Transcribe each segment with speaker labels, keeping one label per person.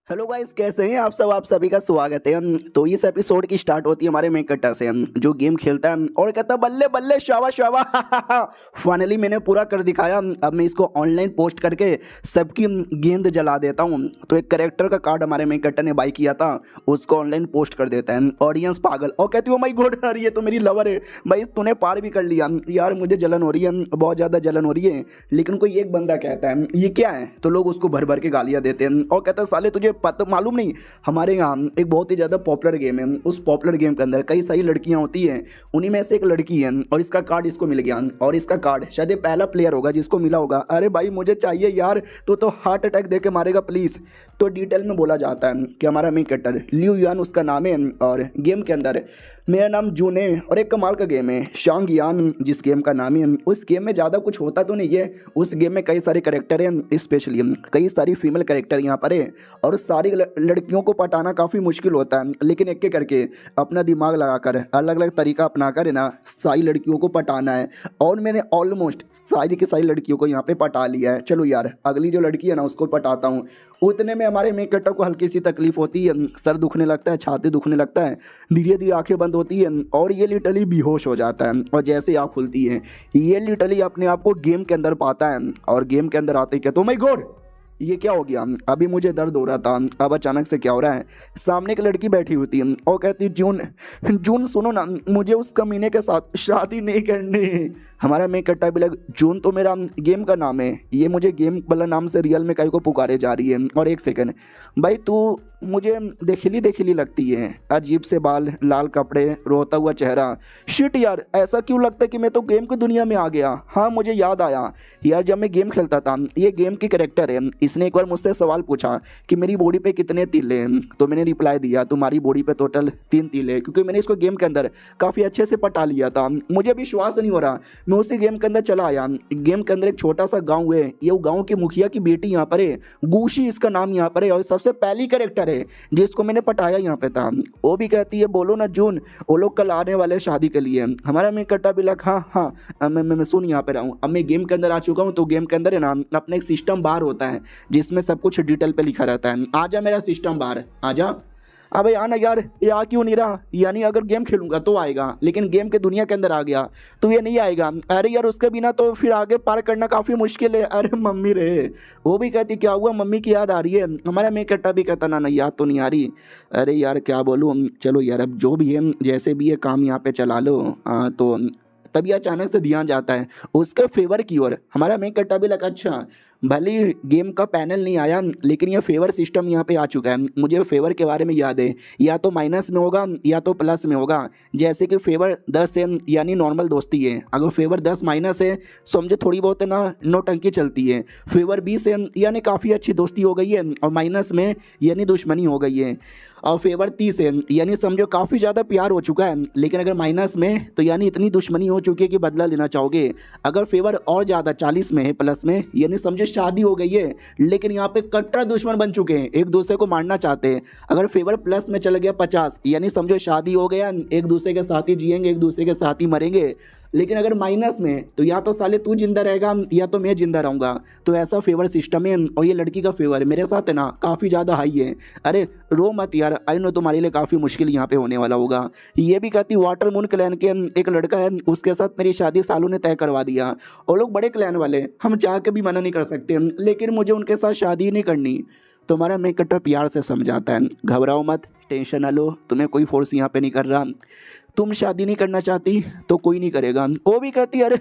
Speaker 1: Hello guys, कैसे हैं आप सब। आप सभी का स्वागत है। तो इस एपिसोड की स्टार्ट होती है हमारे मेक कट्टा से, जो गेम खेलता है और कहता है बल्ले बल्ले शाबाश शाबाश। फाइनली मैंने पूरा कर दिखाया। अब मैं इसको ऑनलाइन पोस्ट करके सबकी गेंद जला देता हूं। तो एक कैरेक्टर का कार्ड हमारे मेक कट्टा ने बाई किया था, उसको ऑनलाइन पोस्ट कर देता है। ऑडियंस पागल और कहती हो माई गॉड यार, ये तो मेरी लवर है। भाई तूने पार भी कर लिया यार, मुझे जलन हो रही है, बहुत ज़्यादा जलन हो रही है। लेकिन कोई एक बंदा कहता है ये क्या है, तो लोग उसको भर भर के गालियाँ देते हैं और कहते हैं साले तुझे पता मालूम नहीं, हमारे यहाँ एक बहुत ही ज़्यादा पॉपुलर गेम है। उस पॉपुलर गेम के अंदर कई सारी लड़कियाँ होती हैं, उन्हीं में से एक लड़की है और इसका कार्ड इसको मिल गया। और इसका कार्ड शायद ये पहला प्लेयर होगा जिसको मिला होगा। अरे भाई मुझे चाहिए यार, तो हार्ट अटैक दे के मारेगा प्लीज़। तो डिटेल में बोला जाता है कि हमारा मेन कैरेक्टर लियू यान उसका नाम है और गेम के अंदर मेरा नाम जून है। और एक कमाल का गेम है शांग यान जिस गेम का नाम है। उस गेम में ज़्यादा कुछ होता तो नहीं है, उस गेम में कई सारे कैरेक्टर हैं, स्पेशली कई सारी फीमेल कैरेक्टर यहाँ पर है। और सारी लड़कियों को पटाना काफ़ी मुश्किल होता है, लेकिन एक एक करके अपना दिमाग लगाकर अलग अलग तरीका अपनाकर है ना सारी लड़कियों को पटाना है। और मैंने ऑलमोस्ट सारी की सारी लड़कियों को यहाँ पे पटा लिया है। चलो यार अगली जो लड़की है ना उसको पटाता हूँ। उतने में हमारे मेक कट्टा को हल्की सी तकलीफ होती है, सर दुखने लगता है, छाती दुखने लगता है, धीरे धीरे आंखें बंद होती है और ये लिटरली बेहोश हो जाता है। और जैसे आँख खुलती है ये लिटरली अपने आप को गेम के अंदर पाता है। और गेम के अंदर आते ही कहते हो माय गॉड ये क्या हो गया, अभी मुझे दर्द हो रहा था, अब अचानक से क्या हो रहा है। सामने एक लड़की बैठी होती है और कहती है जून जून सुनो ना, मुझे उस कमीने के साथ शादी नहीं करनी। हमारा मेक कट्टा भी लग जून तो मेरा गेम का नाम है, ये मुझे गेम वाला नाम से रियल में कहीं को पुकारे जा रही है। और एक सेकंड भाई तू मुझे देखिली लगती है, अजीब से बाल, लाल कपड़े, रोता हुआ चेहरा। शिट यार ऐसा क्यों लगता है कि मैं तो गेम की दुनिया में आ गया। हाँ मुझे याद आया यार, जब मैं गेम खेलता था ये गेम की कैरेक्टर है, इसने एक बार मुझसे सवाल पूछा कि मेरी बॉडी पे कितने तिल हैं। तो मैंने रिप्लाई दिया तुम्हारी बॉडी पे टोटल 3 तिल है, क्योंकि मैंने इसको गेम के अंदर काफ़ी अच्छे से पटा लिया था। मुझे विश्वास नहीं हो रहा, मैं उसी गेम के अंदर चला आया। गेम के अंदर एक छोटा सा गाँव है, ये गाँव की मुखिया की बेटी यहाँ पर है, गूशी इसका नाम यहाँ पर है। और सबसे पहली कैरेक्टर है जिसको मैंने पटाया यहाँ पे था। वो भी कहती है बोलो ना जून, वो लोग कल आने वाले शादी के लिए। हमारा मेक कट्टा भी लग हाँ मैं सुन यहाँ पे रहा हूँ। अब मैं गेम के अंदर आ चुका हूँ। तो गेम के अंदर है ना अपना एक सिस्टम बार होता है जिसमें सब कुछ डिटेल पे लिखा रहता है। आजा मेरा सिस्टम बार आजा। अबे आना यार, ये आ क्यों नहीं रहा। यानी अगर गेम खेलूंगा तो आएगा, लेकिन गेम के दुनिया के अंदर आ गया तो ये नहीं आएगा। अरे यार उसके बिना तो फिर आगे पार करना काफ़ी मुश्किल है। अरे मम्मी रे, वो भी कहती क्या हुआ, मम्मी की याद आ रही है। हमारा मेक कट्टा भी कहता ना याद तो नहीं आ रही। अरे यार क्या बोलूँ, चलो यार अब जो भी है जैसे भी है काम यहाँ पे चला लो। तो तभी अचानक से ध्यान जाता है उसके फेवर की ओर। हमारा मेक कट्टा भी लगा अच्छा भले ही गेम का पैनल नहीं आया, लेकिन ये फेवर सिस्टम यहाँ पे आ चुका है। मुझे फेवर के बारे में याद है, या तो माइनस में होगा या तो प्लस में होगा। जैसे कि फेवर 10 है यानी नॉर्मल दोस्ती है, अगर फेवर 10 माइनस है समझे थोड़ी बहुत है ना नौटंकी चलती है। फेवर 20 है यानी काफ़ी अच्छी दोस्ती हो गई है, और माइनस में यानी दुश्मनी हो गई है। और फेवर 30 है यानी समझो काफ़ी ज़्यादा प्यार हो चुका है, लेकिन अगर माइनस में तो यानी इतनी दुश्मनी हो चुकी है कि बदला लेना चाहोगे। अगर फेवर और ज़्यादा 40 में है प्लस में यानी समझो शादी हो गई है, लेकिन यहाँ पे कट्टर दुश्मन बन चुके हैं, एक दूसरे को मारना चाहते हैं। अगर फेवर प्लस में चल गया 50 यानी समझो शादी हो गया, एक दूसरे के साथ ही जिएंगे, एक दूसरे के साथ ही मरेंगे। लेकिन अगर माइनस में तो या तो साले तू जिंदा रहेगा या तो मैं जिंदा रहूँगा। तो ऐसा फेवर सिस्टम है। और ये लड़की का फेवर मेरे साथ है ना काफ़ी ज़्यादा हाई है। अरे रो मत यार, आई नो तुम्हारे लिए काफ़ी मुश्किल यहाँ पे होने वाला होगा। ये भी कहती वाटर मून क्लैन के एक लड़का है, उसके साथ मेरी शादी सालों ने तय करवा दिया। और लोग बड़े क्लैन वाले, हम चाह के भी मना नहीं कर सकते, लेकिन मुझे उनके साथ शादी नहीं करनी। तो हमारा मेक कट्टा प्यार से समझाता है घबराओ मत, टेंशन ना लो, तुम्हें कोई फोर्स यहाँ पे नहीं कर रहा। तुम शादी नहीं करना चाहती तो कोई नहीं करेगा। वो भी कहती अरे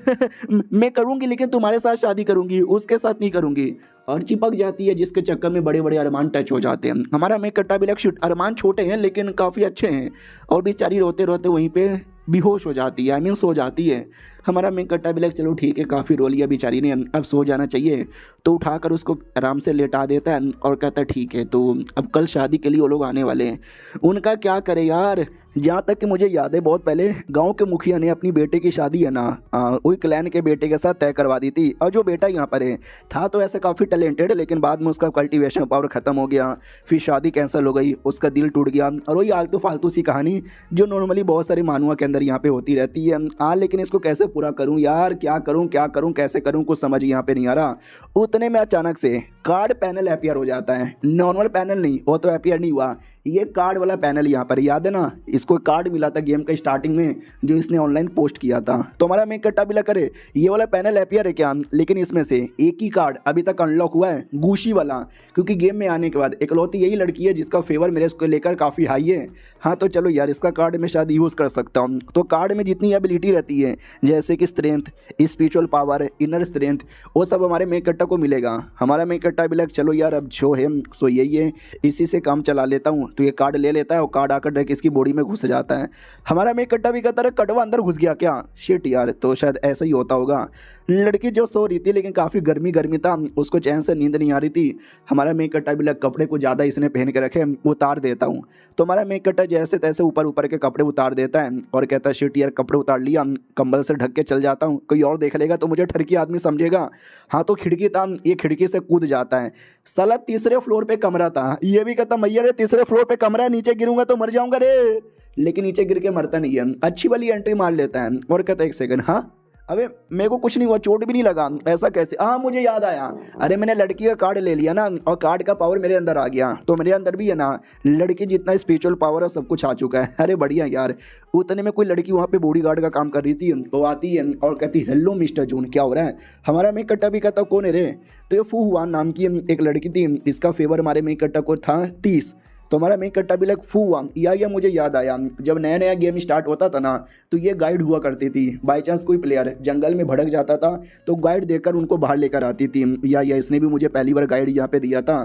Speaker 1: मैं करूँगी, लेकिन तुम्हारे साथ शादी करूँगी, उसके साथ नहीं करूँगी। और चिपक जाती है, जिसके चक्कर में बड़े बड़े अरमान टच हो जाते हैं। हमारा मेक कट्टा भी लक्ष्य अरमान छोटे हैं लेकिन काफ़ी अच्छे हैं। और बेचारी रोते रोते वहीं पे बेहोश हो जाती है, आई मीन सो जाती है। हमारा मेक कट्टा भी लग चलो ठीक है काफ़ी रो लिया बेचारी ने, अब सो जाना चाहिए। तो उठाकर उसको आराम से लेटा देता है और कहता है ठीक है तो अब कल शादी के लिए वो लोग आने वाले हैं। उनका क्या करे यार, जहाँ तक कि मुझे याद है बहुत पहले गांव के मुखिया ने अपनी बेटे की शादी है ना वही क्लैन के बेटे के साथ तय करवा दी थी। और जो बेटा यहाँ पर है था तो ऐसे काफ़ी टैलेंटेड, लेकिन बाद में उसका कल्टीवेशन पावर ख़त्म हो गया, फिर शादी कैंसिल हो गई, उसका दिल टूट गया। और वही आलतू फालतू सी कहानी जो नॉर्मली बहुत सारे मानुआ के अंदर यहाँ पे होती रहती है। लेकिन इसको कैसे पूरा करूं यार, क्या करूं कैसे करूं, कुछ समझ यहाँ पे नहीं आ रहा। उतने में अचानक से कार्ड पैनल अपीयर हो जाता है, नॉर्मल पैनल नहीं, वो तो अपीयर नहीं हुआ, ये कार्ड वाला पैनल यहाँ पर, याद है ना, इसको कार्ड मिला था गेम का स्टार्टिंग में जो इसने ऑनलाइन पोस्ट किया था। तो हमारा मेक कट्टा बिला करे ये वाला पैनल अपीयर है क्या, लेकिन इसमें से एक ही कार्ड अभी तक अनलॉक हुआ है, गूशी वाला, क्योंकि गेम में आने के बाद इकलौती यही लड़की है जिसका फेवर मेरे को लेकर काफ़ी हाई है। हाँ तो चलो यार, इसका कार्ड मैं शायद यूज़ कर सकता हूँ। तो कार्ड में जितनी एबिलिटी रहती है जैसे कि strength, spiritual power, inner strength, वो सब हमारे मेक कट्टा को मिलेगा। हमारा मेक कट्टा भी लग चलो यार, अब जो है सो यही है, इसी से काम चला लेता हूँ। तो ये कार्ड ले लेता है और कार्ड आकर डायरेक्ट इसकी बॉडी में घुस जाता है। हमारा मेक कट्टा भी कहता है कड़वा अंदर घुस गया क्या, शिट यार, तो शायद ऐसा ही होता होगा। लड़की जो सो रही थी लेकिन काफ़ी गर्मी था, उसको चैन से नींद नहीं आ रही थी। हमारा मेक कट्टा भी लग कपड़े को ज़्यादा इसने पहन के रखे, उतार देता हूँ। तो हमारा मेक कट्टा जैसे तैसे ऊपर के कपड़े उतार देता है और कहता है शिट यार, कपड़े उतार लिया, कंबल से ढक के चल जाता हूँ, कोई और देख लेगा तो मुझे ठरकी आदमी समझेगा। हाँ तो खिड़की था, ये खिड़की से कूद जाता है। साला तीसरे फ्लोर पे कमरा था, ये भी कहता मैया रे तीसरे फ्लोर पे कमरा है, नीचे गिरूंगा तो मर जाऊंगा रे, लेकिन नीचे गिर के मरता नहीं है, अच्छी वाली एंट्री मार लेता है और कहता है एक सेकंड, हाँ अबे मेरे को कुछ नहीं हुआ, चोट भी नहीं लगा, ऐसा कैसे, हाँ मुझे याद आया, अरे मैंने लड़की का कार्ड ले लिया ना और कार्ड का पावर मेरे अंदर आ गया, तो मेरे अंदर भी है ना लड़की जितना स्पिरिचुअल पावर है सब कुछ आ चुका है। अरे बढ़िया यार। उतने में कोई लड़की वहाँ पे बॉडीगार्ड का काम कर रही थी, वो आती है और कहती हेलो मिस्टर जून, क्या हो रहा है। हमारा मेक कट्टा भी कहता कौन है रे, तो ये फू हुआन नाम की एक लड़की थी, इसका फेवर हमारे मेक कट्टा को था 30। तो हमारा मेक कट्टा भी लग फू हुआ या मुझे याद आया, जब नया नया गेम स्टार्ट होता था ना तो ये गाइड हुआ करती थी, बाई चांस कोई प्लेयर जंगल में भड़क जाता था तो गाइड देकर उनको बाहर लेकर आती थी, या इसने भी मुझे पहली बार गाइड यहाँ पे दिया था।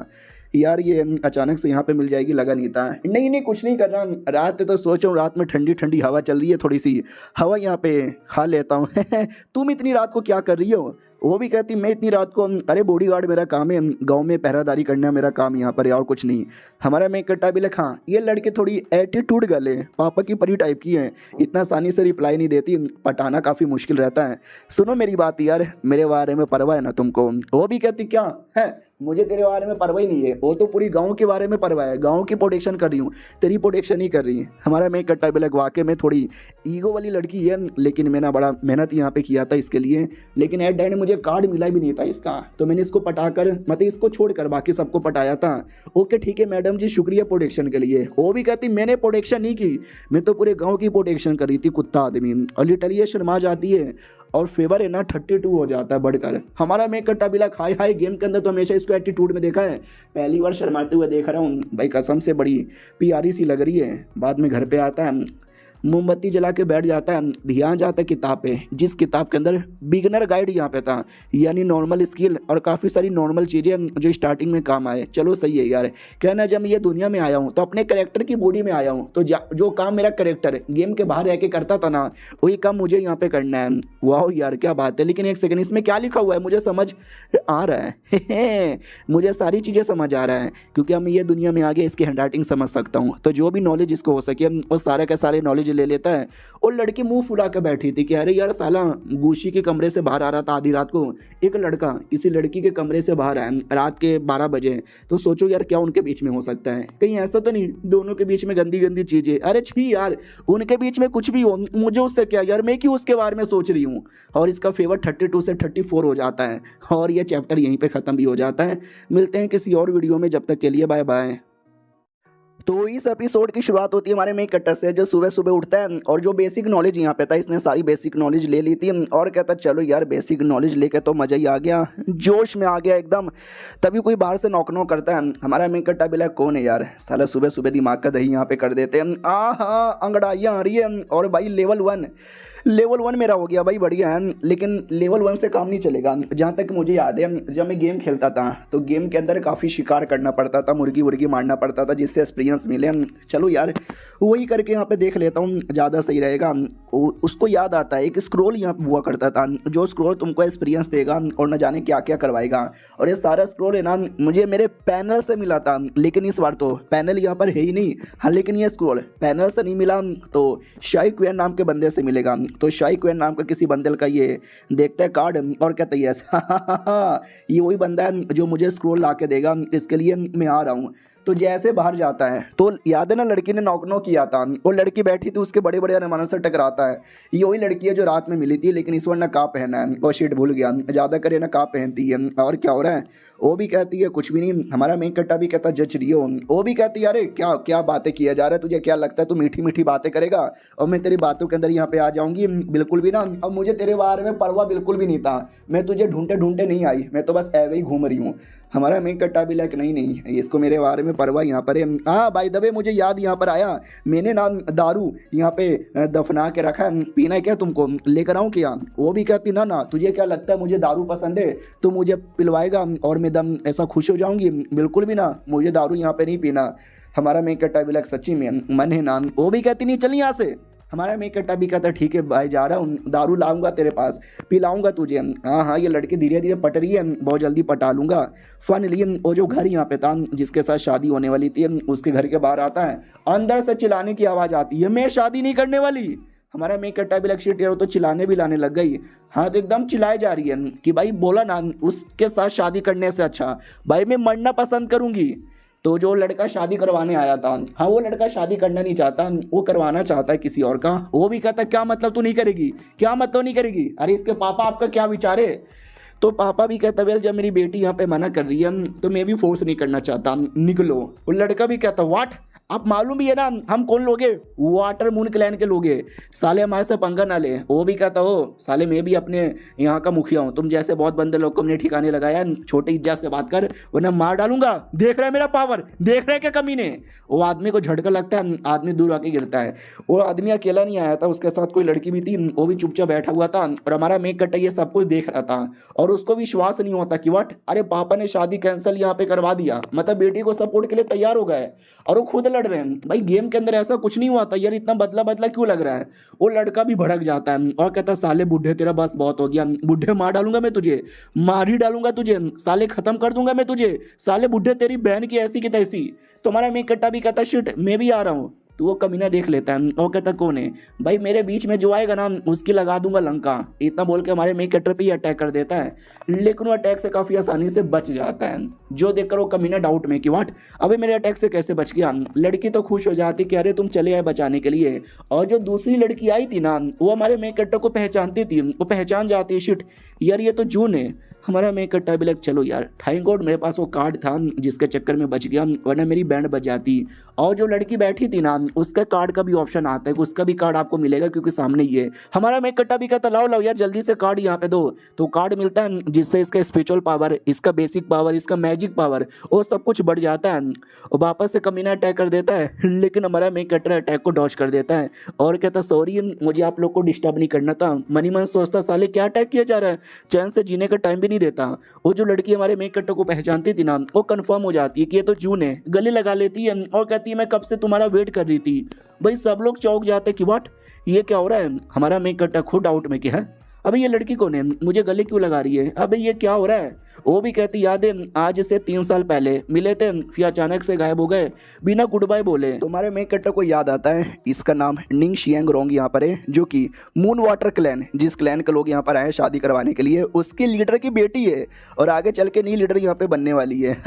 Speaker 1: यार ये अचानक से यहाँ पे मिल जाएगी लगा नहीं था। नहीं कुछ नहीं कर रहा, रात तो सोच रहा हूँ, रात में ठंडी ठंडी हवा चल रही है, थोड़ी सी हवा यहाँ पे खा लेता हूँ। तुम इतनी रात को क्या कर रही हो, वो भी कहती मैं इतनी रात को, अरे बॉडीगार्ड मेरा काम है, गांव में पहरादारी करना मेरा काम यहाँ पर है और कुछ नहीं। हमारा मेक कट्टा भी लिखा ये लड़के थोड़ी एटीट्यूड गर्ल है, पापा की परी टाइप की है, इतना आसानी से रिप्लाई नहीं देती, पटाना काफ़ी मुश्किल रहता है। सुनो मेरी बात यार, मेरे बारे में परवाह है ना तुमको। वो भी कहती क्या है, मुझे तेरे बारे में परवाह ही नहीं है, वो तो पूरी गांव के बारे में परवाह है, गांव की प्रोटेक्शन कर रही हूँ, तेरी प्रोटेक्शन ही कर रही है। हमारा मेक कट्टा भी लग वाकई में थोड़ी ईगो वाली लड़की है, लेकिन मैंने बड़ा मेहनत यहाँ पे किया था इसके लिए, लेकिन एट द एंड मुझे कार्ड मिला भी नहीं था इसका, तो मैंने इसको पटाकर मतलब इसको छोड़कर बाकी सबको पटाया था। ओके ठीक है मैडम जी, शुक्रिया प्रोटेक्शन के लिए। वो भी कहती मैंने प्रोटेक्शन नहीं की, मैं तो पूरे गाँव की प्रोटेक्शन करी थी, कुत्ता आदमी। और लिटरली ये शर्मा जाती है और फेवर है ना 32 हो जाता है बढ़कर। हमारा मेक कट्टा बिला हाई हाई गेम के अंदर तो हमेशा इसको एटीट्यूड में देखा है, पहली बार शर्माते हुए देख रहा हूँ भाई, कसम से बड़ी प्यारी सी लग रही है। बाद में घर पे आता है, मोमबत्ती जला के बैठ जाता है, ध्यान जाता है किताब पे, जिस किताब के अंदर बिगनर गाइड यहाँ पे था, यानी नॉर्मल स्किल और काफ़ी सारी नॉर्मल चीज़ें जो स्टार्टिंग में काम आए। चलो सही है यार, कहना जब मैं ये दुनिया में आया हूँ तो अपने करेक्टर की बॉडी में आया हूँ, तो जो काम मेरा करेक्टर गेम के बाहर रह के करता था ना, वही काम मुझे यहाँ पे करना है। वाह यार क्या बात है। लेकिन एक सेकंड, इसमें क्या लिखा हुआ है मुझे समझ आ रहा है। मुझे सारी चीज़ें समझ आ रहा है, क्योंकि हम ये दुनिया में आगे इसकी हैंड राइटिंग समझ सकता हूँ, तो जो भी नॉलेज इसको हो सके वो सारे का सारे नॉलेज ले लेता है। और लड़की मुंह फुला के बैठी थी कि अरे यार साला गुशी के कमरे से बाहर आ रहा था आधी रात को, एक लड़का किसी लड़की के कमरे से बाहर आया रात के 12 बजे, तो सोचो यार क्या उनके बीच में हो सकता है, कहीं ऐसा तो नहीं दोनों के बीच में गंदी गंदी चीजें। अरे छी यार, उनके बीच में कुछ भी हो, मुझे उससे क्या यार, मैं क्यों उसके बारे में सोच रही हूँ। और इसका फेवर 32 से 34 हो जाता है और ये चैप्टर यहीं पे खत्म भी हो जाता है। मिलते हैं किसी और वीडियो में, जब तक के लिए बाय बाय। तो इस एपिसोड की शुरुआत होती है हमारे मेक कट्टा से, जो सुबह सुबह उठता है और जो बेसिक नॉलेज यहाँ पे था इसने सारी बेसिक नॉलेज ले ली थी और कहता चलो यार बेसिक नॉलेज लेके तो मज़ा ही आ गया, जोश में आ गया एकदम। तभी कोई बाहर से नॉक नॉक करता है। हमारा मेक कट्टा बिला कौन है यार, साला सुबह सुबह दिमाग का दही यहाँ पे कर देते हैं। हाँ अंगड़ाइयाँ आ रही है और भाई लेवल 1 मेरा हो गया भाई, बढ़िया है। लेकिन लेवल 1 से काम नहीं चलेगा। जहाँ तक मुझे याद है जब मैं गेम खेलता था तो गेम के अंदर काफ़ी शिकार करना पड़ता था, मुर्गी वुर्गी मारना पड़ता था जिससे एक्सपीरियंस मिले। चलो यार वही करके यहाँ पे देख लेता हूँ, ज़्यादा सही रहेगा। उसको याद आता है एक स्क्रॉल यहाँ पे हुआ करता था, जो स्क्रॉल तुमको एक्सपीरियंस देगा और न जाने क्या क्या करवाएगा। और ये सारा स्क्रॉल है ना मुझे मेरे पैनल से मिला था, लेकिन इस बार तो पैनल यहाँ पर है ही नहीं। हाँ लेकिन ये स्क्रॉल पैनल से नहीं मिला तो शाही क्वेन नाम के बंदे से मिलेगा। तो शाही क्वेन नाम का किसी बंदल का ये देखता है कार्ड और कहता है ये वही बंदा है जो मुझे स्क्रॉल ला के देगा, इसके लिए मैं आ रहा हूँ। तो जैसे बाहर जाता है तो याद है ना लड़की ने नॉक नॉक किया था, वो लड़की बैठी थी उसके बड़े बड़े अरमानों से टकराता है। ये वही लड़की है जो रात में मिली थी, लेकिन इस बार नकाब पहना है, वो शीट भूल गया, ज़्यादा करे नकाब पहनती है। और क्या हो रहा है, वो भी कहती है कुछ भी नहीं। हमारा मेन कट्टा भी कहता जच रही हो, वो भी कहती है अरे क्या क्या बातें किया जा रहा है, तुझे क्या लगता है तू मीठी मीठी बातें करेगा और मैं तेरी बातों के अंदर यहाँ पे आ जाऊंगी, बिल्कुल भी ना। अब मुझे तेरे बारे में परवाह बिल्कुल भी नहीं था, मैं तुझे ढूंढते ढूंढते नहीं आई, मैं तो बस ऐवे ही घूम रही हूँ। हमारा मेन कट्टा भी लाइक नहीं नहीं इसको मेरे बारे में परवाह यहाँ पर है। हाँ बाय द वे मुझे याद यहाँ पर आया, मैंने ना दारू यहाँ पे दफना के रखा है, पीना है क्या तुमको, लेकर आऊँ क्या। वो भी कहती ना ना तुझे क्या लगता है मुझे दारू पसंद है, तो मुझे पिलवाएगा और मैं दम ऐसा खुश हो जाऊंगी, बिल्कुल भी ना, मुझे दारू यहाँ पे नहीं पीना। हमारा मेन कट्टा भी लाइक सच्ची में मन है ना। वो भी कहती नहीं चल यहाँ से। हमारा मेक कट्टा भी कहता ठीक है भाई जा रहा हूँ, दारू लाऊंगा तेरे पास, पिलाऊंगा तुझे। हाँ हाँ ये लड़की धीरे धीरे पट रही है, बहुत जल्दी पटा लूंगा। फाइनली वो जो घर यहाँ पे था जिसके साथ शादी होने वाली थी उसके घर के बाहर आता है, अंदर से चिल्लाने की आवाज़ आती है, मैं शादी नहीं करने वाली। हमारा मेक कट्टा भी लक्ष्य टेरो तो चिल्लाने भी लाने लग गई। हाँ तो एकदम चिल्लाई जा रही है कि भाई बोला ना उसके साथ शादी करने से अच्छा भाई मैं मरना पसंद करूंगी। तो जो लड़का शादी करवाने आया था, हाँ वो लड़का शादी करना नहीं चाहता, वो करवाना चाहता है किसी और का। वो भी कहता क्या मतलब तू नहीं करेगी, क्या मतलब नहीं करेगी, अरे इसके पापा आपका क्या विचार है। तो पापा भी कहता वेल जब मेरी बेटी यहाँ पे मना कर रही है तो मैं भी फोर्स नहीं करना चाहता, निकलो। वो लड़का भी कहता व्हाट, आप मालूम भी है ना हम कौन लोग हैं, वाटर मून क्लैन के लोग हैं, साले हमारे से पंगा ना ले। वो भी कहता हो साले मैं भी अपने यहाँ का मुखिया हूँ, तुम जैसे बहुत बंदे लोग को हमने ठिकाने लगाया, छोटे इज्जत से बात कर वरना मार डालूंगा, देख रहे मेरा पावर, देख रहे क्या कमीने। वो आदमी को झटका लगता है, आदमी दूर आके गिरता है। वो आदमी अकेला नहीं आया था, उसके साथ कोई लड़की भी थी, वो भी चुपचाप बैठा हुआ था और हमारा मेक कट्टा ये सब कुछ देख रहा था और उसको विश्वास नहीं होता कि वट अरे पापा ने शादी कैंसिल यहाँ पे करवा दिया, मतलब बेटी को सपोर्ट के लिए तैयार हो गए और वो खुद लड़ रहे हैं। भाई गेम के अंदर ऐसा कुछ नहीं हुआ था यार, इतना बदला बदला क्यों लग रहा है। वो लड़का भी भड़क जाता है और कहता साले बुढ़े तेरा बस बहुत हो गया, बुढ़े मार डालूंगा मैं तुझे, मार ही डालूंगा तुझे, साले खत्म कर दूंगा मैं तुझे, साले बुढ़े तेरी बहन की ऐसी की तैसी। तुम्हारा मेक कट्टा भी कहता शिट मैं भी आ रहा हूँ। तो वो कमीना देख लेता है और कहता कौन है भाई, मेरे बीच में जो आएगा ना उसकी लगा दूंगा लंका। इतना बोल के हमारे मेक कट्टर पे ही अटैक कर देता है, लेकिन वो अटैक से काफ़ी आसानी से बच जाता है। जो देखकर वो कमीना डाउट में कि वाट अबे मेरे अटैक से कैसे बच गया। लड़की तो खुश हो जाती कि अरे तुम चले आए बचाने के लिए। और जो दूसरी लड़की आई थी ना वो हमारे मेक कट्टर को पहचानती थी, वो पहचान जाती है शिट यार ये तो जून है। हमारा मेक कट्टा भी लग चलो यार थैंक गॉड मेरे पास वो कार्ड था जिसके चक्कर में बच गया, वरना मेरी बैंड बच जाती। और जो लड़की बैठी थी ना उसका कार्ड का भी ऑप्शन आता है, उसका भी कार्ड आपको मिलेगा क्योंकि सामने ही है। हमारा मेक कट्टा भी कहता लाओ लाओ यार जल्दी से कार्ड यहाँ पे दो। तो कार्ड मिलता है जिससे इसका स्पिरिचुअल पावर, इसका बेसिक पावर, इसका मैजिक पावर वो सब कुछ बढ़ जाता है। और वापस से कमीना अटैक कर देता है, लेकिन हमारा मेक कट्टा अटैक को डॉज कर देता है और कहता सॉरी मुझे आप लोग को डिस्टर्ब नहीं करना था। मनी मन सोचता साले क्या अटैक किया जा रहा है, चैन से जीने का टाइम भी नहीं देता। वो जो लड़की हमारे मेक कट्टा को पहचानती थी ना वो कंफर्म हो जाती है कि ये तो जून है, गले लगा लेती है और कहती है मैं कब से तुम्हारा वेट कर रही थी। भाई सब लोग चौंक जाते कि व्हाट ये क्या हो रहा है। हमारा मेक कट्टा खुद डाउट में कि है अबे ये लड़की कौन है, मुझे गले क्यों लगा रही है, अबे ये क्या हो रहा है। वो भी कहती याद है आज से 3 साल पहले मिले थे फिर अचानक से गायब हो गए बिना गुड बाय बोले। तुम्हारे मेक कट्टर को याद आता है इसका नाम निंग शियांग रोंग यहाँ पर है, जो कि मून वाटर क्लैन जिस क्लैन के लोग यहाँ पर आए शादी करवाने के लिए उसके लीडर की बेटी है और आगे चल के नई लीडर यहाँ पे बनने वाली है।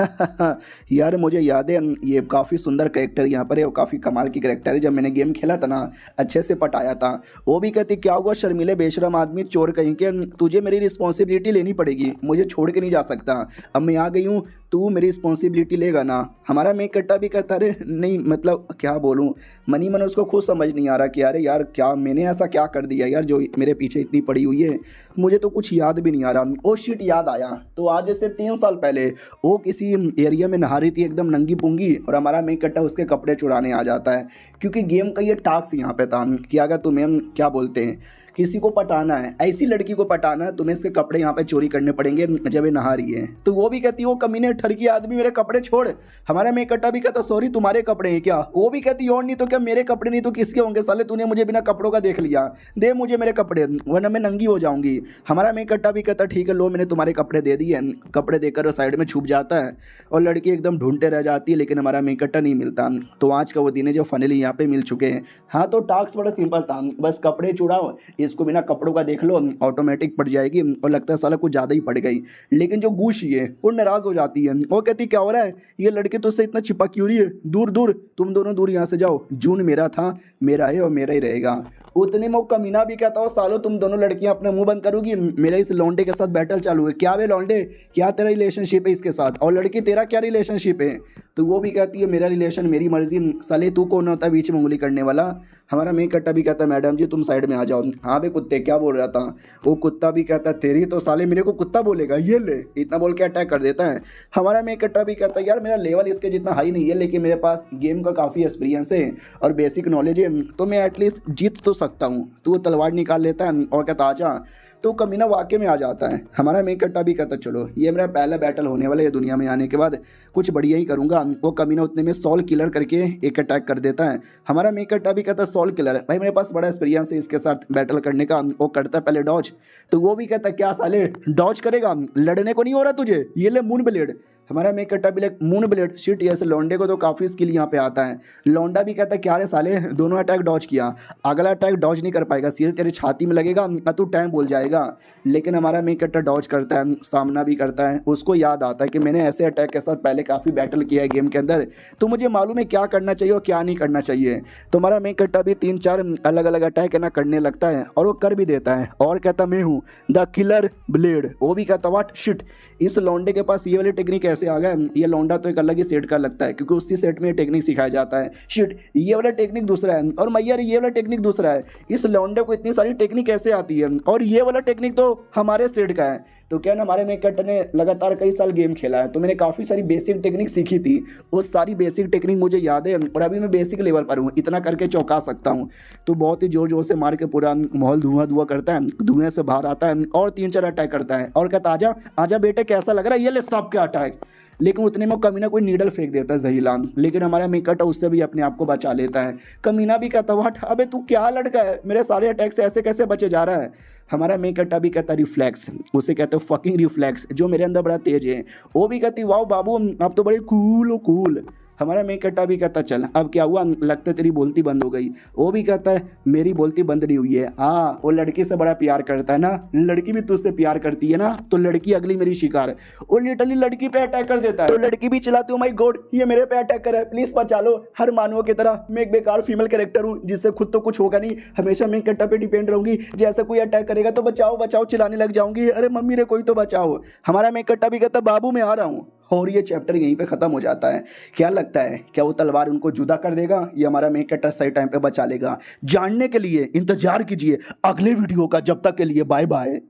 Speaker 1: यार मुझे याद है ये काफ़ी सुंदर करेक्टर यहाँ पर है और काफ़ी कमाल की करेक्टर है। जब मैंने गेम खेला था ना अच्छे से पटाया था। वो भी कहती क्या हुआ शर्मीले बेशरम आदमी चोर कहीं के, तुझे मेरी रिस्पॉन्सिबिलिटी लेनी पड़ेगी, मुझे छोड़ के नहीं जा सकता, अब मैं आ गई हूँ तू मेरी रिस्पॉन्सिबिलिटी लेगा ना। हमारा मेक कट्टा भी कहता अरे नहीं मतलब क्या बोलूँ, मनी मन उसको खुद समझ नहीं आ रहा कि अरे यार क्या मैंने ऐसा क्या कर दिया यार जो मेरे पीछे इतनी पड़ी हुई है, मुझे तो कुछ याद भी नहीं आ रहा। ओ शिट याद आया, तो आज से 3 साल पहले वो किसी एरिया में नहा रही थी एकदम नंगी पुंगी और हमारा मेक कट्टा उसके कपड़े चुराने आ जाता है क्योंकि गेम का ये टास्क यहाँ पे था कि अगर तुम्हें क्या बोलते हैं किसी को पटाना है, ऐसी लड़की को पटाना है, तुम्हें इसके कपड़े यहाँ पे चोरी करने पड़ेंगे जब ये नहा रही है। तो वो भी कहती है वो कमीने ठरकी आदमी मेरे कपड़े छोड़। हमारा मेक कट्टा भी कहता सॉरी तुम्हारे कपड़े हैं क्या। वो भी कहती और नहीं तो क्या मेरे कपड़े नहीं तो किसके होंगे, साले तूने मुझे बिना कपड़ों का देख लिया, दे मुझे मेरे कपड़े वरना मैं नंगी हो जाऊंगी। हमारा मेक कट्टा भी कहता ठीक है लो मैंने तुम्हारे कपड़े दे दिए। कपड़े देकर वो साइड में छुप जाता है और लड़की एकदम ढूंढते रह जाती है, लेकिन हमारा मेक कट्टा नहीं मिलता। तो आज का वो दिन है जो फाइनली यहाँ पे मिल चुके हैं। हाँ तो टास्क बड़ा सिंपल था, बस कपड़े चुराओ, इसको बिना कपड़ों का देख लो ऑटोमेटिक पड़ जाएगी और लगता है साला कुछ ज़्यादा ही पड़ गई। लेकिन जो गूशी है वो नाराज़ हो जाती है, वो कहती क्या हो रहा है, ये लड़के तुझसे इतना चिपक क्यों रही है, दूर दूर, तुम दोनों दूर यहाँ से जाओ, जून मेरा था, मेरा है और मेरा ही रहेगा। उतने में वो कमीना भी कहता हो सालो तुम दोनों लड़कियां अपना मुंह बंद करोगी, मेरा इस लौंडे के साथ बैटल चालू है। क्या वे लौंडे, क्या तेरा रिलेशनशिप है इसके साथ, और लड़की तेरा क्या रिलेशनशिप है। तो वो भी कहती है मेरा रिलेशन मेरी मर्जी, साले तू कौन होता है बीच में उंगली करने वाला। हमारा मेक कट्टा भी कहता है मैडम जी तुम साइड में आ जाओ। हाँ बे कुत्ते क्या बोल रहा था। वो कुत्ता भी कहता है तेरी तो साले मेरे को कुत्ता बोलेगा, ये ले, इतना बोल के अटैक कर देता है। हमारा मेक कट्टा भी कहता है यार मेरा लेवल इसके जितना हाई नहीं है, लेकिन मेरे पास गेम का काफ़ी एक्सपीरियंस है और बेसिक नॉलेज है, तो मैं एटलीस्ट जीत तो सकता हूँ। तो वो तलवार निकाल लेता है और कहता आजा। तो कमीना वाकई में आ जाता है। हमारा मेक कट्टा भी कहता चलो ये मेरा पहला बैटल होने वाला है दुनिया में आने के बाद, कुछ बढ़िया ही करूँगा। वो कमीना उतने में सॉल किलर करके एक अटैक कर देता है। हमारा मेक कट्टा भी कहता सॉल किलर भाई मेरे पास बड़ा एक्सपीरियंस है इसके साथ बैटल करने का। वो करता है पहले डॉज, तो वो भी कहता क्या साले डॉज करेगा, लड़ने को नहीं हो रहा तुझे, ये ले मून ब्लेड। हमारा मेक कट्टा भी लाइक मून ब्लेड शिट, ऐसे लौंडे को तो काफ़ी स्किल यहाँ पे आता है। लौंडा भी कहता है क्या रे साले दोनों अटैक डॉज किया, अगला अटैक डॉज नहीं कर पाएगा, सीधे तेरे छाती में लगेगा तू टाइम बोल जाएगा। लेकिन हमारा मेक कट्टा डॉज करता है, सामना भी करता है। उसको याद आता है कि मैंने ऐसे अटैक के साथ पहले काफ़ी बैटल किया है गेम के अंदर, तो मुझे मालूम है क्या करना चाहिए और क्या नहीं करना चाहिए। तो हमारा मेक कट्टा भी 3-4 अलग अलग अटैक है ना करने लगता है और वो कर भी देता है और कहता मैं हूँ द किलर ब्लेड। वो भी कहता वाट शिट, इस लौंडे के पास ये वाली टेक्निक कैसे आ गया, ये लौंडा तो एक अलग ही सेट का लगता है क्योंकि उसी सेट में टेक्निक सिखाया जाता है। शिट ये वाला टेक्निक दूसरा है और मैया ये वाला टेक्निक दूसरा है, इस लौंडे को इतनी सारी टेक्निक कैसे आती है, और ये वाला टेक्निक तो हमारे सेट का है। तो क्या ना हमारे मेक कट्टा ने लगातार कई साल गेम खेला है, तो मैंने काफ़ी सारी बेसिक टेक्निक सीखी थी, उस सारी बेसिक टेक्निक मुझे याद है और अभी मैं बेसिक लेवल पर हूँ, इतना करके चौंका सकता हूँ। तो बहुत ही जोर जोर से मार के पूरा माहौल धुआं धुआं करता है, धुएं से बाहर आता है और 3-4 अटैक करता है और कहता आजा आजा बेटे कैसा लग रहा है, ये ले स्टॉप के अटैक। लेकिन उतने में कमीना कोई नीडल फेंक देता है जहीला, लेकिन हमारा मेक कट्टा उससे भी अपने आप को बचा लेता है। कमीना भी कहता वाट अबे तू क्या लड़का है, मेरे सारे अटैक से ऐसे कैसे बचे जा रहा है। हमारा मेक कट्टा भी कहता रिफ्लेक्स, उसे कहते फकिंग रिफ्लेक्स जो मेरे अंदर बड़ा तेज है। वो भी कहती वाओ बाबू अब तो बड़े कूल हो कूल। हमारा मेक कट्टा भी कहता चल अब क्या हुआ, लगता है तेरी बोलती बंद हो गई। वो भी कहता है मेरी बोलती बंद नहीं हुई है, हाँ वो लड़की से बड़ा प्यार करता है ना, लड़की भी तुझसे प्यार करती है ना, तो लड़की अगली मेरी शिकार। वो लिटरली लड़की पे अटैक कर देता है, तो लड़की भी चिल्लाती हूँ माय गॉड ये मेरे पे अटैक कर रहा है, प्लीज बचा लो। हर मानव की तरह मैं एक बेकार फीमेल कैरेक्टर हूँ जिससे खुद तो कुछ होगा नहीं, हमेशा मेक कट्टा पे डिपेंड रहूंगी, जैसे कोई अटैक करेगा तो बचाओ बचाओ चिल्लाने लग जाऊंगी, अरे मम्मी रे कोई तो बचाओ। हमारा मेक कट्टा भी कहता बाबू मैं आ रहा हूँ और ये चैप्टर यहीं पे ख़त्म हो जाता है। क्या लगता है क्या वो तलवार उनको जुदा कर देगा या हमारा मेक कट्टा सही टाइम पे बचा लेगा। जानने के लिए इंतजार कीजिए अगले वीडियो का, जब तक के लिए बाय बाय।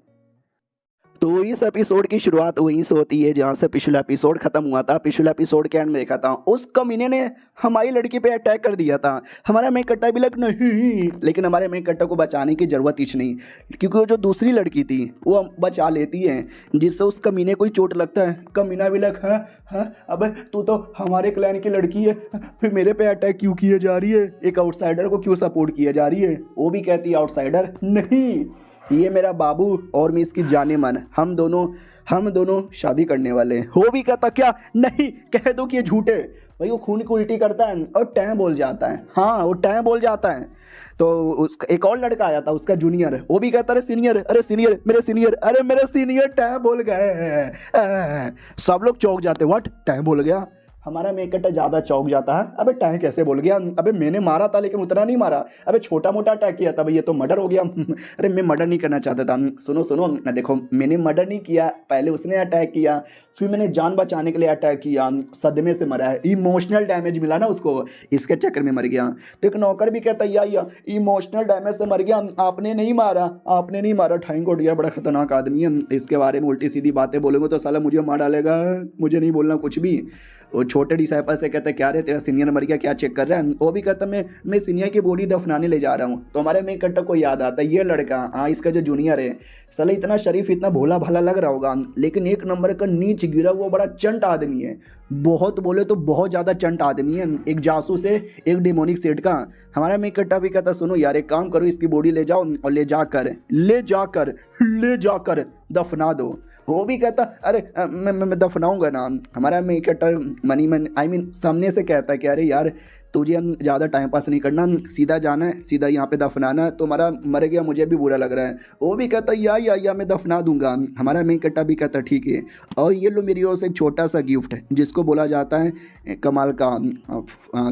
Speaker 1: तो इस एपिसोड की शुरुआत वहीं से होती है जहाँ से पिछला एपिसोड खत्म हुआ था। पिछले एपिसोड के एंड में देखा था उस कमीने ने हमारी लड़की पे अटैक कर दिया था। हमारा मेक कट्टा भी लग नहीं, लेकिन हमारे मेक कट्टा को बचाने की जरूरत ही नहीं, क्योंकि वो जो दूसरी लड़की थी वो बचा लेती है, जिससे उस कमीने को ही चोट लगता है। कमीना भी लग हाँ अब तू तो हमारे क्लैन की लड़की है, फिर मेरे पे अटैक क्यों किए जा रही है, एक आउटसाइडर को क्यों सपोर्ट किया जा रही है। वो भी कहती है आउटसाइडर नहीं, ये मेरा बाबू और मैं इसकी जाने मन, हम दोनों शादी करने वाले हैं। वो भी कहता क्या नहीं, कह दो कि ये झूठे। भाई वो खून की उल्टी करता है और टैं बोल जाता है, हाँ वो टैं बोल जाता है। तो उसका एक और लड़का आया था उसका जूनियर, वो भी कहता अरे सीनियर मेरे सीनियर टैं बोल गए। सब लोग चौंक जाते, व्हाट टैं बोल गया। हमारा मेक कट्टा ज़्यादा चौंक जाता है, अबे टैं कैसे बोल गया, अबे मैंने मारा था लेकिन उतना नहीं मारा, अबे छोटा मोटा अटैक किया था भाई, ये तो मर्डर हो गया। अरे मैं मर्डर नहीं करना चाहता था, सुनो ना देखो मैंने मर्डर नहीं किया, पहले उसने अटैक किया फिर मैंने जान बचाने के लिए अटैक किया, सदमे से मरा है, इमोशनल डैमेज मिला ना उसको, इसके चक्कर में मर गया। तो एक नौकर भी कहता या इमोशनल डैमेज से मर गया, आपने नहीं मारा। थैंक गॉड यार बड़ा खतरनाक आदमी है, इसके बारे में उल्टी सीधी बातें बोलेंगे तो साला मुझे मार डालेगा, मुझे नहीं बोलना कुछ भी। वो छोटे डिसाइपल से कहता है क्या रे तेरा सीनियर मर गया क्या चेक कर रहा है। वो भी कहता मैं सीनियर की बॉडी दफनाने ले जा रहा हूँ। तो हमारे मेक कट्टा को याद आता है ये लड़का, हाँ इसका जो जूनियर है साला इतना शरीफ इतना भोला भाला लग रहा होगा, लेकिन एक नंबर का नीच गिरा हुआ बड़ा चंट आदमी है, बहुत बोले तो बहुत ज़्यादा चंट आदमी है, एक जासूस है एक डेमोनिक सेट का। हमारा मेक कट्टा भी कहता सुनो यार एक काम करो इसकी बॉडी ले जाओ और ले जाकर दफना दो। वो भी कहता अरे मैं दफनाऊंगा ना। हमारा मेन कैरेक्टर मनी मन आई मीन सामने से कहता है कि अरे यार तुझे हम ज़्यादा टाइम पास नहीं करना, सीधा जाना है, सीधा यहाँ पे दफनाना है, तुम्हारा मर गया मुझे भी बुरा लग रहा है। वो भी कहता या मैं दफना दूंगा। हमारा मेन कट्टा भी कहता ठीक है, और ये लो मेरी ओर से एक छोटा सा गिफ्ट है जिसको बोला जाता है कमाल का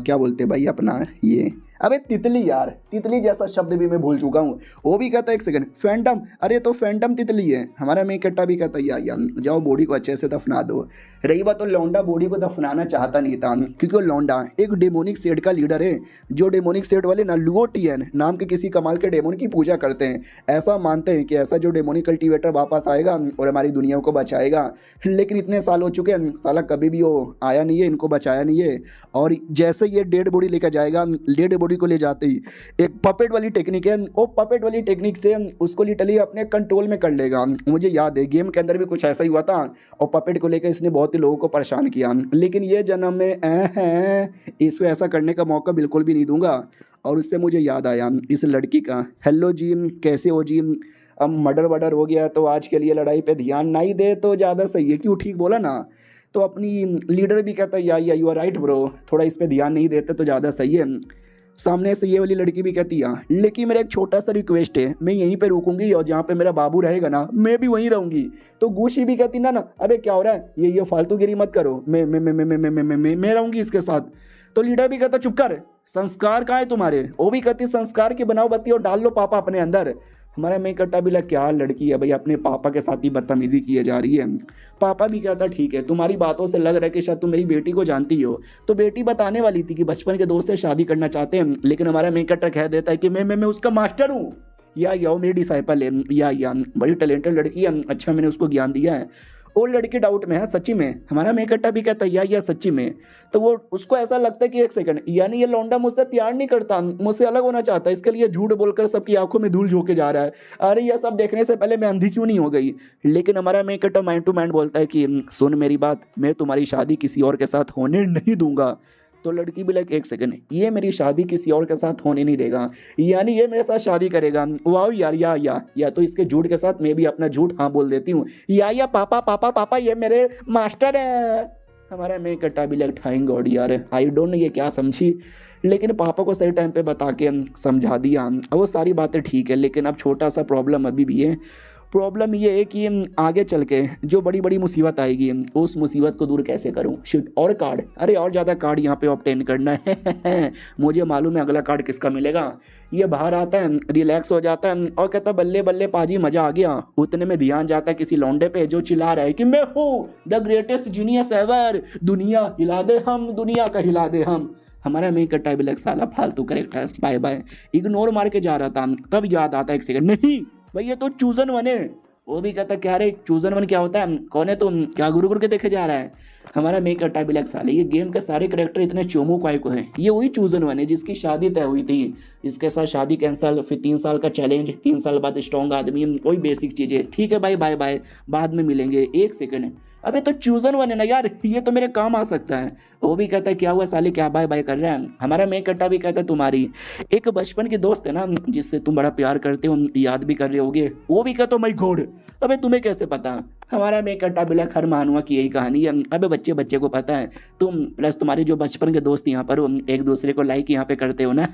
Speaker 1: क्या बोलते हैं भाई अपना ये, अबे तितली यार, तितली जैसा शब्द भी मैं भूल चुका हूँ। वो भी कहता है एक सेकंड फैंटम, अरे तो फैंटम तितली है। हमारा मेन कट्टा भी कहता है या जाओ बॉडी को अच्छे से दफना दो। रही बात तो लौंडा बॉडी को दफनाना चाहता नहीं था, क्योंकि वो लौंडा एक डेमोनिक सेट का लीडर है, जो डेमोनिक सेट वाले ना लुओटियन नाम के किसी कमाल के डेमोन की पूजा करते हैं। ऐसा मानते हैं कि ऐसा जो डेमोनिक कल्टीवेटर वापस आएगा और हमारी दुनिया को बचाएगा। लेकिन इतने साल हो चुके हैं, साला कभी भी वो आया नहीं है, इनको बचाया नहीं है। और जैसे ये डेड बॉडी लेकर जाएगा, डेड बॉडी को ले जाते ही एक पपेट वाली टेक्निक है, वो पपेट वाली टेक्निक से उसको लिटरली अपने कंट्रोल में कर लेगा। मुझे याद है गेम के अंदर भी कुछ ऐसा ही हुआ था, और पपेट को लेकर इसने बहुत ही लोगों को परेशान किया। लेकिन ये जन्म में इसको ऐसा करने का मौका बिल्कुल भी नहीं दूंगा। और उससे मुझे याद आया इस लड़की का, हेलो जिम कैसे हो जिम, अब मर्डर वर्डर हो गया तो आज के लिए लड़ाई पे ध्यान नहीं दे तो ज़्यादा सही है। क्यों ठीक बोला ना। तो अपनी लीडर भी कहता है या यू आर राइट ब्रो, थोड़ा इस पर ध्यान नहीं देते तो ज़्यादा सही है। सामने से ये वाली लड़की भी कहती है लेकिन मेरा एक छोटा सा रिक्वेस्ट है, मैं यहीं पे रुकूंगी और जहाँ पे मेरा बाबू रहेगा ना मैं भी वहीं रहूंगी। तो गुशी भी कहती ना अबे क्या हो रहा है, ये फालतूगिरी मत करो, मैं रहूंगी इसके साथ। तो लीडर भी कहता चुप कर, संस्कार कहाँ है तुम्हारे। वो भी कहती संस्कार की बनाओ बत्ती और डाल लो पापा अपने अंदर। हमारा मैं कट्टा भी लग क्या लड़की है भाई, अपने पापा के साथ ही बदतमीजी किए जा रही है। पापा भी कहता ठीक है, तुम्हारी बातों से लग रहा है कि शायद तुम मेरी बेटी को जानती हो। तो बेटी बताने वाली थी कि बचपन के दोस्त से शादी करना चाहते हैं, लेकिन हमारा मैं कट्टा कह देता है कि मैं उसका मास्टर हूँ, या वो मेरी डिसाइपल है, या बड़ी टैलेंटेड लड़की है, अच्छा मैंने उसको ज्ञान दिया है। वो लड़की डाउट में है सच्ची में। हमारा मैं कट्टा भी कहता है या सच्ची में। तो वो उसको ऐसा लगता है कि एक सेकंड, यानी ये लौंडा मुझसे प्यार नहीं करता, मुझसे अलग होना चाहता है, इसके लिए झूठ बोलकर सबकी आंखों में धूल झोंके जा रहा है। अरे ये सब देखने से पहले मैं अंधी क्यों नहीं हो गई। लेकिन हमारा मैं कट्टा माइंड टू माइंड बोलता है कि सुन मेरी बात, मैं तुम्हारी शादी किसी और के साथ होने नहीं दूंगा। तो लड़की भी लाइक एक सेकंड, ये मेरी शादी किसी और के साथ होने नहीं देगा, यानी ये मेरे साथ शादी करेगा। वाह यार, या तो इसके झूठ के साथ मैं भी अपना झूठ हाँ बोल देती हूँ। या पापा पापा पापा ये मेरे मास्टर है। हमारा मैं कट्टा भी लाइक थैंक गॉड यार, आई डोंट नो ये क्या समझी, लेकिन पापा को सही टाइम पे बता के समझा दिया। अब वो सारी बातें ठीक है, लेकिन अब छोटा सा प्रॉब्लम अभी भी है। प्रॉब्लम ये है कि आगे चल के जो बड़ी बड़ी मुसीबत आएगी उस मुसीबत को दूर कैसे करूं। शिट, और कार्ड, अरे और ज़्यादा कार्ड यहाँ पे ऑब्टेन करना है। मुझे मालूम है अगला कार्ड किसका मिलेगा। ये बाहर आता है, रिलैक्स हो जाता है और कहता बल्ले बल्ले पाजी मजा आ गया। उतने में ध्यान जाता है किसी लौंडे पे जो चिल्ला रहा है कि मैं हूँ द ग्रेटेस्ट जीनियस एवर, दुनिया हिला दे हम, दुनिया का हिला दे हम। हमारा मैं कट्टा भी लग साला फालतू करेक्टर, बाय बाय। इग्नोर मार के जा रहा था, तब याद आता है एक सेकंड, नहीं भाई ये तो चूजन वन है। वो भी कहता क्या रे चूजन वन क्या होता है, कौन है तुम, क्या गुरु गुरु के देखे जा रहा है। हमारा मेक कट्टा भी लग साले, ये गेम के सारे करेक्टर इतने चोमू काय को हैं। ये वही चूजन वन है जिसकी शादी तय हुई थी, इसके साथ शादी कैंसल, फिर 3 साल का चैलेंज, 3 साल बाद स्ट्रॉन्ग आदमी, वही बेसिक चीज़ें। ठीक है भाई, बाय बाय, बाद में मिलेंगे। एक सेकंड, अबे तो चूजन वन है ना यार, ये तो मेरे काम आ सकता है। वो भी कहता है क्या हुआ साले, क्या बाय बाय कर रहा है। हमारा मेक कट्टा भी कहता है तुम्हारी एक बचपन की दोस्त है ना जिससे तुम बड़ा प्यार करते हो, याद भी कर रहे होगे। वो भी कहता माय गॉड, अबे तुम्हें कैसे पता। हमारा मेक कट्टा बिला खर मानुआ की यही कहानी है। अबे बच्चे बच्चे को पता है, तुम प्लस तुम्हारे जो बचपन के दोस्त यहाँ पर हो एक दूसरे को लाइक यहाँ पे करते हो ना।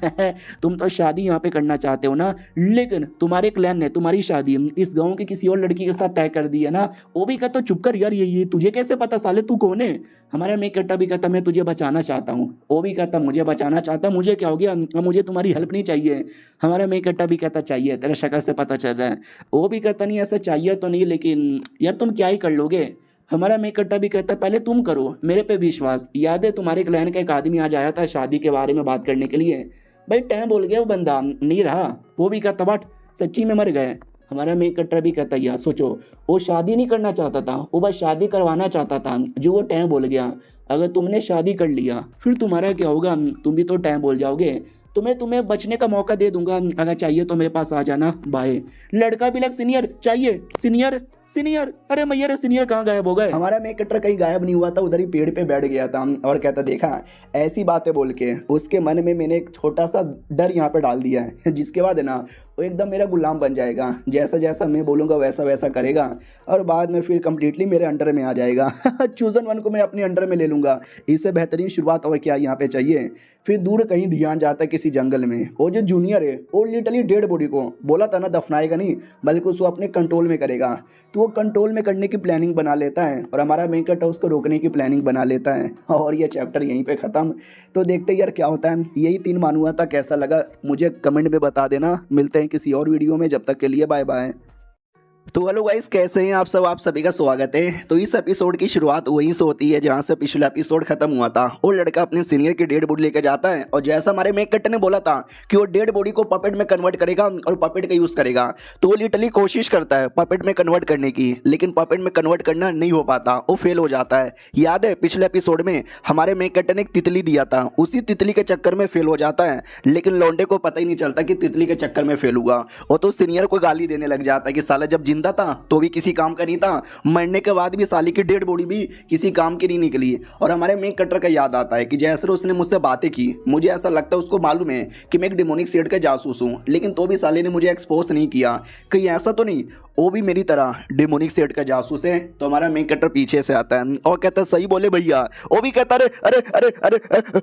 Speaker 1: तुम तो शादी यहाँ पे करना चाहते हो ना, लेकिन तुम्हारे क्लैन ने तुम्हारी शादी इस गाँव की किसी और लड़की के साथ तय कर दी है ना। वो भी कहता चुप कर यार, ये तुझे कैसे पता साले, तू कौन है। हमारा मेक कट्टा भी कहता मैं तुझे बचाना चाहता हूँ। वो भी कहता मुझे बचाना चाहता, मुझे क्या हो गया, मुझे तुम्हारी हेल्प नहीं चाहिए। हमारा मेक कट्टा भी कहता चाहिए, तेरा शक्ल से पता चल रहा है। वो भी कहता नहीं ऐसा चाहिए तो नहीं, लेकिन यार तुम क्या ही कर लोगे। हमारा मेक कट्टा भी कहता पहले तुम करो मेरे पे विश्वास। याद है तुम्हारे क्लैन का एक आदमी आज आया था शादी के बारे में बात करने के लिए, भाई टाइम बोल गया वो बंदा नहीं रहा। वो भी कहता बट सच्ची में मर गए। हमारा मेक कट्टा भी कहता यार सोचो, वो शादी नहीं करना चाहता था, वो बस शादी करवाना चाहता था, जो वो टाइम बोल गया। अगर तुमने शादी कर लिया फिर तुम्हारा क्या होगा, तुम भी तो टाइम बोल जाओगे। तुम्हें बचने का मौका दे दूंगा, अगर चाहिए तो मेरे पास आ जाना, बाय। लड़का भी लग सीनियर चाहिए, सीनियर
Speaker 2: सीनियर, अरे मैया रे सीनियर कहाँ गायब हो गए?
Speaker 1: हमारा मेन कटर कहीं गायब नहीं हुआ था, उधर ही पेड़ पे बैठ गया था और कहता देखा ऐसी बातें बोल के उसके मन में मैंने एक छोटा सा डर यहाँ पे डाल दिया है, जिसके बाद है ना वो एकदम मेरा गुलाम बन जाएगा। जैसा जैसा मैं बोलूँगा वैसा वैसा करेगा और बाद में फिर कम्प्लीटली मेरे अंडर में आ जाएगा। चूजन वन को मैं अपने अंडर में ले लूँगा। इससे बेहतरीन शुरुआत और क्या यहाँ पे चाहिए। फिर दूर कहीं ध्यान जाता है किसी जंगल में। वो जो जूनियर है वो लिटरली डेड बॉडी को बोला था ना दफनाएगा नहीं बल्कि उसको अपने कंट्रोल में करेगा, तो वो कंट्रोल में करने की प्लानिंग बना लेता है और हमारा मेन कटर उसको रोकने की प्लानिंग बना लेता है और ये चैप्टर यहीं पे ख़त्म। तो देखते यार क्या होता है। यही 3 मानूआ था, कैसा लगा मुझे कमेंट में बता देना। मिलते हैं किसी और वीडियो में, जब तक के लिए बाय बाय। तो हेलो गाइस, कैसे हैं आप सब? आप सभी का स्वागत है। तो इस एपिसोड की शुरुआत वहीं से होती है जहां से पिछला एपिसोड खत्म हुआ था। वो लड़का अपने सीनियर की डेड बॉडी लेकर जाता है और जैसा हमारे मेक कटर ने बोला था कि वो डेड बॉडी को पपेट में कन्वर्ट करेगा और पपेट का यूज करेगा, तो वो लिटरली कोशिश करता है पपेट में कन्वर्ट करने की, लेकिन पपेट में कन्वर्ट करना नहीं हो पाता, वो फेल हो जाता है। याद है पिछले एपिसोड में हमारे मेक कटर ने एक तितली दिया था, उसी तितली के चक्कर में फेल हो जाता है, लेकिन लौंडे को पता ही नहीं चलता कि तितली के चक्कर में फेल हुआ। वो तो सीनियर को गाली देने लग जाता है कि साला जब जिंदा था तो भी किसी काम का नहीं था, मरने के बाद भी साली की डेड बॉडी भी किसी काम की नहीं निकली। और हमारे मेक कटर का याद आता है कि जैसे उसने मुझसे बातें की, मुझे ऐसा लगता है उसको मालूम है कि मैं एक डिमोनिक सेट का जासूस हूँ, लेकिन तो भी साले ने मुझे एक्सपोज नहीं किया। कहीं ऐसा तो नहीं वो भी मेरी तरह डिमोनिक सेट का जासूस है? तो हमारा मेक कटर पीछे से आता है और कहता है सही बोले भैया। वो भी कहता अरे अरे अरे अरे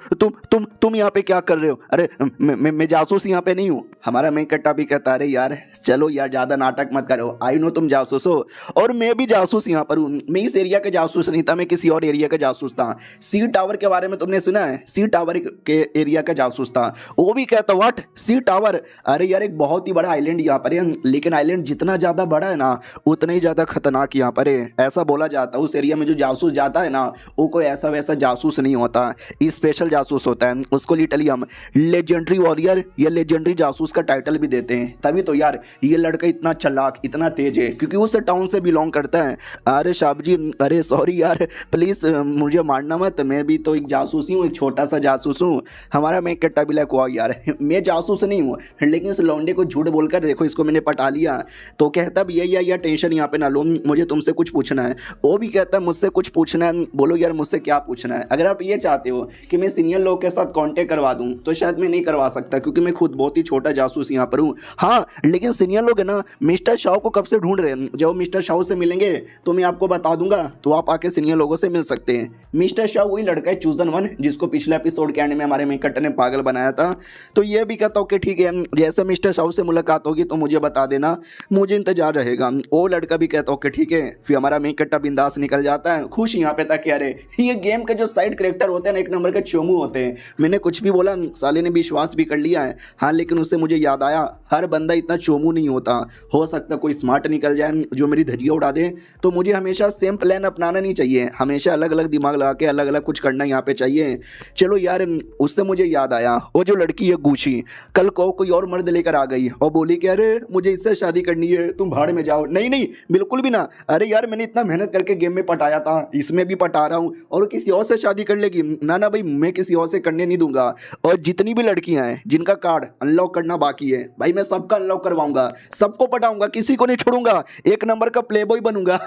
Speaker 1: तुम यहाँ पे क्या कर रहे हो? अरे मैं जासूस यहाँ पे नहीं हूँ। हमारा मेक कट्टा भी कहता अरे यार चलो यार ज़्यादा नाटक मत करो, आई नो तुम जासूस हो और मैं भी जासूस यहाँ पर हूँ। मैं इस एरिया का जासूस नहीं था, मैं किसी और एरिया का जासूस था। सी टावर के बारे में तुमने सुना है? सी टावर के एरिया का जासूस था। वो भी कहता व्हाट सी टावर? अरे यार एक बहुत ही बड़ा आइलैंड यहाँ पर है, लेकिन आइलैंड जितना ज़्यादा बड़ा है ना उतना ही ज़्यादा खतरनाक यहाँ पर है, ऐसा बोला जाता है। उस एरिया में जो जासूस जाता है ना वो कोई ऐसा वैसा जासूस नहीं होता, स्पेशल जासूस होता है। उसको लिटरली हम लेजेंडरी वॉरियर या लेजेंडरी जासूस का टाइटल भी देते हैं। तभी तो यार ये लड़का इतना चालाक इतना तेज है, क्योंकि उस टाउन से बिलोंग करता है। अरे साहब जी, अरे सॉरी यार प्लीज़ मुझे मारना मत, मैं भी तो एक जासूस ही हूँ, एक छोटा सा जासूस हूँ। हमारा मेक कट्टा भी लाइक हुआ यार मैं जासूस नहीं हूँ, लेकिन इस लौंडे को झूठ बोलकर देखो इसको मैंने पटा लिया। तो कहता भी या टेंशन यहाँ पे ना लो, मुझे तुमसे कुछ पूछना है। वो भी कहता है मुझसे कुछ पूछना है? बोलो यार मुझसे क्या पूछना है। अगर आप ये चाहते हो कि मैं सीनियर लोग के साथ कांटेक्ट करवा दूं तो शायद मैं नहीं करवा सकता, क्योंकि मैं खुद बहुत ही छोटा जासूस यहाँ पर हूँ। हाँ लेकिन सीनियर लोग है ना मिस्टर शाह को कब से ढूंढ रहे हैं, जब मिस्टर शाह से मिलेंगे तो मैं आपको बता दूंगा, तो आप आके सीनियर लोगों से मिल सकते हैं। मिस्टर शाह वही लड़का है चूजन वन जिसको पिछले एपिसोड के एंड में हमारे मेक कटर ने पागल बनाया था। तो ये भी कहता हूँ कि ठीक है जैसे मिस्टर शाह से मुलाकात होगी तो मुझे बता देना, मुझे इंतजार रहेगा। वो लड़का भी कहता हूँ कि ठीक है। फिर हमारा मेक कट्टा बिंदास निकल जाता है खुश यहाँ पे था कि अरे ये गेम के जो साइड कैरेक्टर होते हैं ना एक नंबर के चोमू होते हैं। मैंने कुछ भी बोला साले ने विश्वास भी कर लिया है। हाँ लेकिन उससे मुझे याद आया हर बंदा इतना चोमू नहीं होता, हो सकता कोई स्मार्ट निकल जाए जो मेरी धजिया उड़ा दे। तो मुझे हमेशा सेम प्लान अपनाना नहीं चाहिए, हमेशा अलग अलग दिमाग लगा के अलग अलग कुछ करना यहाँ पे चाहिए। चलो यार उससे मुझे याद आया वो जो लड़की है गुची कल को कोई और मर्द लेकर आ गई और बोली कि अरे मुझे इससे शादी करनी है, तुम भाड़ में जाओ। नहीं नहीं बिल्कुल भी ना, अरे यार मैंने इतना मेहनत करके गेम में पटाया था, इसमें भी पटा रहा हूँ और किसी और से शादी कर लेगी? ना ना भाई मैं किसी और से करने नहीं दूंगा। और जितनी भी लड़कियां हैं जिनका कार्ड अनलॉक करना बाकी है भाई मैं सबका अनलॉक करवाऊंगा, सबको पटाऊंगा, किसी को नहीं छोड़ूंगा, एक नंबर का प्ले बॉय बनूंगा।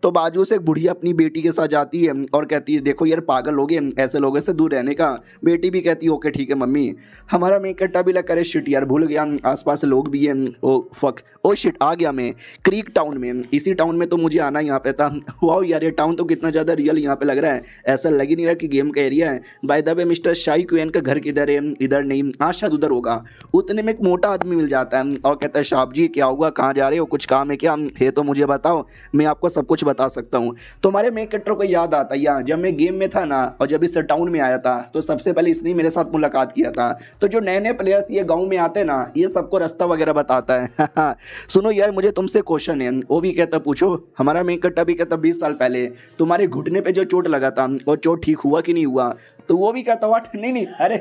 Speaker 1: तो बाजू से एक बुढ़िया अपनी बेटी के साथ जाती है और कहती है देखो यार पागल हो गए ऐसे लोगों से दूर रहने का। बेटी भी कहती है ओके ठीक है मम्मी। हमारा मेक कट्टा भी लग करे शिट यार भूल गया आसपास लोग भी हैं। ओ फक ओ शिट आ गया मैं क्रीक टाउन में, इसी टाउन में तो मुझे आना यहाँ पे था। वाओ यार ये टाउन तो कितना ज़्यादा रियल यहाँ पे लग रहा है, ऐसा लग ही नहीं रहा कि गेम का एरिया है। बाय द वे मिस्टर शाही क्वेन का घर किधर है? इधर नहीं, हाँ शायद उधर होगा। उतने में एक मोटा आदमी मिल जाता है और कहता है साहब जी क्या हुआ, कहाँ जा रहे हो, कुछ काम है क्या? है तो मुझे बताओ, मैं आपको सब कुछ बता सकता हूँ। तो हमारे मेक कटर को याद आता है यार जब मैं गेम में था ना और जब इस टाउन में आया था तो सबसे पहले इसने मेरे साथ मुलाकात किया था। तो जो नए नए प्लेयर्स ये गाँव में आते हैं ना ये सबको रास्ता वगैरह बताता है। सुनो यार मुझे तुमसे क्वेश्चन है। वो भी कहता पूछो। हमारा मेक कट्टा भी कहता 20 साल पहले तुम्हारे घुटने पे जो चोट लगा था वो चोट ठीक हुआ कि नहीं हुआ? तो वो भी कहता व्हाट, नहीं नहीं अरे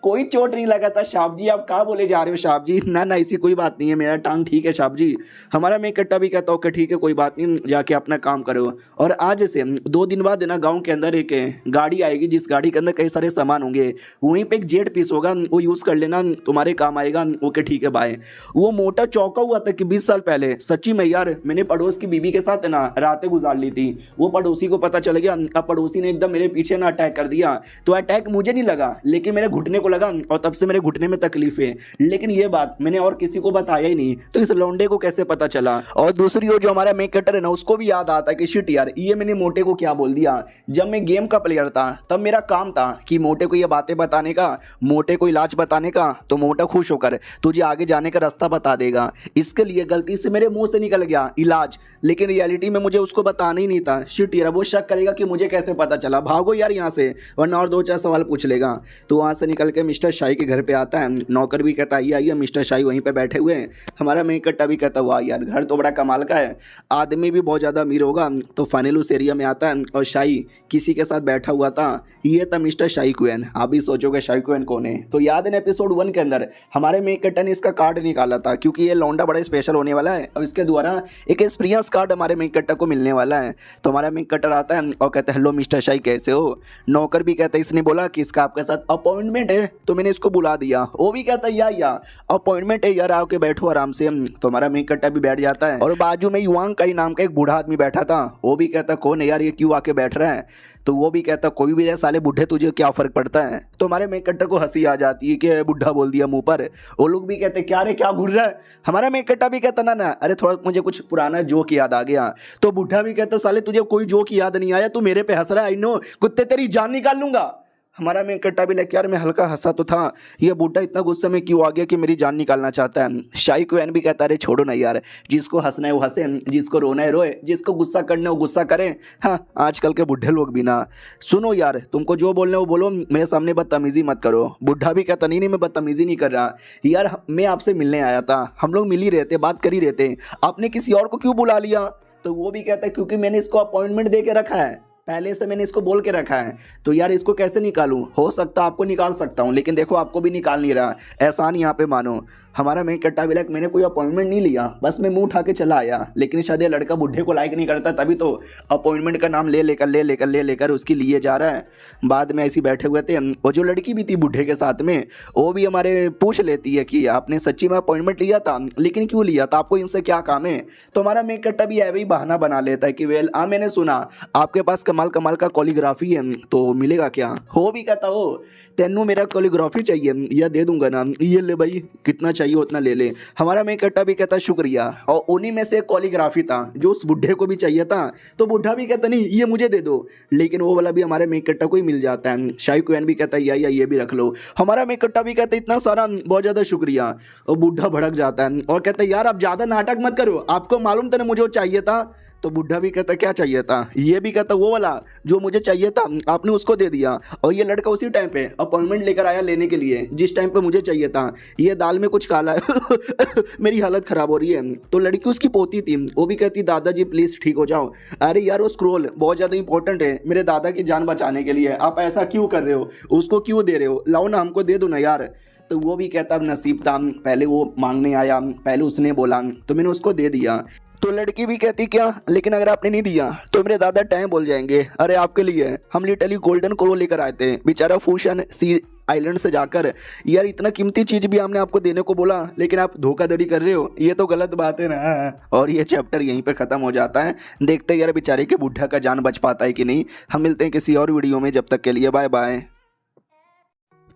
Speaker 1: कोई चोट नहीं लगा था साहब जी, आप कहाँ बोले जा रहे हो साहब जी, ना ना ऐसी कोई बात नहीं है, मेरा टांग ठीक है साहब जी। हमारा मेक कट्टा भी कहता ओके ठीक है कोई बात नहीं, जाके अपना काम करो। और आज से 2 दिन बाद ना गाँव के अंदर एक गाड़ी आएगी जिस गाड़ी के अंदर कई सारे सामान होंगे, वहीं पे एक जेट पीस होगा, वो यूज़ कर लेना, तुम्हारे काम आएगा। ओके ठीक है बाय। वो मोटा चौंका हुआ था कि 20 साल पहले सच्ची में यार मैंने पड़ोस की बीबी के साथ ना रातें गुजार ली थी, वो पड़ोसी को पता चल गया, अब पड़ोसी ने एकदम मेरे पीछे ना अटैक कर दिया। तो अटैक मुझे नहीं लगा लेकिन मेरे घुटने को लगा और तब से मेरे घुटने में तकलीफ है, लेकिन ये बात मैंने और किसी को बताया ही नहीं, तो इस लौंडे को कैसे पता चला। और दूसरी ओर जो हमारा मेक कटर है ना, उसको भी याद आता है कि शिट यार ये मैंने मोटे को क्या बोल दिया। जब मैं गेम का प्लेयर था तब मेरा काम था कि मोटे को ये बातें बताने का, मोटे को इलाज बताने का, तो मोटा खुश होकर तुझे आगे जाने का रास्ता बता देगा। इसके लिए गलती से मेरे मुंह से निकल गया इलाज, लेकिन रियलिटी में मुझे उसको बताना ही नहीं था। शिट यार वो शक करेगा कि मुझे कैसे पता चला, भागो यार यहाँ से वरना और 2-4 सवाल पूछ लेगा। तो वहाँ से निकल के मिस्टर शाही के घर पे आता है, नौकर भी कहता आइए आइए, मिस्टर शाही वहीं पे बैठे हुए हैं। हमारा मेक कट्टा भी कहता वाह यार घर तो बड़ा कमाल का है, आदमी भी बहुत ज़्यादा अमीर होगा। तो फाइनल उस एरिया में आता है और शाही किसी के साथ बैठा हुआ था, ये था मिस्टर शाही क्वेन। आप भी सोचोगे शाही क्वेन कौन है, तो याद है एपिसोड 1 के अंदर हमारे मेक कट्टा ने इसका कार्ड निकाला था, क्योंकि ये लौंडा बड़ा स्पेशल होने वाला है और इसके द्वारा एक एक्सपीरियंस कार्ड हमारे मेक कट्टा को मिलने वाला है। तो हमारा मेक कट्टर आता है और कहता है हेलो मिस्टर शाही कैसे हो। नौकर भी कहता है इसने बोला कि इसका आपके साथ अपॉइंटमेंट है तो मैंने इसको बुला दिया। वो भी कहता है या अपॉइंटमेंट है यार, आके बैठो आराम से। तो हमारा मेक कट्टा भी बैठ जाता है और बाजू में युवांग का ही नाम का एक बूढ़ा आदमी बैठा था, वो भी कहता कौन है यार ये क्यों आके बैठ रहा है। तो वो भी कहता कोई भी रहे साले बूढ़े, तुझे क्या फर्क पड़ता है। तो हमारे मेक कट्टर को हंसी आ जाती है कि बूढ़ा बोल दिया मुंह पर। वो लोग भी कहते क्या रे क्या घूर रहा है। हमारा मेक कट्टा भी कहता ना ना अरे थोड़ा मुझे कुछ पुराना जोक याद आ गया। तो बूढ़ा भी कहता साले तुझे कोई जोक याद नहीं आया, तू मेरे पे हंस रहा है, आई नो कुत्ते तेरी जान निकाल लूंगा। हमारा मेक कट्टा भी लग यार मैं हल्का हंसा तो था, ये बूढ़ा इतना गुस्से में क्यों आ गया कि मेरी जान निकालना चाहता है। शाही क्वेन भी कहता अरे छोड़ो ना यार, जिसको हंसना है वो हंसे, जिसको रोना है रोए, जिसको गुस्सा करना है वो गुस्सा करे। हाँ आजकल के बूढ़े लोग भी ना, सुनो यार तुमको जो बोलना है वो बोलो, मेरे सामने बदतमीजी मत करो। बूढ़ा भी कहता नहीं मैं बदतमीजी नहीं कर रहा यार, मैं आपसे मिलने आया था, हम लोग मिल ही रहते बात कर ही रहते, आपने किसी और को क्यों बुला लिया। तो वो भी कहता है क्योंकि मैंने इसको अपॉइंटमेंट दे के रखा है, पहले से मैंने इसको बोल के रखा है, तो यार इसको कैसे निकालूं। हो सकता आपको निकाल सकता हूं, लेकिन देखो आपको भी निकाल नहीं रहा, एहसान यहाँ पे मानो। हमारा मेक कट्टा भी मैंने कोई अपॉइंटमेंट नहीं लिया, बस मैं मुंह उठा के चला आया, लेकिन शायद ये लड़का बूढ़े को लाइक नहीं करता, तभी तो अपॉइंटमेंट का नाम ले लेकर उसकी लिए जा रहा है। बाद में ऐसे बैठे हुए थे, वो जो लड़की भी थी बूढ़े के साथ में, वो भी हमारे पूछ लेती है कि आपने सच्ची में अपॉइंटमेंट लिया था, लेकिन क्यों लिया था, आपको इनसे क्या काम है। तो हमारा मेक कट्टा भी है वही बहाना बना लेता है कि वेल मैंने सुना आपके पास कमाल कमाल का कोरियोग्राफी है, तो मिलेगा क्या। हो भी कहता हो तेनू मेरा कोरियोग्राफी चाहिए या दे दूंगा ना, ये ले भाई कितना चाहिए उतना ले ले। हमारा मेक कट्टा भी कहता शुक्रिया, और उन्हीं में से एक कोरियोग्राफी था जो उस बुढ़े को भी चाहिए था। तो बुढ़ा भी कहता नहीं ये मुझे दे दो, लेकिन वो वाला भी हमारे मेक कट्टा को ही मिल जाता है। शाही क्वेन भी कहता है या ये भी रख लो। हमारा मेक कट्टा भी कहता है इतना सारा बहुत ज़्यादा शुक्रिया। और बुढ़ा भड़क जाता है और कहता है यार आप ज़्यादा नाटक मत करो, आपको मालूम था ना मुझे वो चाहिए था। तो बुढ़ा भी कहता क्या चाहिए था, ये भी कहता वो वाला जो मुझे चाहिए था आपने उसको दे दिया। और ये लड़का उसी टाइम पे अपॉइंटमेंट लेकर आया लेने के लिए जिस टाइम पे मुझे चाहिए था। ये दाल में कुछ काला है मेरी हालत ख़राब हो रही है। तो लड़की उसकी पोती थी, वो भी कहती दादाजी प्लीज़ ठीक हो जाओ। अरे यार वो स्क्रोल बहुत ज़्यादा इंपॉर्टेंट है मेरे दादा की जान बचाने के लिए, आप ऐसा क्यों कर रहे हो, उसको क्यों दे रहे हो, लाओ ना हमको दे दो ना यार। तो वो भी कहता अब नसीब था, पहले वो मांगने आया, पहले उसने बोला तो मैंने उसको दे दिया। तो लड़की भी कहती क्या, लेकिन अगर आपने नहीं दिया तो मेरे दादा टाइम बोल जाएंगे। अरे आपके लिए हम लिटरली गोल्डन क्रो लेकर आए थे, बेचारा फूशन सी आइलैंड से जाकर, यार इतना कीमती चीज़ भी हमने आपको देने को बोला, लेकिन आप धोखाधड़ी कर रहे हो, ये तो गलत बात है ना। और ये चैप्टर यहीं पे ख़त्म हो जाता है। देखते यार बेचारे के बुढ़ा का जान बच पाता है कि नहीं। हम मिलते हैं किसी और वीडियो में, जब तक के लिए बाय बाय।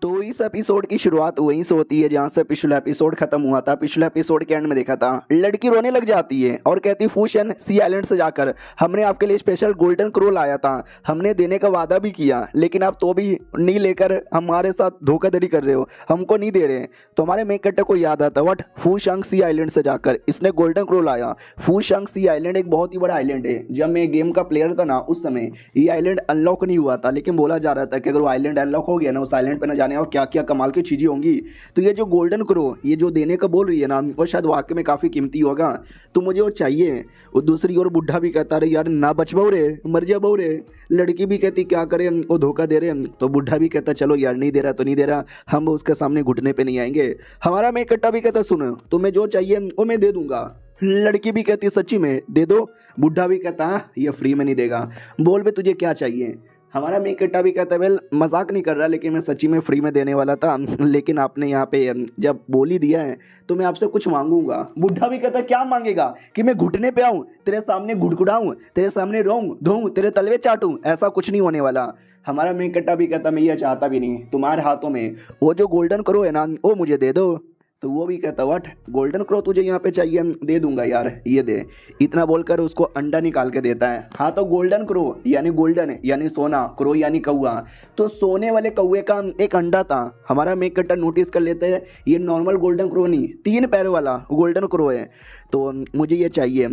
Speaker 1: तो इस एपिसोड की शुरुआत वहीं से होती है जहाँ से पिछला एपिसोड खत्म हुआ था। पिछले एपिसोड के एंड में देखा था लड़की रोने लग जाती है और कहती फूशन सी आइलैंड से जाकर हमने आपके लिए स्पेशल गोल्डन क्रो लाया था, हमने देने का वादा भी किया, लेकिन आप तो भी नहीं लेकर हमारे साथ धोखाधड़ी कर रहे हो, हमको नहीं दे रहे। तो हमारे मेक कट्टर को याद आता वट फूशंग सी आइलैंड से जाकर इसने गोल्डन क्रो लाया। फूशंग सी आइलैंड एक बहुत ही बड़ा आइलैंड है। जब मैं गेम का प्लेयर था ना उस समय ये आइलैंड अनलॉक नहीं हुआ था, लेकिन बोला जा रहा था कि अगर वो आइलैंड अनलॉक हो गया ना उस आइलैंड पर न जाने और क्या क्या कमाल की चीज़ें होंगी। तो ये जो गोल्डन क्रो ये जो देने का बोल रही है ना, वो शायद वाकई में काफ़ी कीमती होगा, तो मुझे वो चाहिए। और दूसरी ओर बुढ़ा भी कहता रहे यार ना बच पाओ रे, मर जा बहु रे। लड़की भी कहती क्या करें, वो धोखा दे रहे हैं। तो बुढ़ा भी कहता चलो यार नहीं दे रहा तो नहीं दे रहा, हम उसके सामने घुटने पे नहीं आएंगे। हमारा मैं कट्टा भी कहता सुनो तुम्हें जो चाहिए वो मैं दे दूंगा। लड़की भी कहती सच्ची में दे दो। बुढ़ा भी कहता हाँ ये फ्री में नहीं देगा, बोल बे तुझे क्या चाहिए। हमारा मैं कट्टा भी कहता वेल मजाक नहीं कर रहा, लेकिन मैं सच्ची में फ्री में देने वाला था, लेकिन आपने यहाँ पे जब बोल ही दिया है तो मैं आपसे कुछ मांगूंगा। बुढ़ा भी कहता क्या मांगेगा, कि मैं घुटने पे आऊँ, तेरे सामने घुड़घुड़ाऊँ, तेरे सामने रोऊं धोऊं, तेरे तलवे चाटूं, ऐसा कुछ नहीं होने वाला। हमारा मैं कट्टा भी कहता मैं ये चाहता भी नहीं, तुम्हारे हाथों में वो जो गोल्डन करो है ना वो मुझे दे दो। तो वो भी कहता व्हाट गोल्डन क्रो तुझे यहाँ पे चाहिए, दे दूंगा यार ये दे। इतना बोलकर उसको अंडा निकाल के देता है। हाँ तो गोल्डन क्रो यानी गोल्डन यानी सोना, क्रो यानी कौआ, तो सोने वाले कौए का एक अंडा था। हमारा मेक कट्टा नोटिस कर लेते हैं ये नॉर्मल गोल्डन क्रो नहीं 3 पैरों वाला गोल्डन क्रो है, तो मुझे ये चाहिए।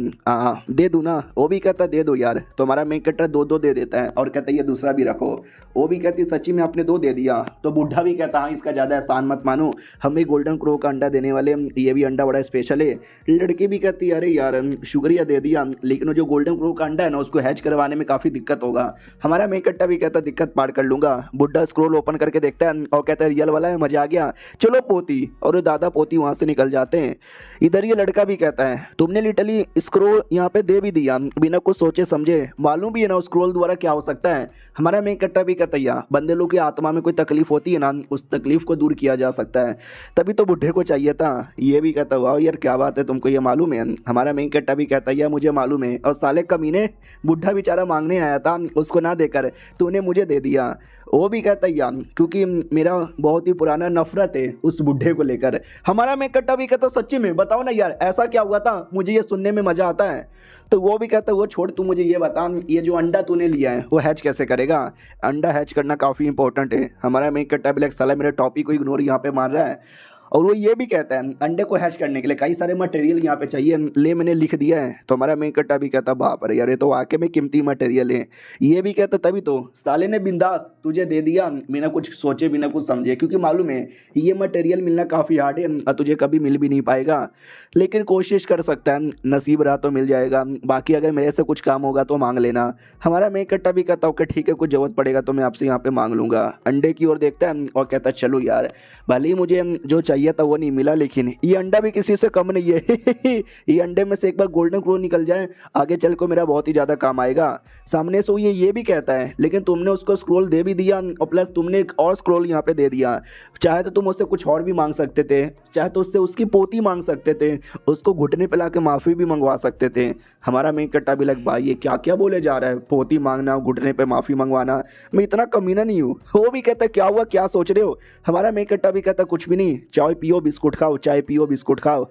Speaker 1: दे दूँ ना, वो भी कहता दे दो यार। तो हमारा मेक कट्टा 2-2 दे देता है और कहता है ये दूसरा भी रखो। वो भी कहती सच्ची में आपने 2 दे दिया। तो बुढ़ा भी कहता हाँ इसका ज़्यादा एहसान मत मानो, हम भी गोल्डन क्रो का अंडा देने वाले, ये भी अंडा बड़ा स्पेशल है। लड़की भी कहती अरे यार शुक्रिया दे दिया, लेकिन वो जो गोल्डन क्रो का अंडा है ना उसको हैच करवाने में काफ़ी दिक्कत होगा। हमारा मेक कट्टा भी कहता दिक्कत पार कर लूँगा। बुढ़ा स्क्रोल ओपन करके देखता है और कहता है रियल वाला है, मजा आ गया, चलो पोती। और दादा पोती वहाँ से निकल जाते हैं। इधर ये लड़का भी कहता है तुमने लिटरली स्क्रोल यहाँ पे दे भी दिया बिना कुछ सोचे समझे, मालूम भी है ना स्क्रोल द्वारा क्या हो सकता है। हमारा मेक कट्टा भी कहता है बंदे लोग की आत्मा में कोई तकलीफ होती है ना, उस तकलीफ को दूर किया जा सकता है, तभी तो बुढ़े को चाहिए था। ये भी कहता वाह यार क्या बात है, तुमको ये मालूम है। हमारा मेक कट्टा भी कहता है मुझे मालूम है, और साले कमीने बुढ़ा बेचारा मांगने आया था, उसको ना देकर तूने मुझे दे दिया। वो भी कहता है क्योंकि मेरा बहुत ही पुराना नफरत है उस बुढ़े को लेकर। हमारा मेक कट्टा भी कहता सच्ची में बताओ ना यार ऐसा क्या हुआ था, मुझे ये सुनने में मजा आता है। तो वो भी कहता है वो छोड़, तू मुझे ये बता ये जो अंडा तूने लिया है वो हैच कैसे करेगा। अंडा हैच करना काफ़ी इंपॉर्टेंट है। हमारा मेक कट्टा भी लाइक साला मेरे टॉपिक को इग्नोर यहाँ पे मार रहा है। और वो ये भी कहता है अंडे को हैच करने के लिए कई सारे मटेरियल यहाँ पे चाहिए, ले मैंने लिख दिया है। तो हमारा मेक कट्टा भी कहता बाप रे यार ये तो वाकई में कीमती मटेरियल है। ये भी कहता तभी तो साले ने बिंदास तुझे दे दिया बिना कुछ सोचे बिना कुछ समझे, क्योंकि मालूम है ये मटेरियल मिलना काफ़ी हार्ड है और तुझे कभी मिल भी नहीं पाएगा, लेकिन कोशिश कर सकता है, नसीब रहा तो मिल जाएगा, बाकी अगर मेरे से कुछ काम होगा तो मांग लेना। हमारा मेक कट्टा भी कहता ओके ठीक है, कुछ ज़रूरत पड़ेगा तो मैं आपसे यहाँ पे मांग लूँगा। अंडे की ओर देखता है और कहता चलो यार भले ही मुझे जो चाहिए था वो नहीं मिला, लेकिन ये अंडा भी किसी से कम नहीं है। ये अंडे में से एक बार गोल्डन क्रो निकल जाए आगे चल को मेरा बहुत ही ज़्यादा काम आएगा। सामने से ये भी कहता है लेकिन तुमने उसको स्क्रोल दे भी दिया और प्लस तुमने एक और स्क्रोल यहाँ पे दे दिया। चाहे तो तुम उससे कुछ और भी मांग सकते थे, चाहे तो उससे उसकी पोती मांग सकते थे, उसको घुटने पे ला के माफ़ी भी मंगवा सकते थे। हमारा मेक कट्टा भी लग भाई ये क्या क्या बोले जा रहा है, पोती मांगना घुटने पे माफ़ी मंगवाना, मैं इतना कमीना नहीं हूँ। वो भी कहता क्या हुआ क्या सोच रहे हो। हमारा मेक कट्टा भी कहता कुछ भी नहीं, चाय पियो बिस्कुट खाओ, चाय पियो बिस्कुट खाओ।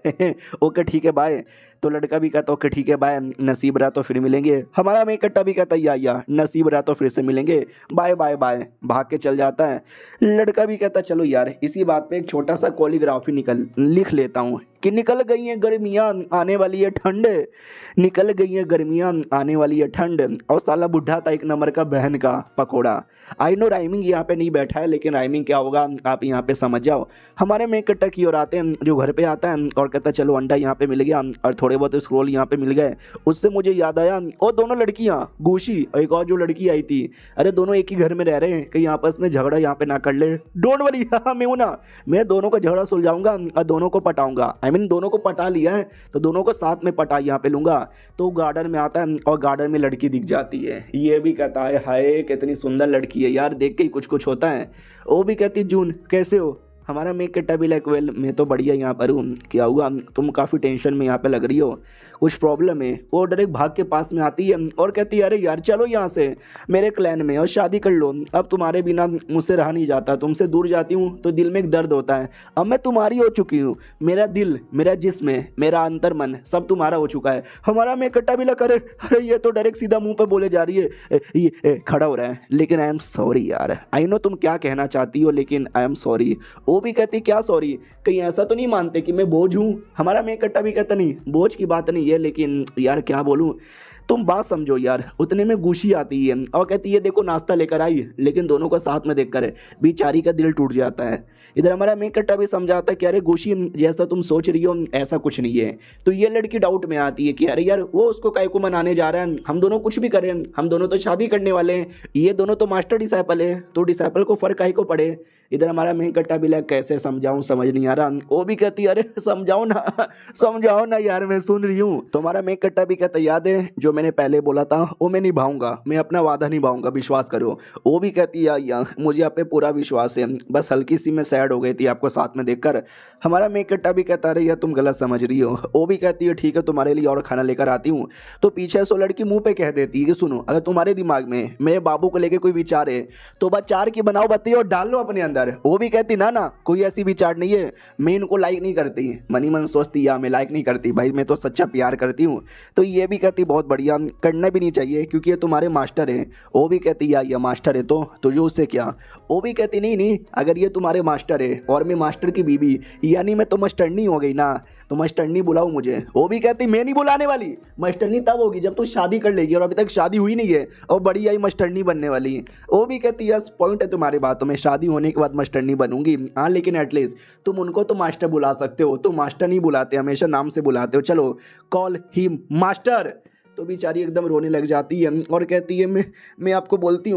Speaker 1: ओके ठीक है बाय। तो लड़का भी कहता ओके ठीक है बाय, नसीब रहा तो फिर मिलेंगे। हमारा मेक कट्टा भी कहता या नसीब रहा तो फिर से मिलेंगे, बाय बाय बाय, भाग के चल जाता है। लड़का भी कहता चलो यार इसी बात पे एक छोटा सा कॉलीग्राफी लिख लेता हूँ कि निकल गई हैं गर्मियाँ आने वाली है ठंड, निकल गई हैं गर्मियाँ आने वाली है ठंड। और साला बुढ़ा था 1 नंबर का बहन का पकोड़ा। आई नो राइमिंग यहाँ पे नहीं बैठा है, लेकिन राइमिंग क्या होगा आप यहाँ पे समझ जाओ। हमारे मेक कट्टा की ओर आते हैं जो घर पे आता है और कहता चलो अंडा यहाँ पे मिल गया और थोड़े बहुत स्क्रोल यहाँ पे मिल गए। उससे मुझे याद आया और दोनों लड़कियाँ गूशी और एक और जो लड़की आई थी, अरे दोनों एक ही घर में रह रहे हैं, कहीं आपस में झगड़ा यहाँ पे ना कर ले। डोंट वरी, मैं हूँ ना, मैं दोनों का झगड़ा सुलझाऊंगा और दोनों को पटाऊंगा। दोनों को पटा लिया है तो दोनों को साथ में पटा यहाँ पे लूंगा। तो गार्डन में आता है और गार्डन में लड़की दिख जाती है। ये भी कहता है हाय कितनी सुंदर लड़की है यार, देख के ही कुछ कुछ होता है। वो भी कहती जून कैसे हो। हमारा मेक कट्टा भी लाइक वेल मैं तो बढ़िया यहाँ पर हूँ, क्या हुआ तुम काफ़ी टेंशन में यहाँ पे लग रही हो, कुछ प्रॉब्लम है। वो डायरेक्ट भाग के पास में आती है और कहती है अरे यार चलो यहाँ से मेरे क्लैन में और शादी कर लो, अब तुम्हारे बिना मुझसे रहा नहीं जाता, तुमसे दूर जाती हूँ तो दिल में एक दर्द होता है, अब मैं तुम्हारी हो चुकी हूँ, मेरा दिल मेरा जिस्म मेरा अंतर मन सब तुम्हारा हो चुका है। हमारा मेक कट्टा भी लगा अरे ये तो डायरेक्ट सीधा मुँह पर बोले जा रही है, ये खड़ा हो रहा है। लेकिन आई एम सॉरी यार, आई नो तुम क्या कहना चाहती हो लेकिन आई एम सॉरी। वो भी कहती क्या सॉरी, कहीं ऐसा तो नहीं मानते कि मैं बोझ हूँ। हमारा मेक कट्टा भी कहता नहीं बोझ की बात नहीं है, लेकिन यार क्या बोलूँ। तुम बात समझो यार। उतने में गुशी आती है और कहती है देखो नाश्ता लेकर आई, लेकिन दोनों को साथ में देखकर बेचारी का दिल टूट जाता है। इधर हमारा मेन कट्टा भी समझाता है कि अरे गुशी जैसा तुम सोच रही हो ऐसा कुछ नहीं है। तो ये लड़की डाउट में आती है कि अरे यार वो उसको काहे को मनाने जा रहा है, हम दोनों कुछ भी करें, हम दोनों तो शादी करने वाले हैं, ये दोनों तो मास्टर डिसाइपल है, तो डिसाइपल को फर्क काहे को पड़े। इधर हमारा मेन कट्टा भी लग कैसे समझाऊं समझ नहीं आ रहा। वो भी कहती है अरे समझाओ ना समझाओ ना यार मैं सुन रही हूँ। तो हमारा मेन कट्टा भी कहता याद है जो मैंने पहले बोला था वो मैं निभाऊंगा, मैं अपना वादा निभाऊंगा, विश्वास करो। वो भी कहती है यार मुझे आप पे पूरा विश्वास है, बस हल्की सी मैं सैड हो गई थी आपको साथ में देखकर। हमारा मेन कट्टा भी कहता अरे यार तुम गलत समझ रही हो। वो भी कहती है ठीक है तुम्हारे लिए और खाना लेकर आती हूँ। तो पीछे से लड़की मुंह पे कह देती है कि सुनो अगर तुम्हारे दिमाग में मेरे बाबू को लेके कोई विचार है तो बस 4 की बनाओ बत्ती और डाल लो अपने अंदर। वो भी कहती ना कोई ऐसी विचार नहीं है, मैं इनको लाइक नहीं करती। मनी मन सोचती या मैं लाइक नहीं करती भाई, मैं तो सच्चा प्यार करती हूँ। तो ये भी कहती बहुत बढ़िया, करना भी नहीं चाहिए क्योंकि ये तुम्हारे मास्टर है। वो भी कहती या मास्टर है तो तुझे उससे क्या। वो भी कहती नहीं अगर ये तुम्हारे मास्टर है और मैं मास्टर की बीवी यानी मैं तो मास्टरनी हो गई ना, तो मास्टरनी बुलाओ मुझे। वो भी कहती मैं नहीं बुलाने वाली, मास्टरनी तब होगी जब तू शादी कर लेगी और अभी तक शादी हुई नहीं है और बड़ी आई मास्टरनी बनने वाली। वो भी कहती यस पॉइंट है तुम्हारी बातों में, शादी होने के बाद मास्टरनी बनूंगी हाँ, लेकिन एटलीस्ट तुम उनको तो मास्टर बुला सकते हो, तुम मास्टर नहीं बुलाते, हमेशा नाम से बुलाते हो, चलो कॉल हिम मास्टर। तो बेचारी एकदम रोने लग जाती है और कहती है मैं आपको बोलती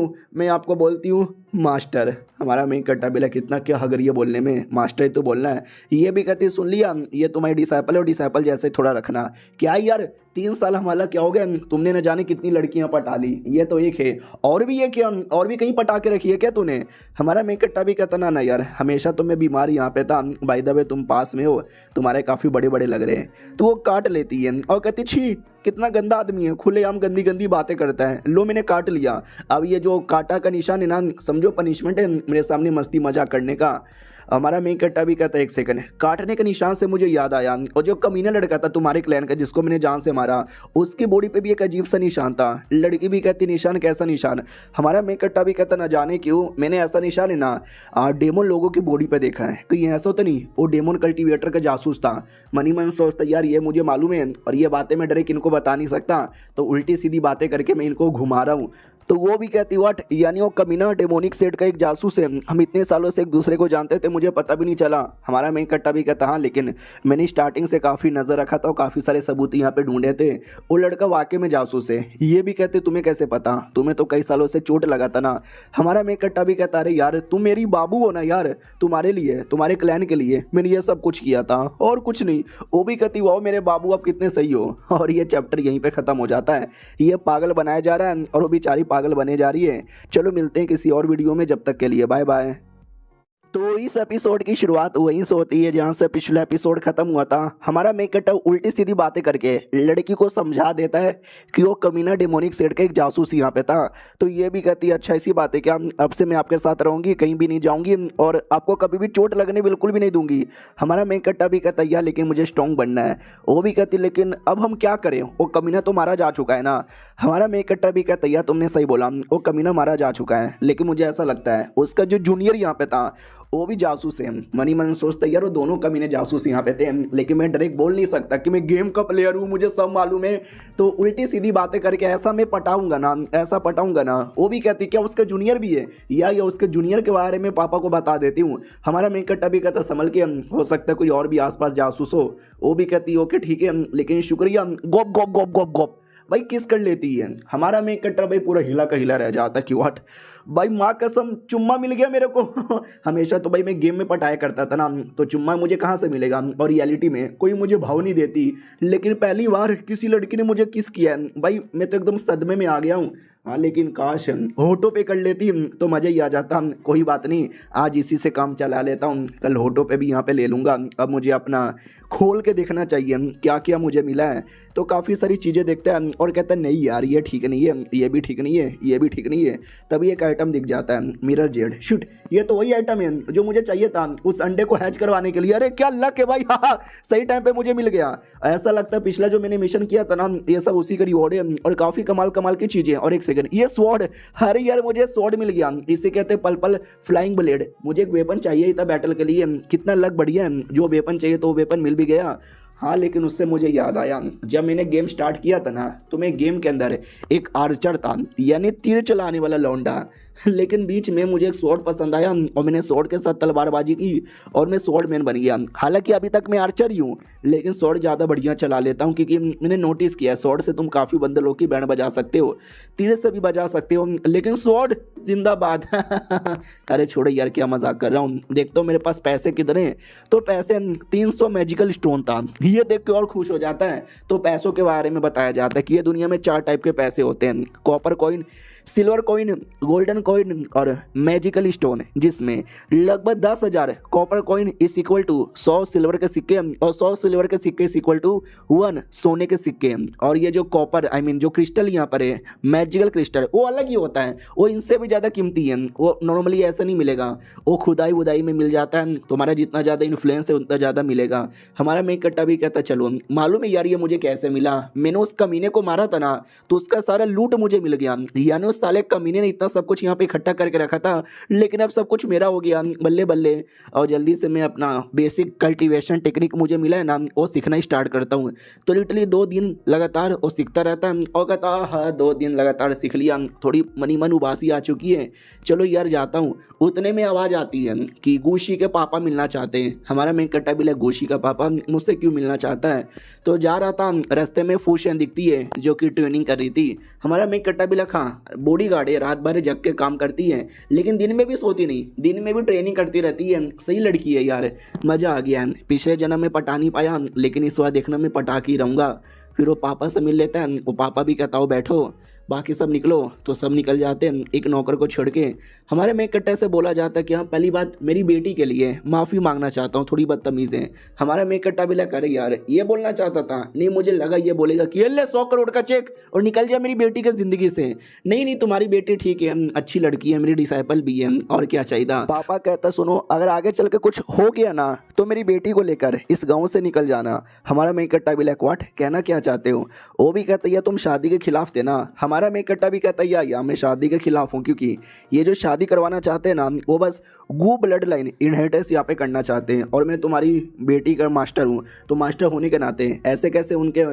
Speaker 1: हूँ मास्टर। हमारा मेन कट्टा बेला कितना क्या हगर ये बोलने में, मास्टर ही तो बोलना है। ये भी कहती सुन लिया ये तुम्हारी डिसाइपल है और डिसाइपल जैसे थोड़ा रखना। क्या यार 3 साल हमारा क्या हो गया, तुमने न जाने कितनी लड़कियां पटा ली, ये तो एक है और भी ये क्या और भी कहीं पटा के रखी है क्या तूने। हमारा मेन कट्टा भी कहता ना यार हमेशा तो मैं बीमार यहाँ पे था, बाय द वे तुम पास में हो, तुम्हारे काफ़ी बड़े बड़े लग रहे हैं। तो वो काट लेती है और कहती छी कितना गंदा आदमी है, खुलेआम गंदी गंदी बातें करता है, लो मैंने काट लिया। अब ये जो काटा का निशान है ना समझो पनिशमेंट है मेरे सामने मस्ती मजाक करने का। हमारा मेन कट्टा भी कहता है एक सेकंड, काटने के निशान से मुझे याद आया और जो कमीना लड़का था तुम्हारे क्लैन का जिसको मैंने जान से मारा उसकी बॉडी पे भी एक अजीब सा निशान था। लड़की भी कहती निशान कैसा निशान। हमारा मेन कट्टा भी कहता ना जाने क्यों मैंने ऐसा निशान है ना डेमन लोगों की बॉडी पे देखा है, कहीं ऐसा तो नहीं वो डेमन कल्टीवेटर का जासूस था। मनी मन सोचता यार ये मुझे मालूम है और ये बातें मैं डायरेक्ट इनको बता नहीं सकता, तो उल्टी सीधी बातें करके मैं इनको घुमा रहा हूँ। तो वो भी कहती व्हाट यानी वो कमीना डेमोनिक सेट का एक जासूस है, हम इतने सालों से एक दूसरे को जानते थे मुझे पता भी नहीं चला। हमारा मेन कट्टा भी कहता हाँ लेकिन मैंने स्टार्टिंग से काफ़ी नज़र रखा था और काफ़ी सारे सबूत यहाँ पे ढूंढे थे, वो लड़का वाकई में जासूस है। ये भी कहते तुम्हें कैसे पता, तुम्हें तो कई सालों से चोट लगा था ना। हमारा मेन कट्टा भी कहता अरे यार तुम मेरी बाबू हो ना यार, तुम्हारे लिए तुम्हारे क्लैन के लिए मैंने ये सब कुछ किया था और कुछ नहीं। वो भी कहती वाओ मेरे बाबू आप कितने सही हो। और ये चैप्टर यहीं पर ख़त्म हो जाता है। ये पागल बनाया जा रहा है और वो बेचारी पागल बने जा रही है। चलो मिलते हैं किसी और वीडियो में, जब तक के लिए बाय बाय। तो इस एपिसोड की शुरुआत वहीं से होती है जहाँ से पिछला एपिसोड खत्म हुआ था। हमारा मेन कट्टा उल्टी सीधी बातें करके लड़की को समझा देता है कि वो कमीना डेमोनिक सेट का एक जासूस यहाँ पे था। तो ये भी कहती है अच्छा ऐसी बात है क्या, अब से मैं आपके साथ रहूंगी, कहीं भी नहीं जाऊंगी और आपको कभी भी चोट लगने बिल्कुल भी नहीं दूंगी। हमारा मेन कट्टा भी कहता है यार लेकिन मुझे स्ट्रॉन्ग बनना है। वो भी कहती लेकिन अब हम क्या करें, वो कमीना तो मारा जा चुका है ना। हमारा मेन कट्टा भी कहता है यार तुमने सही बोला, वो कमीना मारा जा चुका है, लेकिन मुझे ऐसा लगता है उसका जो जूनियर यहाँ पे था वो भी जासूस है। मनी मन सोचता यार वो दोनों कमीने जासूस यहाँ पे थे, लेकिन मैं डायरेक्ट बोल नहीं सकता कि मैं गेम का प्लेयर हूँ, मुझे सब मालूम है। तो उल्टी सीधी बातें करके ऐसा मैं पटाऊंगा ना, ऐसा पटाऊंगा ना। वो भी कहती क्या उसका जूनियर भी है या उसके जूनियर के बारे में पापा को बता देती हूँ। हमारा मेन कट्टा भी कहता संभल के, हो सकता है कोई और भी आसपास जासूस हो। वो भी कहती ओके ठीक है लेकिन शुक्रिया, गोप गोप गोप गोप गोप भाई किस कर लेती है। हमारा मेन कट्टा भाई पूरा हिला का हिला रह जाता कि व्हाट भाई माँ कसम चुम्मा मिल गया मेरे को। हमेशा तो भाई मैं गेम में पटाया करता था ना, तो चुम्मा मुझे कहाँ से मिलेगा और रियलिटी में कोई मुझे भाव नहीं देती, लेकिन पहली बार किसी लड़की ने मुझे किस किया है भाई मैं तो एकदम सदमे में आ गया हूँ। हाँ लेकिन काश होटो पे कर लेती तो मज़ा ही आ जाता। कोई बात नहीं आज इसी से काम चला लेता हूँ, कल होटो पे भी यहाँ पे ले लूँगा। अब मुझे अपना खोल के देखना चाहिए क्या क्या मुझे मिला है। तो काफ़ी सारी चीज़ें देखता है और कहता है नहीं यार ये ठीक नहीं है, ये भी ठीक नहीं है, ये भी ठीक नहीं है। तभी एक आइटम दिख जाता है मिरर जेड, शिट ये तो वही आइटम है जो मुझे चाहिए था उस अंडे को हैच करवाने के लिए। अरे क्या लक है भाई, हाँ सही टाइम पे मुझे मिल गया। ऐसा लगता है पिछला जो मैंने मिशन किया था ना ये सब उसी का रिवॉर्ड है और काफ़ी कमाल कमाल की चीज़ें। और एक सेकंड ये स्वॉर्ड, अरे यार मुझे स्वॉर्ड मिल गया, इसे कहते हैं पल पल फ्लाइंग ब्लेड। मुझे एक वेपन चाहिए था बैटल के लिए, कितना लक बढ़िया है, जो वेपन चाहिए तो वो वेपन मिल भी गया। हाँ, लेकिन उससे मुझे याद आया, जब मैंने गेम स्टार्ट किया था ना, तो मैं गेम के अंदर एक आर्चर था, यानी तीर चलाने वाला लौंडा। लेकिन बीच में मुझे एक स्वॉर्ड पसंद आया और मैंने स्वॉर्ड के साथ तलवारबाजी की और मैं स्वॉर्ड मैन बन गया। हालांकि अभी तक मैं आर्चर ही हूँ, लेकिन स्वॉर्ड ज़्यादा बढ़िया चला लेता हूँ, क्योंकि मैंने नोटिस किया है स्वॉर्ड से तुम काफ़ी बंदरों की बैंड बजा सकते हो, तीर से भी बजा सकते हो, लेकिन स्वॉर्ड जिंदाबाद। अरे छोड़ो यार, क्या मजाक कर रहा हूँ। देखता हूँ मेरे पास पैसे कितने, तो पैसे 300 मैजिकल स्टोन था। ये देख के और खुश हो जाता है। तो पैसों के बारे में बताया जाता है कि ये दुनिया में 4 टाइप के पैसे होते हैं, copper coin, silver coin, golden coin और मैजिकल स्टोन, जिसमें लगभग 10,000 copper coin is equal to 100 silver के सिक्के और 100 सिल्वर के सिक्के इज इक्वल टू 1 सोने के सिक्के। और ये जो कॉपर जो क्रिस्टल यहाँ पर है, मैजिकल क्रिस्टल, वो अलग ही होता है, वो इनसे भी ज़्यादा कीमती है। वो नॉर्मली ऐसा नहीं मिलेगा, वो खुदाई वुदाई में मिल जाता है। तुम्हारा जितना ज़्यादा इन्फ्लुएंस है उतना ज़्यादा मिलेगा। हमारा मेक कट्टा भी कहता चलो, मालूम है यार ये मुझे कैसे मिला, मैंने उस कमीने को मारा था ना, तो उसका सारा लूट मुझे मिल गया। यानी उस साले कमीने ने इतना सब कुछ यहाँ पे इकट्ठा करके रखा था, लेकिन अब सब कुछ मेरा हो गया, बल्ले बल्ले। और जल्दी से मैं अपना बेसिक कल्टीवेशन टेक्निक मुझे मिला है ना, वो सीखना स्टार्ट करता हूँ। तो लिटरली 2 दिन लगातार वो सीखता रहता है और कहता हाँ 2 दिन लगातार सीख लिया, थोड़ी मनी मन उबासी आ चुकी है, चलो यार जाता हूँ। उतने में आवाज़ आती है कि गुशी के पापा मिलना चाहते हैं। हमारा मेन कट्टा भी लगा, गुशी का पापा मुझसे क्यों मिलना चाहता है। तो जा रहा था, रास्ते में फूशन दिखती है जो कि ट्रेनिंग कर रही थी। हमारा मेन कट्टा भी लखा बॉडी गार्ड है, रात भर जग के काम करती है, लेकिन दिन में भी सोती नहीं, दिन में भी ट्रेनिंग करती रहती है। सही लड़की है यार, मज़ा आ गया है। पिछले जन्म में पटा नहीं पाया, लेकिन इस बार देखना मैं पटा के ही रहूँगा। फिर वो पापा से मिल लेता है, वो पापा भी कहता हो बैठो, बाकी सब निकलो, तो सब निकल जाते हैं। एक नौकर को छोड़ के हमारे मेक कट्टे से बोला जाता है कि हाँ पहली बात मेरी बेटी के लिए माफ़ी मांगना चाहता हूँ, थोड़ी बदतमीज़ है। हमारा मेक कट्टा भी लगा, अरे यार ये बोलना चाहता था, नहीं मुझे लगा ये बोलेगा कि ले 100 करोड़ का चेक और निकल जाए मेरी बेटी की ज़िंदगी से। नहीं नहीं, तुम्हारी बेटी ठीक है, अच्छी लड़की है, मेरी डिसाइपल भी है, और क्या चाहिए। पापा कहता सुनो, अगर आगे चल के कुछ हो गया ना तो मेरी बेटी को लेकर इस गाँव से निकल जाना। हमारा मेक कट्टा भी लगा, व्हाट, कहना क्या चाहते हो। वो भी कहता है तुम शादी के खिलाफ थे ना। हमारा मेक कट्टा भी कहता है या मैं शादी के खिलाफ हूँ, क्योंकि ये जो शादी करवाना चाहते हैं ना वो बस गू ब्लड लाइन इनहेरिटेंस यहाँ पे करना चाहते हैं, और मैं तुम्हारी बेटी का मास्टर हूँ, तो मास्टर होने के नाते ऐसे कैसे उनके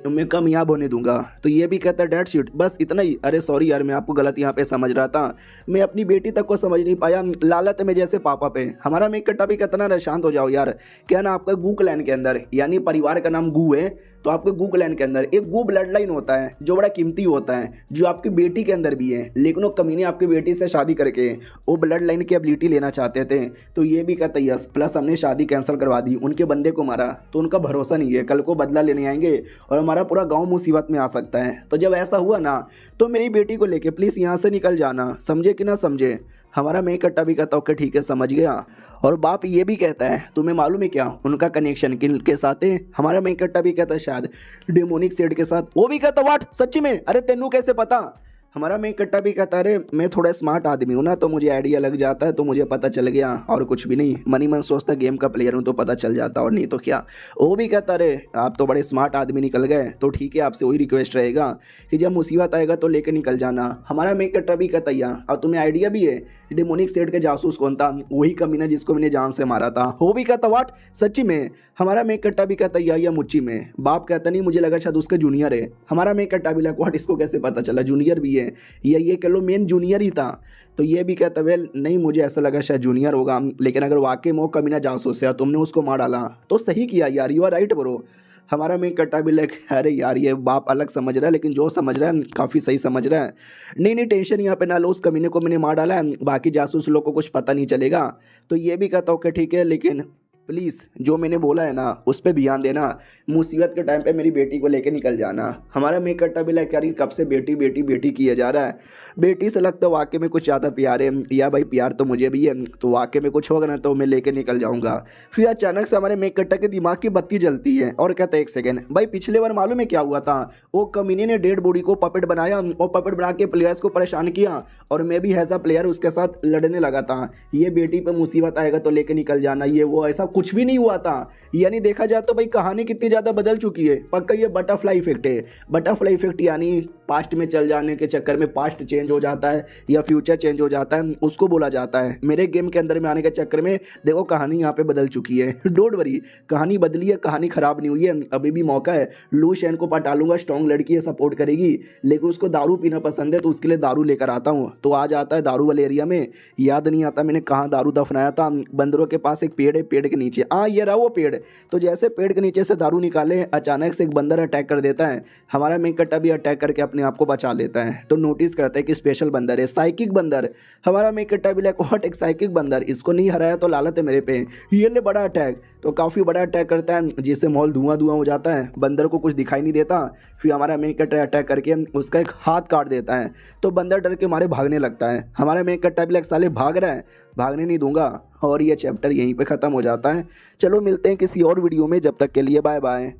Speaker 1: मैं कामयाब होने दूंगा। तो ये भी कहता है डेट शीट, बस इतना ही। अरे सॉरी यार, मैं आपको गलत यहाँ पे समझ रहा था, मैं अपनी बेटी तक को समझ नहीं पाया, लालत में जैसे पापा पे। हमारा मेक कट्टा भी कहता ना शांत हो जाओ यार, क्या ना आपका गू क्लैन के अंदर, यानी परिवार का नाम गू है, तो आपके गू क्लैन के अंदर एक गू ब्लड लाइन होता है जो बड़ा कीमती होता है, जो आपकी बेटी के अंदर भी है। लेकिन वो कमीने आपकी बेटी से शादी करके वो ब्लड लाइन की एबिलिटी लेना चाहते थे। तो ये भी कहता यस, प्लस हमने शादी कैंसिल करवा दी, उनके बंदे को मारा, तो उनका भरोसा नहीं है, कल को बदला लेने आएंगे और हमारा पूरा गाँव मुसीबत में आ सकता है। तो जब ऐसा हुआ ना, तो मेरी बेटी को लेके प्लीज़ यहाँ से निकल जाना, समझे कि ना समझे। हमारा मेक कट्टा भी कहता ओके ठीक है समझ गया। और बाप ये भी कहता है तुम्हें मालूम है क्या उनका कनेक्शन किन के साथ है। हमारा मेक कट्टा भी कहता है शायद डेमोनिक सेड के साथ। वो भी कहता व्हाट, सच्ची में, अरे तेनू कैसे पता। हमारा मेक कट्टा भी कहता अरे मैं थोड़ा स्मार्ट आदमी हूँ ना, तो मुझे आइडिया लग जाता है, तो मुझे पता चल गया, और कुछ भी नहीं। मनी मन सोचता गेम का प्लेयर हूँ तो पता चल जाता, और नहीं तो क्या। वो भी कहता अरे आप तो बड़े स्मार्ट आदमी निकल गए, तो ठीक है आपसे वही रिक्वेस्ट रहेगा कि जब मुसीबत आएगा तो लेके निकल जाना। हमारा मेक कट्टा भी कहता और तुम्हें आइडिया भी है डेमोनिक सेड के जासूस कौन था, वही कमीना जिसको मैंने जान से मारा था। वो भी कहता व्हाट, सच्ची में। हमारा मेक कट्टा भी कहता या मुच्ची में। बाप कहता नहीं मुझे लगा शायद उसका जूनियर है। हमारा मेक कट्टा भी लगा व्हाट, इसको कैसे पता चला जूनियर भी है, या ये कह लो मेन जूनियर ही था। तो ये भी कहता वेल नहीं, मुझे ऐसा लगा शायद जूनियर होगा, लेकिन अगर वाकई में वो कमीना जासूस है तुमने उसको मार डाला तो सही किया यार, यू आर राइट ब्रो। हमारा मेक कट्टा भी लग, अरे यार ये बाप अलग समझ रहा है, लेकिन जो समझ रहा है काफ़ी सही समझ रहा है। नहीं नहीं टेंशन यहाँ पे ना लो, उस कमीने को मैंने मार डाला है, बाकी जासूस लोग को कुछ पता नहीं चलेगा। तो ये भी कहता ओके ठीक है, लेकिन प्लीज़ जो मैंने बोला है ना उस पर ध्यान देना, मुसीबत के टाइम पे मेरी बेटी को लेके निकल जाना। हमारा मेक कट्टा भी लग, यार कब से बेटी बेटी बेटी किया जा रहा है, बेटी से लगता है वाकई में कुछ ज़्यादा प्यार है, या भाई प्यार तो मुझे भी है, तो वाकई में कुछ होगा ना तो मैं लेके निकल जाऊंगा। फिर अचानक से हमारे मेक कट्टा के दिमाग की बत्ती जलती है और कहता है एक सेकेंड भाई, पिछले बार मालूम है क्या हुआ था, वो कमीने ने डेड बॉडी को पपेट बनाया और पपेट बना के प्लेयर्स को परेशान किया, और मैं भी एज अ प्लेयर उसके साथ लड़ने लगा था। ये बेटी पे मुसीबत आएगा तो लेके निकल जाना, ये वो, ऐसा कुछ भी नहीं हुआ था। यानी देखा जाए तो भाई कहानी कितनी ज़्यादा बदल चुकी है। पक्का ये बटरफ्लाई इफेक्ट है। बटरफ्लाई इफेक्ट यानी पास्ट में चल जाने के चक्कर में पास्ट चेंज हो जाता है या फ्यूचर चेंज हो जाता है, उसको बोला जाता है। मेरे गेम के अंदर में आने के चक्कर में देखो कहानी यहाँ पे बदल चुकी है। डोंट वरी, कहानी बदली है, कहानी खराब नहीं हुई है, अभी भी मौका है। लू शेन को पटा लूंगा, स्ट्रॉन्ग लड़की है, सपोर्ट करेगी, लेकिन उसको दारू पीना पसंद है तो उसके लिए दारू लेकर आता हूँ। तो आ जाता है दारू वाले एरिया में, याद नहीं आता मैंने कहाँ दारू दफनाया था। बंदरों के पास एक पेड़ है, पेड़ के नीचे ये रहा वो पेड़। तो जैसे पेड़ के नीचे से दारू निकाले, अचानक से एक बंदर अटैक कर देता है। हमारा मेन कट्टा भी अटैक करके अपने आप को बचा लेता है। तो नोटिस करता है कि स्पेशल बंदर है, साइकिक बंदर। हमारा मेन कट्टा भी लाइक व्हाट, एक साइकिक बंदर, इसको नहीं हराया तो लालत है मेरे पे, ये ले बड़ा अटैक। तो काफ़ी बड़ा अटैक करता है जिससे माहौल धुआं धुआं हो जाता है, बंदर को कुछ दिखाई नहीं देता। फिर हमारा मेन कट्टा अटैक करके उसका एक हाथ काट देता है। तो बंदर डर के मारे भागने लगता है। हमारा मेन कट्टा भी लाइक साले भाग रहा है, भागने नहीं दूंगा। और ये चैप्टर यहीं पे ख़त्म हो जाता है। चलो मिलते हैं किसी और वीडियो में, जब तक के लिए बाय बाय।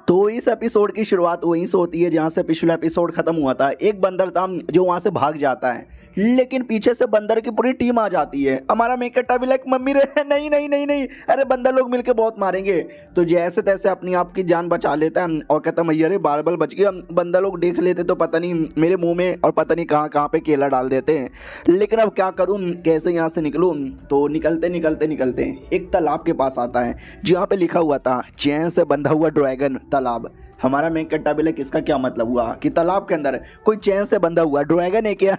Speaker 1: तो इस एपिसोड की शुरुआत वहीं से होती है जहाँ से पिछला एपिसोड खत्म हुआ था। एक बंदर था जो वहाँ से भाग जाता है, लेकिन पीछे से बंदर की पूरी टीम आ जाती है। हमारा मेकट्टा भी लाइक मम्मी रे नहीं नहीं नहीं नहीं, अरे बंदर लोग मिलके बहुत मारेंगे। तो जैसे तैसे अपनी आप की जान बचा लेता है और कहता मैया रे बार बार बच गया। बंदर लोग देख लेते तो पता नहीं मेरे मुंह में और पता नहीं कहाँ कहाँ पे केला डाल देते हैं। लेकिन अब क्या करूँ, कैसे यहाँ से निकलूँ। तो निकलते निकलते निकलते एक तालाब के पास आता है जहाँ पे लिखा हुआ था चैन से बंधा हुआ ड्रैगन तालाब। हमारा मेन कट्टा भी लाइक इसका क्या मतलब हुआ कि तालाब के अंदर कोई चैन से बंधा हुआ ड्रैगन है क्या।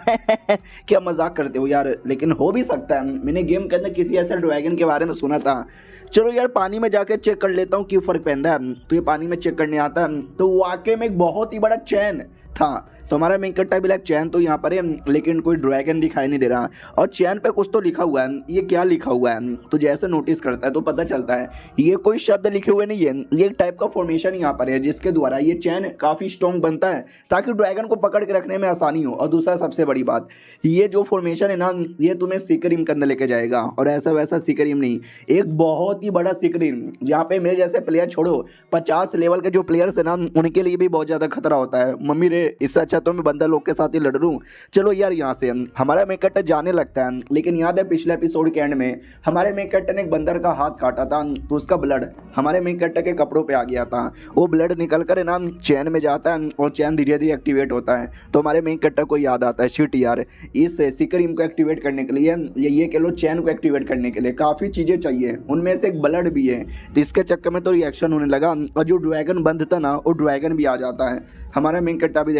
Speaker 1: क्या मजाक करते हो यार, लेकिन हो भी सकता है। मैंने गेम के अंदर किसी ऐसे ड्रैगन के बारे में सुना था। चलो यार पानी में जाके चेक कर लेता हूँ क्यों फर्क पैदा है। तो ये पानी में चेक करने आता है तो वाकई में एक बहुत ही बड़ा चैन था। तो हमारा मेन कट्टा भी लाइक चैन तो यहाँ पर है, लेकिन कोई ड्रैगन दिखाई नहीं दे रहा। और चैन पे कुछ तो लिखा हुआ है, ये क्या लिखा हुआ है। तो जैसे नोटिस करता है तो पता चलता है ये कोई शब्द लिखे हुए नहीं है, ये एक टाइप का फॉर्मेशन यहाँ पर है जिसके द्वारा ये चैन काफ़ी स्ट्रॉन्ग बनता है ताकि ड्रैगन को पकड़ के रखने में आसानी हो। और दूसरा सबसे बड़ी बात, ये जो फॉर्मेशन है ना, ये तुम्हें सीक्रेट के अंदर लेके जाएगा। और ऐसा वैसा सीक्रेट नहीं, एक बहुत ही बड़ा सीक्रेट जहाँ पे मेरे जैसे प्लेयर छोड़ो 50 लेवल के जो प्लेयर्स है ना, उनके लिए भी बहुत ज़्यादा खतरा होता है। मम्मी रे इससे अच्छा तो मैं बंदर लोग के साथ ही लड़ लूं। चलो यार यहाँ से हमारा मेकट्टा जाने लगता है। लेकिन याद है पिछले एपिसोड के एंड में हमारे मेकट्टा ने एक बंदर का हाथ काटा था, तो उसका ब्लड हमारे मेकट्टा के कपड़ों पे आ गया था। वो ब्लड निकल कर ना चैन में जाता है और चैन धीरे धीरे एक्टिवेट होता है। तो हमारे मेकट्टा को याद आता है शिट यार, इस सिकरिम को एक्टिवेट करने के लिए ये कह लो चैन को एक्टिवेट करने के लिए काफ़ी चीज़ें चाहिए, उनमें से एक ब्लड भी है। तो इसके चक्कर में तो रिएक्शन होने लगा और जो ड्रैगन बंद था ना वो ड्रैगन भी आ जाता है। हमारा मेकट्टा भी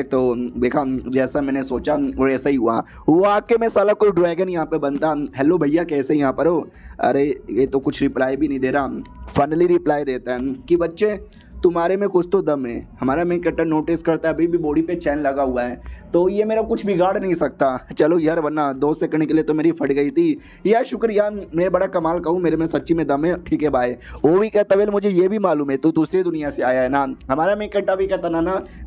Speaker 1: देखा जैसा मैंने सोचा और ऐसा ही हुआ। वाकई में साला कोई ड्रैगन यहाँ पे बनता। हेलो भैया कैसे यहाँ पर हो। अरे ये तो कुछ रिप्लाई भी नहीं दे रहा। फाइनली रिप्लाई देता है कि बच्चे तुम्हारे में कुछ तो दम है। हमारा मेन कट्टर नोटिस करता है अभी भी बॉडी पे चैन लगा हुआ है, तो ये मेरा कुछ बिगाड़ नहीं सकता। चलो यार वरना 2 सेकंड के लिए तो मेरी फट गई थी यार। शुक्रिया, मैं बड़ा कमाल कहूँ, मेरे में सच्ची में दम है। ठीक है बाय। वो भी कहता वेल मुझे ये भी मालूम है तू दूसरी दुनिया से आया है ना। हमारा मेन कट्टा भी कहता ना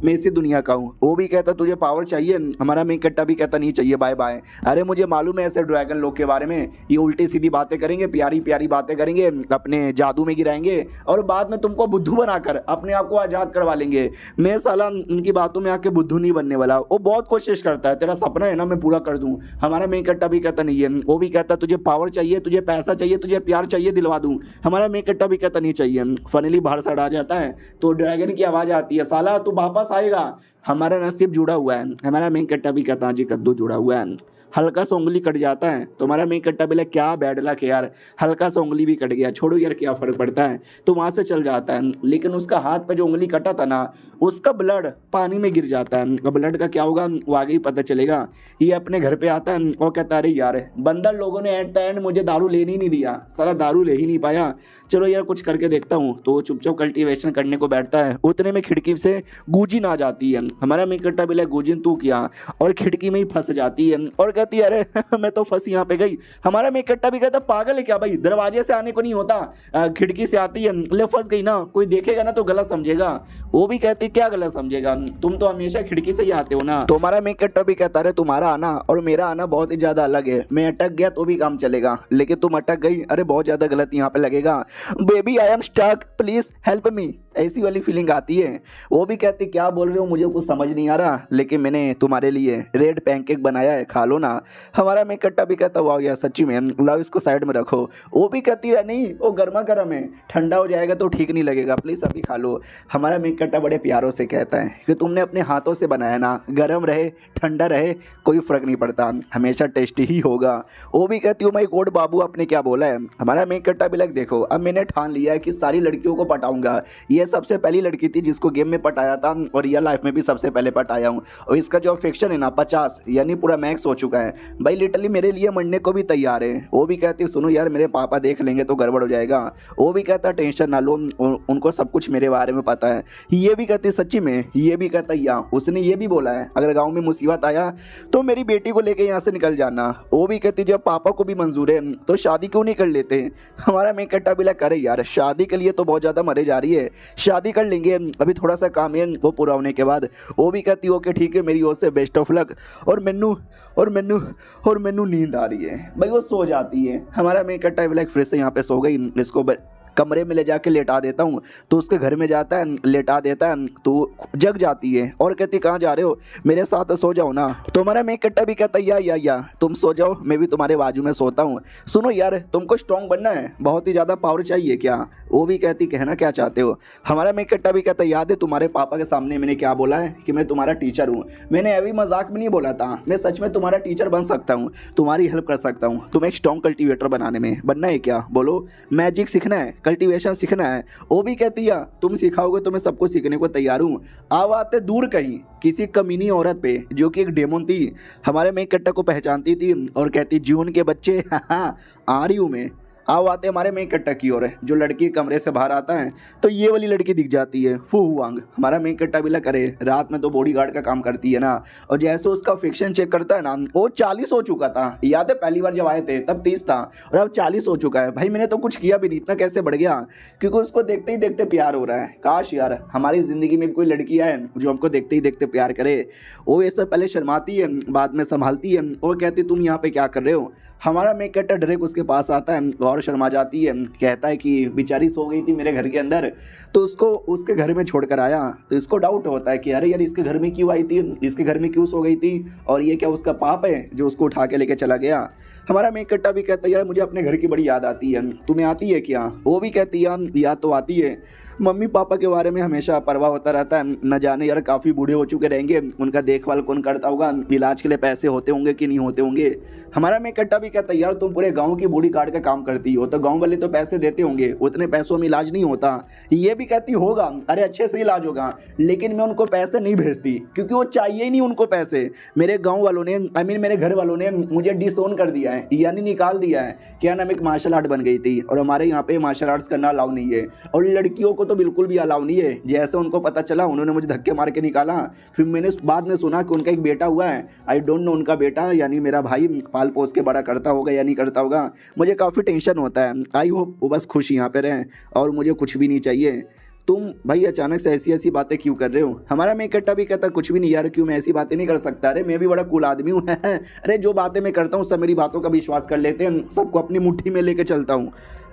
Speaker 1: मैं इसी दुनिया का हूँ। वो भी कहता तुझे पावर चाहिए। हमारा मेन कट्टा भी कहता नहीं चाहिए बाय बाय। अरे मुझे मालूम है ऐसे ड्रैगन लोग के बारे में, ये उल्टी सीधी बातें करेंगे, प्यारी प्यारी बातें करेंगे, अपने जादू में गिराएंगे और बाद में तुमको बुद्धू बनाकर अपने आप को आज़ाद करवा लेंगे। मैं साला उनकी बातों में आके बुद्धू नहीं बनने वाला। वो बहुत कोशिश करता है, तेरा सपना है ना मैं पूरा कर दूं। हमारा मेन कट्टा भी कहता नहीं है। वो भी कहता तुझे पावर चाहिए, तुझे पैसा चाहिए, तुझे प्यार चाहिए, दिलवा दूं। हमारा मेन कट्टा भी कहता नहीं चाहिए। फाइनली बाहर से आ जाता है तो ड्रैगन की आवाज़ आती है, साला तू वापस आएगा, हमारा नसीब जुड़ा हुआ है। हमारा मेन कट्टा भी कहता जी कद्दू जुड़ा हुआ है। हल्का सा उंगली कट जाता है तो हमारा मेन कट्टा बोले क्या बैड लक है यार, हल्का सा उंगली भी कट गया, छोड़ो यार क्या फ़र्क पड़ता है। तो वहाँ से चल जाता है। लेकिन उसका हाथ पे जो उंगली कटा था ना, उसका ब्लड पानी में गिर जाता है। ब्लड का क्या होगा वो आगे ही पता चलेगा। ये अपने घर पे आता है और कहता अरे यार बंदर लोगों ने एट द एंड मुझे दारू लेने ही नहीं दिया, सारा दारू ले ही नहीं पाया, चलो यार कुछ करके देखता हूँ। तो चुपचाप कल्टीवेशन करने को बैठता है। उतने में खिड़की से गूंजिन आ जाती है। हमारा मेन कट्टा बोले गूंजिन तू किया, और खिड़की में ही फंस जाती है और कहती है अरे मैं तो फंसी यहाँ पे गई। हमारा मेन कट्टा भी कहता पागल है क्या भाई, दरवाजे से आने को नहीं होता, खिड़की से आती है, ले फंस गई ना, कोई देखेगा ना तो गलत समझेगा। वो भी कहती क्या गलत समझेगा, तुम तो हमेशा खिड़की से ही आते हो ना। तो हमारा मेन कट्टा भी कहता है तुम्हारा आना और मेरा आना बहुत ही ज्यादा अलग है, मैं अटक गया तो भी काम चलेगा, लेकिन तुम अटक गई, अरे बहुत ज्यादा गलत यहाँ पे लगेगा। Baby I am stuck, please help me. ऐसी वाली फीलिंग आती है। वो भी कहती क्या बोल रहे हो, मुझे कुछ समझ नहीं आ रहा, लेकिन मैंने तुम्हारे लिए रेड पैनकेक बनाया है, खा लो ना। हमारा मैं कट्टा भी कहता हुआ गया सच्ची में, लाओ इसको साइड में रखो। वो भी कहती है नहीं वो गर्मा गर्म है, ठंडा हो जाएगा तो ठीक नहीं लगेगा, प्लीज़ अभी खा लो। हमारा मैं कट्टा बड़े प्यारों से कहता है कि तुमने अपने हाथों से बनाया ना, गर्म रहे ठंडा रहे कोई फ़र्क नहीं पड़ता, हमेशा टेस्टी ही होगा। वो भी कहती हूँ माई गॉड बाबू आपने क्या बोला है। हमारा मैं कट्टा भी लग देखो अब मैंने ठान लिया है कि सारी लड़कियों को पटाऊंगा। ये सबसे पहली लड़की थी जिसको गेम में पटाया था और रियल लाइफ में भी सबसे पहले पटाया हूँ। और इसका जो अफेक्शन है ना 50 यानी पूरा मैक्स हो चुका है भाई, लिटरली मेरे लिए मरने को भी तैयार है। वो भी कहती सुनो यार मेरे पापा देख लेंगे तो गड़बड़ हो जाएगा। वो भी कहता टेंशन ना लो, उनको सब कुछ मेरे बारे में पता है। ये भी कहती सच्ची में, ये भी कहता या उसने ये भी बोला है अगर गाँव में मुसीबत आया तो मेरी बेटी को लेके यहाँ से निकल जाना। वो भी कहती जब पापा को भी मंजूर है तो शादी क्यों नहीं कर लेते। हमारा मैं कट्टा भी लग करे यार शादी के लिए तो बहुत ज़्यादा मरे जा रही है, शादी कर लेंगे अभी थोड़ा सा काम है वो पूरा होने के बाद। वो भी कहती ओके ठीक है मेरी ओर से बेस्ट ऑफ लक। और मैनू नींद आ रही है भाई, वो सो जाती है। हमारा मैं कट्टा ब्लैक फिर से यहाँ पे सो गई, इसको कमरे में ले जाके लेटा देता हूँ तो उसके घर में जाता है, लेटा देता है तो जग जाती है और कहती कहाँ जा रहे हो, मेरे साथ सो जाओ ना। तो हमारा मैं कट्टा भी कहता या तुम सो जाओ मैं भी तुम्हारे बाजू में सोता हूँ। सुनो यार तुमको स्ट्रॉन्ग बनना है, बहुत ही ज़्यादा पावर चाहिए क्या। वो भी कहती कहना क्या चाहते हो। हमारा मैं कट्टा भी कहता याद है तुम्हारे पापा के सामने मैंने क्या बोला है कि मैं तुम्हारा टीचर हूँ। मैंने अभी मजाक में नहीं बोला था, मैं सच में तुम्हारा टीचर बन सकता हूँ, तुम्हारी हेल्प कर सकता हूँ। तुम्हें एक स्ट्रॉन्ग कल्टीवेटर बनाने में बनना है क्या, बोलो मैजिक सीखना है, कल्टीवेशन सीखना है। वो भी कहती है तुम सिखाओगे तो मैं सब कुछ सीखने को तैयार हूँ। अब आते दूर कहीं किसी कमीनी औरत पे जो कि एक डेमोन थी, हमारे मैं कट्टा को पहचानती थी और कहती जून के बच्चे आ रही हूँ मैं। आओ आते हमारे मेन कट्टा की ओर है, जो लड़की कमरे से बाहर आता है तो ये वाली लड़की दिख जाती है फू हुआंग। हमारा मेन कट्टा भी लग करे रात में तो बॉडीगार्ड का काम करती है ना, और जैसे उसका फिक्शन चेक करता है ना वो 40 हो चुका था। याद है पहली बार जब आए थे तब 30 था और अब 40 हो चुका है। भाई मैंने तो कुछ किया भी नहीं, इतना कैसे बढ़ गया, क्योंकि उसको देखते ही देखते प्यार हो रहा है। काश यार हमारी ज़िंदगी में कोई लड़की आए जो हमको देखते ही देखते प्यार करे। वो ये सब पहले शर्माती है बाद में संभालती है और कहती तुम यहाँ पे क्या कर रहे हो। हमारा मेक कट्टर डायरेक्ट उसके पास आता है और शर्मा जाती है, कहता है कि बेचारी सो गई थी मेरे घर के अंदर तो उसको उसके घर में छोड़कर आया। तो इसको डाउट होता है कि अरे यार इसके घर में क्यों आई थी, इसके घर में क्यों सो गई थी और ये क्या उसका पाप है जो उसको उठा के लेके चला गया। हमारा मेक कट्टा भी कहता है यार मुझे अपने घर की बड़ी याद आती है, तुम्हें आती है क्या। वो भी कहती है याद तो आती है, मम्मी पापा के बारे में हमेशा परवाह होता रहता है, न जाने यार काफ़ी बूढ़े हो चुके रहेंगे, उनका देखभाल कौन करता होगा, इलाज के लिए पैसे होते होंगे कि नहीं होते होंगे। हमारा मेक कट्टा भी कहता है यार तुम पूरे गांव की बूढ़ी गार्ड का काम करती हो तो गांव वाले तो पैसे देते होंगे, उतने पैसों में इलाज नहीं होता। ये भी कहती होगा अरे अच्छे से इलाज होगा, लेकिन मैं उनको पैसे नहीं भेजती क्योंकि वो चाहिए ही नहीं उनको पैसे। मेरे गाँव वालों ने मेरे घर वालों ने मुझे डिसोन कर दिया है, यानी निकाल दिया है। क्या नाम एक मार्शल आर्ट बन गई थी और हमारे यहाँ पे मार्शल आर्ट्स करना अलाउ नहीं है और लड़कियों को तो बिल्कुल भी अलाउ नहीं है। जैसे उनको पता चला उन्होंने मुझे धक्के मार के निकाला। फिर मैंने बाद में सुना कि उनका एक बेटा हुआ है, आई डोंट नो उनका बेटा यानी मेरा भाई पाल पोस के बड़ा करता होगा या नहीं करता होगा, मुझे काफ़ी टेंशन होता है। आई होप वो बस खुश यहाँ पे रहें और मुझे कुछ भी नहीं चाहिए। तुम भाई अचानक से ऐसी ऐसी बातें क्यों कर रहे हो। हमारा मेक कट्टा भी कहता कुछ भी नहीं यार, क्यों मैं ऐसी बातें नहीं कर सकता, अरे मैं भी बड़ा कूल आदमी हूँ अरे जो बातें मैं करता हूँ सब मेरी बातों का विश्वास कर लेते हैं, सबको अपनी मुट्ठी में लेके चलता हूँ।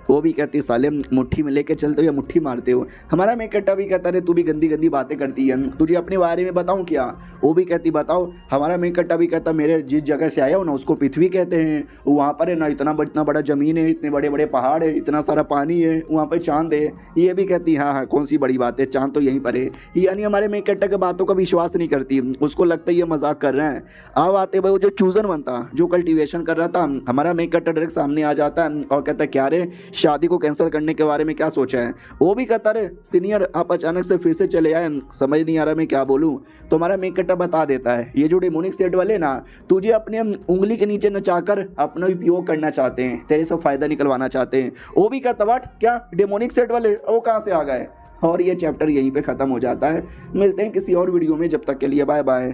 Speaker 1: वो भी कहती साले मुट्ठी में लेके चलते हो या मुट्ठी मारते हो। हमारा मेक कट्टा भी कहता है तू भी गंदी गंदी बातें करती है, तुझे अपने बारे में बताऊं क्या। वो भी कहती बताओ। हमारा मेक कट्टा भी कहता मेरे जिस जगह से आया हूँ ना उसको पृथ्वी कहते हैं, वहाँ पर है ना इतना बड़ा ज़मीन है, इतने बड़े बड़े पहाड़ है, इतना सारा पानी है, वहाँ पर चांद है। ये भी कहती हाँ कौन सी बड़ी बात है, चांद तो यहीं पर है। यानी हमारे मेक कट्टा के बातों का विश्वास नहीं करती, उसको लगता है ये मजाक कर रहे हैं। अब आते भाई वो जो चूजन बनता जो कल्टीवेशन कर रहा था, हमारा मेक कट्टा डायरेक्ट सामने आ जाता है और कहता है क्या रे शादी को कैंसिल करने के बारे में क्या सोचा है। वो भी कहता रे सीनियर आप अचानक से फिर से चले आए, समझ नहीं आ रहा मैं क्या बोलूं। तो हमारा मेक कट्टा बता देता है ये जो डेमोनिक सेट वाले ना तुझे अपने उंगली के नीचे नचाकर अपना उपयोग करना चाहते हैं, तेरे से फायदा निकलवाना चाहते हैं। वो भी कहता व्हाट क्या डेमोनिक सेट वाले वो कहाँ से आ गए। और ये चैप्टर यहीं पे खत्म हो जाता है। मिलते हैं किसी और वीडियो में, जब तक के लिए बाय बाय।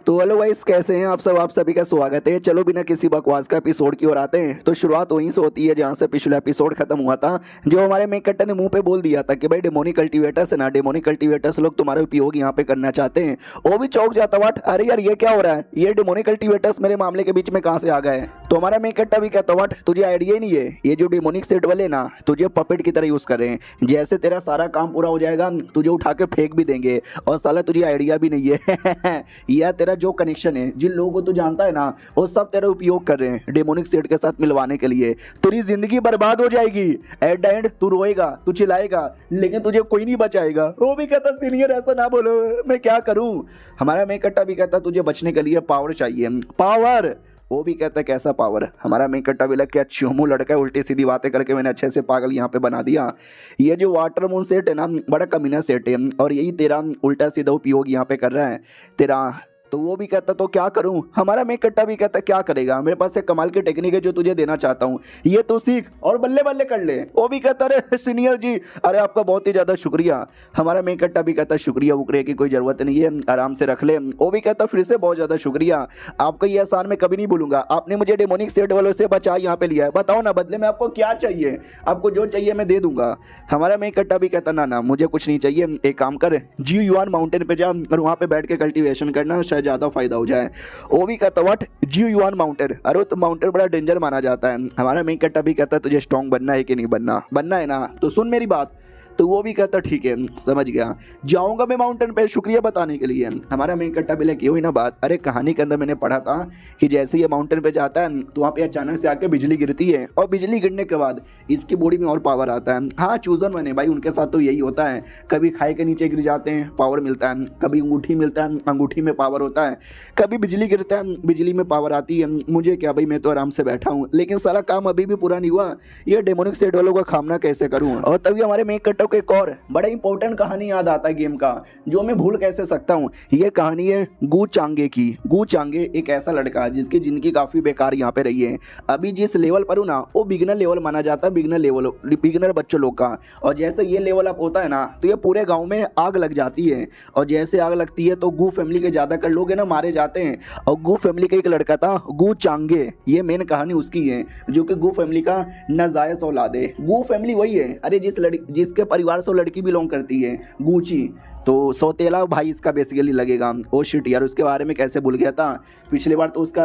Speaker 1: तो हेलो गाइस, कैसे हैं आप सब? आप सभी का स्वागत है। चलो बिना किसी बकवास का एपिसोड की ओर आते हैं। तो शुरुआत वहीं से होती है जहां से पिछला एपिसोड खत्म हुआ था, जो हमारे मेक कट्टर ने मुंह पे बोल दिया था कि भाई डेमोनिक कल्टीवेटर्स है ना, डेमोनिक कल्टीवेटर्स लोग तुम्हारा उपयोग यहाँ पे करना चाहते हैं। वो भी चौंक जाता, वाट, अरे यार ये क्या हो रहा है, ये डेमोनिक कल्टीवेटर्स मेरे मामले के बीच में कहाँ से आ गए? तो हमारा मेक कट्टा भी कहता, वाट, तुझे आइडिया ही नहीं है, ये जो डेमोनिक सेट वाले ना तुझे पपेट की तरह यूज कर रहे हैं। जैसे तेरा सारा काम पूरा हो जाएगा तुझे उठा के फेंक भी देंगे, और साला तुझे आइडिया भी नहीं है। यह तेरा जो कनेक्शन है, जिन लोगों को तू जानता है ना, वो सब तेरा उपयोग कर रहे हैं डेमोनिक सेट के साथ मिलवाने के लिए। तेरी जिंदगी बर्बाद हो जाएगी। एट द एंड तू रोएगा, तू चिल्लाएगा, लेकिन तुझे कोई नहीं बचाएगा। वो भी कहता, सीनियर ऐसा ना बोलो, मैं क्या करूं? हमारा मेक कट्टा भी कहता, तुझे बचने के लिए पावर चाहिए। पावर? वो भी कहता है, कैसा पावर? हमारा मेक कट्टा भी लग, क्या चूमू लड़का है, उल्टी सीधी बातें करके मैंने अच्छे से पागल यहाँ पे बना दिया। ये जो वाटर मून सेट है ना, बड़ा कमीना सेट है, और यही तेरा उल्टा सीधा उपयोग यहाँ पे कर रहा है तेरा। तो वो भी कहता, तो क्या करूं? हमारा मेक कट्टा भी कहता, क्या करेगा, मेरे पास एक कमाल की टेक्निक है जो तुझे देना चाहता हूं, ये तो सीख और बल्ले बल्ले कर ले। वो भी कहता, अरे सीनियर जी, अरे आपका बहुत ही ज़्यादा शुक्रिया। हमारा मेक कट्टा भी कहता, शुक्रिया वुक्रिया की कोई ज़रूरत नहीं है, आराम से रख ले। वो भी कहता, फिर से बहुत ज़्यादा शुक्रिया, आपका ये एहसान मैं कभी नहीं भूलूंगा। आपने मुझे डेमोनिक सेट वालों से बचा यहाँ पे लिया है, बताओ ना बदले में आपको क्या चाहिए? आपको जो चाहिए मैं दे दूंगा। हमारा मेक कट्टा भी कहता, ना मुझे कुछ नहीं चाहिए, एक काम कर, जियो युआन माउंटेन पे जा और वहाँ पे बैठ के कल्टीवेशन करना, ज़्यादा फायदा हो जाए। वो भी कहता, व्हाट, जियो युआन माउंटेन? अरे तो माउंटेन बड़ा डेंजर माना जाता है। हमारा मेक कट्टा भी कहता, तुझे स्ट्रॉन्ग बनना है कि नहीं बनना? बनना है ना, तो सुन मेरी बात। तो वो भी कहता, ठीक है समझ गया, जाऊंगा मैं माउंटेन पे, शुक्रिया बताने के लिए। हमारा मेक कट्टा भी लगे, हुई ना बात, अरे कहानी के अंदर मैंने पढ़ा था कि जैसे ये माउंटेन पे जाता है तो वहाँ पे अचानक से आके बिजली गिरती है, और बिजली गिरने के बाद इसकी बॉडी में और पावर आता है। हाँ, चूजन बने भाई, उनके साथ तो यही होता है, कभी खाई के नीचे गिर जाते हैं, पावर मिलता है, कभी अंगूठी मिलता है, अंगूठी में पावर होता है, कभी बिजली गिरता है, बिजली में पावर आती है। मुझे क्या भाई, मैं तो आराम से बैठा हूँ, लेकिन सारा काम अभी भी पूरा नहीं हुआ, ये डेमोनिक सेट वालों का खामना कैसे करूँ? और तभी हमारे मेक कट्टा को एक और बड़ा इंपॉर्टेंट कहानी याद आता है गेम का, जो मैं भूल कैसे सकता हूँ। ये कहानी है गू चांगे की। गू चांगे एक ऐसा लड़का जिसकी जिंदगी काफी बेकार यहाँ पे रही है। अभी जिस लेवल पर हूँ ना, वो बिगिनर लेवल माना जाता है, बिगिनर बच्चों लोग का। और जैसे ये लेवल अप होता है ना, तो ये पूरे गाँव में आग लग जाती है, और जैसे आग लगती है तो गू फैमिली के ज्यादातर लोग है ना मारे जाते हैं। और गू फैमिली का एक लड़का था गू चांगे, ये मेन कहानी उसकी है, जो कि गू फैमिली का नाजायज औलाद है। गू फैमिली वही है, अरे जिसके परिवार से लड़की बिलोंग करती है, गूची। तो सौतेला भाई इसका बेसिकली लगेगा। ओ शिट यार, उसके बारे में कैसे भूल गया था। पिछली बार तो उसका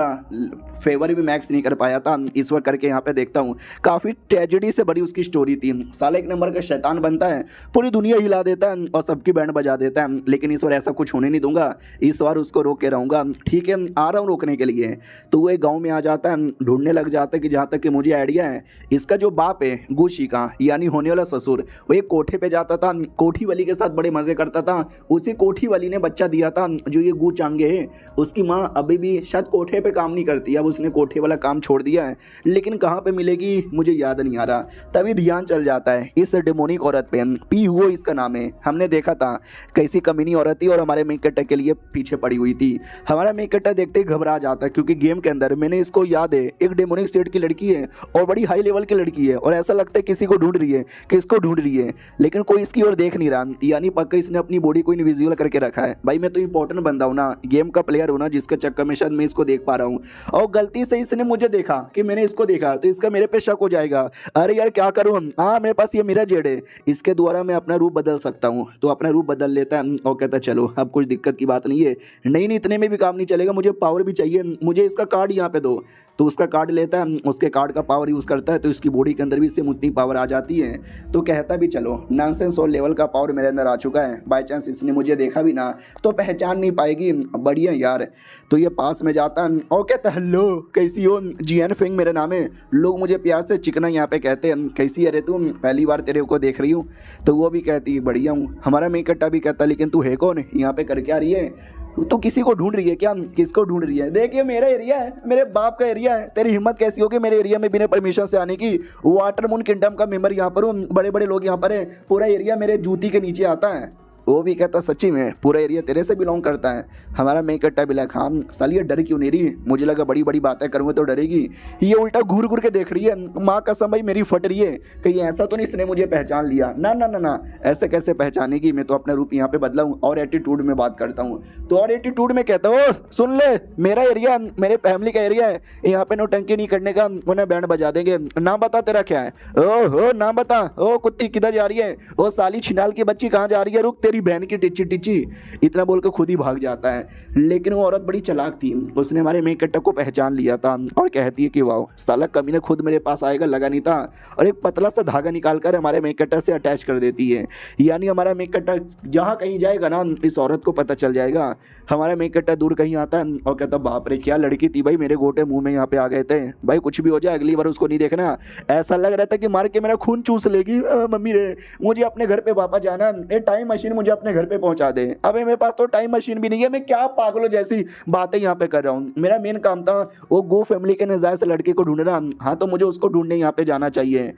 Speaker 1: फेवर भी मैक्स नहीं कर पाया था, इस वक्त करके यहाँ पे देखता हूँ। काफ़ी ट्रेजेडी से भरी उसकी स्टोरी थी। साला एक नंबर का शैतान बनता है, पूरी दुनिया हिला देता है और सबकी बैंड बजा देता है, लेकिन इस बार ऐसा कुछ होने नहीं दूंगा। इस बार उसको रोक के रहूँगा, ठीक है, आ रहा हूँ रोकने के लिए। तो वो एक गाँव में आ जाता है, ढूंढने लग जाता है कि जहाँ तक कि मुझे आइडिया है, इसका जो बाप है गुशी का, यानी होने वाला ससुर, वो एक कोठे पर जाता था, कोठी वाली के साथ बड़े मज़े करता था। उसी कोठी वाली ने बच्चा दिया था, जो ये गू चांगे है। उसकी माँ अभी भी शायद कोठे पे काम नहीं करती, अब उसने कोठे वाला काम छोड़ दिया है, लेकिन कहाँ पे मिलेगी मुझे याद नहीं आ रहा। तभी ध्यान चल जाता है इस डेमोनिक औरत पे, पी हुओ इसका नाम है। हमने देखा था कैसी कमीनी औरत थी और हमारे मेक कट्टा के लिए पीछे पड़ी हुई थी। हमारा मेक कट्टा देखते ही घबरा जाता है, क्योंकि गेम के अंदर मैंने इसको याद है, एक डेमोनिक सेट की लड़की है और बड़ी हाई लेवल की लड़की है, और ऐसा लगता है किसी को ढूंढ रही है, किसको ढूंढ रही है, लेकिन कोई इसकी ओर देख नहीं रहा, यानी पक्का इसने अपनी बॉडी को इनविजिबल करके रखा है। भाई मैं तो इंपॉर्टेंट बंदा हूँ ना, गेम का प्लेयर हूँ ना, जिसके चक्कर में शायद मैं इसको देख पा रहा हूँ, और गलती से इसने मुझे देखा कि मैंने इसको देखा, तो इसका मेरे पे शक हो जाएगा। अरे यार क्या करूँ? हाँ, मेरे पास ये मेरा जेड है, इसके द्वारा मैं अपना रूप बदल सकता हूँ। तो अपना रूप बदल लेता है और कहता है चलो अब कुछ दिक्कत की बात नहीं है। नहीं, इतने में भी काम नहीं चलेगा, मुझे पावर भी चाहिए, मुझे इसका कार्ड यहाँ पे दो। तो उसका कार्ड लेता है, उसके कार्ड का पावर यूज़ करता है, तो इसकी बॉडी के अंदर भी सेम उतनी पावर आ जाती है। तो कहता भी चलो नॉनसेंस और लेवल का पावर मेरे अंदर आ चुका है, बाई चांस इसने मुझे देखा भी ना तो पहचान नहीं पाएगी, बढ़िया यार। तो ये पास में जाता है और कहता है, हेलो कैसी हो? जीएन फिंग मेरा नाम है, लोग मुझे प्यार से चिकना यहाँ पे कहते हैं। कैसी है रे तुम? पहली बार तेरे को देख रही हूँ। तो वो भी कहती है बढ़िया हूँ। हमारा मेक कट्टा भी कहता, लेकिन तू है कौन? यहाँ पे कर क्या रही है? तो किसी को ढूंढ रही है क्या? किसको ढूंढ रही है? देखिए मेरा एरिया है, मेरे बाप का एरिया है, तेरी हिम्मत कैसी होगी मेरे एरिया में बिना परमिशन से आने की? वाटर मून किंगडम का मेंबर यहाँ पर हूँ, बड़े बड़े लोग यहाँ पर है, पूरा एरिया मेरे जूती के नीचे आता है। वो भी कहता सच्ची में पूरा एरिया तेरे से बिलोंग करता है। हमारा मैं कट्टा भी लगा हाँ साली ये डर क्यों नहीं रही, मुझे लगा बड़ी बड़ी बातें करूँगा तो डरेगी, ये उल्टा घूर घूर के देख रही है। माँ कसम भाई मेरी फट रही है, कहीं ऐसा तो नहीं इसने मुझे पहचान लिया। ना ना ना ना, ऐसे कैसे पहचानेगी, मैं तो अपना रूप यहाँ पे बदला हूँ और एटीट्यूड में बात करता हूँ। तो और एटीट्यूड में कहता हूँ सुन ले मेरा एरिया मेरे फैमिली का एरिया है, यहाँ पे नौटंकी नहीं करने का, उन्हें बैंड बजा देंगे। नाम बता तेरा क्या है? ओहो नाम बता। ओ कुत्ती किधर जा रही है? ओ साली छिनाल की बच्ची कहाँ जा रही है? रुक तेरी बहन की टिच्ची टिच्ची। इतना बोल के खुद ही भाग जाता है। लेकिन वो औरत बड़ी चालाक थी, उसने हमारे मेन कट्टा को पहचान लिया था और कहती है कि वाह साला कमीने खुद मेरे पास आएगा लगा नहीं था, और एक पतला सा धागा निकाल कर हमारे मेन कट्टा से अटैच कर देती है। यानी हमारा मेन कट्टा जहाँ कहीं जाएगा ना इस औरत को पता चल जाएगा। हमारा मेन कट्टा दूर कहीं आता है और कहता बाप रे क्या लड़की थी भाई, मेरे गोटे मुंह में यहाँ पे आ गए थे भाई, कुछ भी हो जाए अगली बार उसको नहीं देखना। ऐसा लग रहा था कि मार के मेरा खून चूस लेगी। मम्मी रे मुझे अपने घर पे वापस जाना, ये टाइम मशीन मुझे अपने घर पे पहुंचा दे। अबे मेरे पास तो टाइम मशीन भी नहीं है, मैं क्या पागलों जैसी बातें यहाँ पे कर रहा हूँ। मेरा मेन काम था वो गो फैमिली के नजायज से लड़के को ढूंढना, हाँ तो मुझे उसको ढूंढने यहाँ पे जाना चाहिए।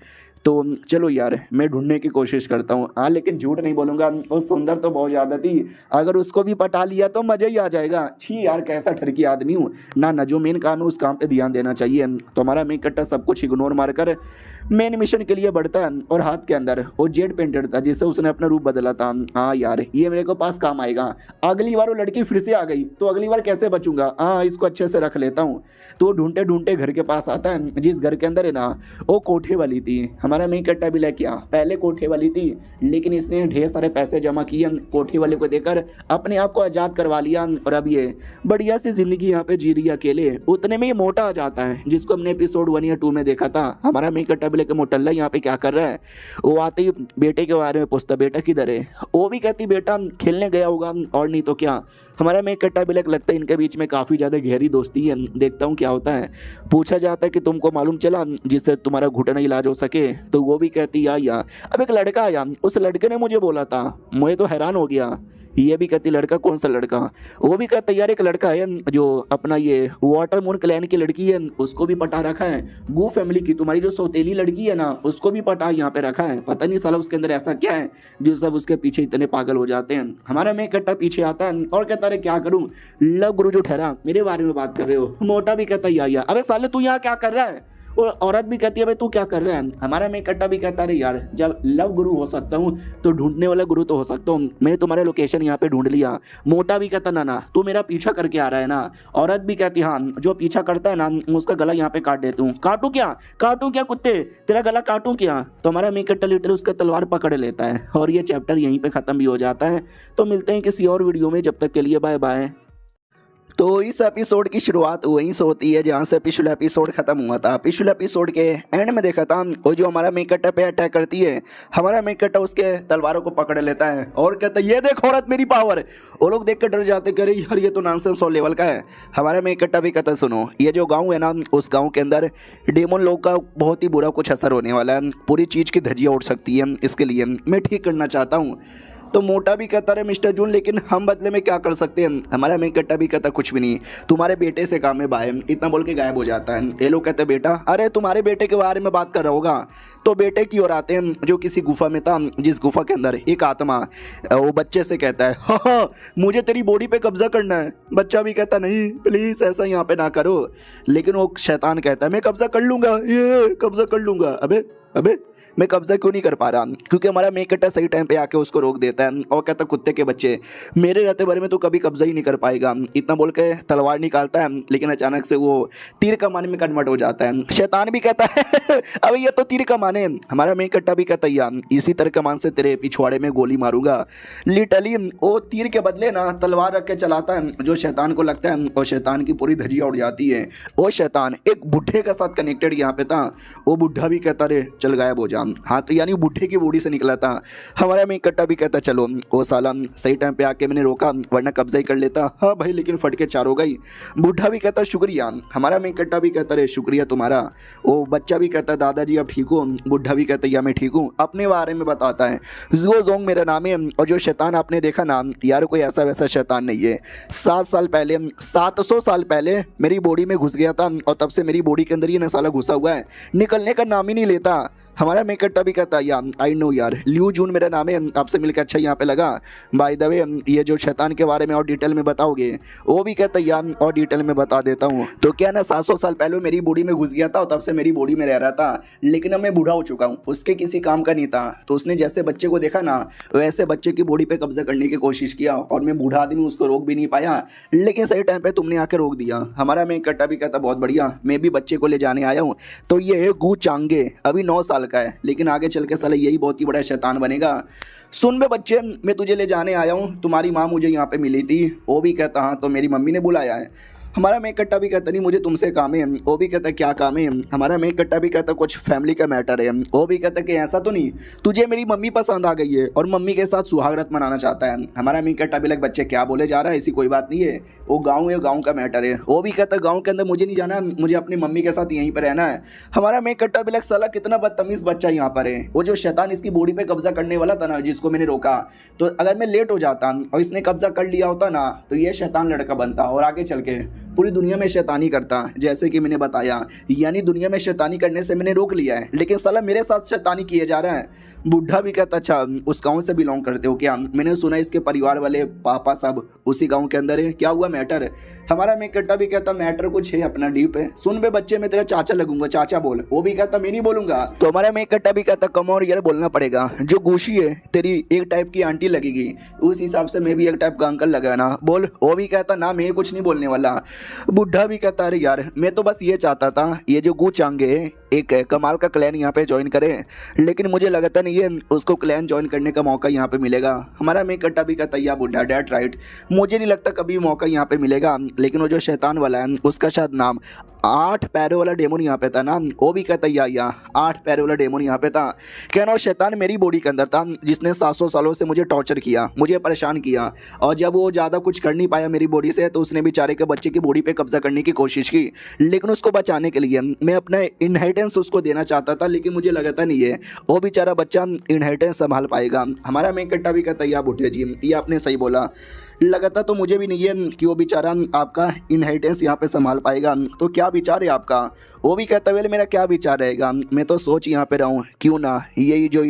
Speaker 1: तो चलो यार मैं ढूंढने की कोशिश करता हूँ। हाँ लेकिन झूठ नहीं बोलूँगा, वो सुंदर तो बहुत ज़्यादा थी, अगर उसको भी पटा लिया तो मज़ा ही आ जाएगा। छी यार कैसा ठरकी आदमी हूँ ना, ना जो मेन काम है उस काम पे ध्यान देना चाहिए। तो हमारा मेन कट्टा सब कुछ इग्नोर मारकर मेन मिशन के लिए बढ़ता है और हाथ के अंदर वो जेड पेंटेड था जिससे उसने अपना रूप बदला था। हाँ यार ये मेरे को पास काम आएगा, अगली बार वो लड़की फिर से आ गई तो अगली बार कैसे बचूंगा। हाँ इसको अच्छे से रख लेता हूँ। तो ढूंढते ढूंढते घर के पास आता है जिस घर के अंदर है ना वो कोठे वाली थी। हमारा मेन कट्टा भी लेके आ, पहले कोठे वाली थी लेकिन इसने ढेर सारे पैसे जमा किए कोठे वाले को देकर अपने आप को आज़ाद करवा लिया और अब ये बढ़िया सी जिंदगी यहाँ पे जी रही है अकेले। उतने में ये मोटा आ जाता है जिसको हमने एपिसोड 1 या 2 में देखा था। हमारा मेन कट्टा भी लेकर मोटल्ला यहाँ पे क्या कर रहा है, वो आते ही बेटे के बारे में पूछता बेटा किधर है। वो भी कहती बेटा खेलने गया होगा और नहीं तो क्या। हमारा मेन कट्टा भी लगता है इनके बीच में काफ़ी ज़्यादा गहरी दोस्ती है, देखता हूँ क्या होता है। पूछा जाता है कि तुमको मालूम चला जिससे तुम्हारा घुटना इलाज हो सके, तो वो भी कहती या अब एक लड़का आया, उस लड़के ने मुझे बोला था, मैं तो हैरान हो गया। ये भी कहती लड़का कौन सा लड़का? वो भी कहता यार एक लड़का है जो अपना ये वाटर मून क्लैन की लड़की है उसको भी पटा रखा है, गू फैमिली की तुम्हारी जो सौतेली लड़की है ना उसको भी पटा यहाँ पे रखा है। पता नहीं साला उसके अंदर ऐसा क्या है जो सब उसके पीछे इतने पागल हो जाते हैं। हमारा मैं कट्टा पीछे आता है और कहता है क्या करूँ, लव गुरु जो ठहरा मेरे बारे में बात कर रहे हो। मोटा भी कहता या अबे साले तू यहाँ क्या कर रहा है। और औरत भी कहती है भाई तू क्या कर रहा है। हमारा मैं कट्टा भी कहता है यार जब लव गुरु हो सकता हूँ तो ढूंढने वाला गुरु तो हो सकता हूँ, मैंने तुम्हारे लोकेशन यहाँ पे ढूंढ लिया। मोटा भी कहता ना तू मेरा पीछा करके आ रहा है ना। औरत भी कहती हाँ जो पीछा करता है ना उसका गला यहाँ पे काट देता हूँ। काटू क्या कुत्ते, तेरा गला काटूं क्या। तो हमारा मैं कट्टा लिटरली उसका तलवार पकड़ लेता है और ये चैप्टर यहीं पे खत्म भी हो जाता है। तो मिलते हैं किसी और वीडियो में, जब तक के लिए बाय बाय। तो इस एपिसोड की शुरुआत वहीं से होती है जहाँ से पिछला एपिसोड खत्म हुआ था। पिछले एपिसोड के एंड में देखा था वो जो हमारा मेन कट्टा पे अटैक करती है, हमारा मेन कट्टा उसके तलवारों को पकड़ लेता है और कहता है ये देख औरत मेरी पावर। वो लोग देख कर डर जाते कह रहे यार ये तो नॉनसेंस और लेवल का है। हमारा मेन कट्टा भी कहता सुनो ये जो गाँव है ना उस गाँव के अंदर डेमन लोग का बहुत ही बुरा कुछ असर होने वाला है, पूरी चीज़ की धज्जियाँ उड़ सकती है, इसके लिए मैं ठीक करना चाहता हूँ। तो मोटा भी कहता रहे मिस्टर जून लेकिन हम बदले में क्या कर सकते हैं। हमारा मेन कट्टा भी कहता कुछ भी नहीं, तुम्हारे बेटे से काम है बाय, इतना बोल के गायब हो जाता है। ये लोग कहते बेटा अरे तुम्हारे बेटे के बारे में बात कर रहा होगा। तो बेटे की ओर आते हैं जो किसी गुफा में था, जिस गुफा के अंदर एक आत्मा वो बच्चे से कहता है हाँ मुझे तेरी बॉडी पे कब्जा करना है। बच्चा भी कहता नहीं प्लीज़ ऐसा यहाँ पे ना करो, लेकिन वो शैतान कहता है मैं कब्जा कर लूँगा, ये कब्जा कर लूँगा। अबे मैं कब्जा क्यों नहीं कर पा रहा, क्योंकि हमारा मेन कट्टा सही टाइम पे आके उसको रोक देता है और कहता कुत्ते के बच्चे मेरे रहते बारे में तो कभी कब्जा ही नहीं कर पाएगा। इतना बोल के तलवार निकालता है लेकिन अचानक से वो तीर कमान में कन्वर्ट हो जाता है। शैतान भी कहता है अब ये तो तीर कमान है। हमारा मेन कट्टा भी कहता है इसी तरह कमान से तेरे पिछवाड़े में गोली मारूंगा। लिटरली वो तीर के बदले ना तलवार रख के चलाता है जो शैतान को लगता है और शैतान की पूरी धज्जियाँ उड़ जाती है। वो शैतान एक बुढ़े के साथ कनेक्टेड यहाँ पे था, वो बुढ़ा भी कहता रे चल गायब हो जा। हाँ तो यानी बुढ़े की बॉडी से निकला था। हमारा मेन कट्टा भी कहता चलो वो साला सही टाइम पे आके मैंने रोका वरना कब्जा ही कर लेता। हाँ भाई लेकिन फट के चार हो गई। बुढ़ा भी कहता शुक्रिया। हमारा मेन कट्टा भी कहता रे शुक्रिया तुम्हारा। वो बच्चा भी कहता दादाजी आप ठीक हो। बुढ़ा भी कहता या मैं ठीक हूँ। अपने बारे में बताता है जुओ जोंग मेरा नाम है और जो शैतान आपने देखा ना यार कोई ऐसा वैसा शैतान नहीं है। 700 साल पहले मेरी बॉडी में घुस गया था और तब से मेरी बॉडी के अंदर ये ना साला घुसा हुआ है, निकलने का नाम ही नहीं लेता। हमारा मेक कट्टा भी कहता है यार आई नो यार, लियू जून मेरा नाम है, आपसे मिलकर अच्छा यहाँ पे लगा। बाय द वे ये जो शैतान के बारे में और डिटेल में बताओगे? वो भी कहता है यार और डिटेल में बता देता हूँ। तो क्या ना 700 साल पहले मेरी बॉडी में घुस गया था और तब से मेरी बॉडी में रह रहा था, लेकिन अब मैं बूढ़ा हो चुका हूँ, उसके किसी काम का नहीं था। तो उसने जैसे बच्चे को देखा ना वैसे बच्चे की बॉडी पे कब्जा करने की कोशिश किया और मैं बूढ़ा आदमी उसको रोक भी नहीं पाया, लेकिन सही टाइम पे तुमने आकर रोक दिया। हमारा मेक कट्टा भी कहता बहुत बढ़िया, मैं भी बच्चे को ले जाने आया हूँ। तो ये है गू चांगे, अभी 9 साल का है, लेकिन आगे चल के साला यही बहुत ही बड़ा शैतान बनेगा। सुन बे बच्चे, मैं तुझे ले जाने आया हूँ, तुम्हारी माँ मुझे यहाँ पे मिली थी। वो भी कहता हाँ तो मेरी मम्मी ने बुलाया है। हमारा मेक कट्टा भी कहता नहीं मुझे तुमसे काम है। वो भी कहता क्या काम है? हमारा मेक कट्टा भी कहता कुछ फैमिली का मैटर है। वो भी कहता कि ऐसा तो नहीं, तुझे मेरी मम्मी पसंद आ गई है और मम्मी के साथ सुहागरात मनाना चाहता है। हमारा मेक कट्टा भी लग बच्चे क्या बोले जा रहा है, ऐसी कोई बात नहीं है, वो गाँव है, गाँव का मैटर है। वो भी कहता गाँव के अंदर मुझे नहीं जाना, मुझे अपनी मम्मी के साथ यहीं पर रहना है। हमारा मेक कट्टा भी लग साला कितना बदतमीज़ बच्चा यहाँ पर है। वो जो शैतान इसकी बॉडी पे कब्जा करने वाला था ना, जिसको मैंने रोका, तो अगर मैं लेट हो जाता और इसने कब्जा कर लिया होता ना तो ये शैतान लड़का बनता और आगे चल के पूरी दुनिया में शैतानी करता, जैसे कि मैंने बताया। यानी दुनिया में शैतानी करने से मैंने रोक लिया है, लेकिन साला मेरे साथ शैतानी किए जा रहा है। बुढ़ा भी कहता अच्छा उस गांव से बिलोंग करते हो क्या? मैंने सुना इसके परिवार वाले पापा सब उसी गांव के अंदर है, क्या हुआ मैटर? हमारा मेक कट्टा भी कहता मैटर कुछ है अपना डीप है। सुन बे बच्चे, मैं तेरा चाचा लगूंगा, चाचा बोल। वो भी कहता मैं नहीं बोलूंगा। तो हमारा मेक कट्टा भी कहता कम और यार बोलना पड़ेगा, जो गोशी है तेरी एक टाइप की आंटी लगेगी, उस हिसाब से मैं भी एक टाइप का अंकल लगा ना, बोल। वो भी कहता ना मैं कुछ नहीं बोलने वाला। बुढ़ा भी कहता अरे यार मैं तो बस ये चाहता था ये जो गू चांगे एक कमाल का क्लैन यहाँ पे ज्वाइन करे, लेकिन मुझे लगता नहीं है उसको क्लैन ज्वाइन करने का मौका यहाँ पे मिलेगा। हमारा मेक कट्टा भी कहता या बुढ़ा डैट राइट, मुझे नहीं लगता कभी मौका यहाँ पे मिलेगा, लेकिन वो जो शैतान वाला है उसका शायद नाम 8 पैरों वाला डेमोन यहाँ पे था ना। वो भी कहता या 8 पैरों वाला डेमोन यहाँ पे था। कहना वो शैतान मेरी बॉडी के अंदर था जिसने 700 सालों से मुझे टॉर्चर किया, मुझे परेशान किया, और जब वो ज़्यादा कुछ कर नहीं पाया मेरी बॉडी से तो उसने बेचारे के बच्चे की बॉडी पे कब्जा करने की कोशिश की, लेकिन उसको बचाने के लिए मैं अपना इनहेरिटेंस उसको देना चाहता था, लेकिन मुझे लगता नहीं है वो बेचारा बच्चा इनहेरिटेंस संभाल पाएगा। हमारा मेक कट्टा भी कहता या बुढ़े जी ये आपने सही बोला, लगता तो मुझे भी नहीं है कि वो बेचारा आपका इनहेरिटेंस यहाँ पे संभाल पाएगा। तो क्या विचार है आपका? वो भी कहता है मेरा क्या विचार रहेगा, मैं तो सोच यहाँ पे रहूँ क्यों ना ये जो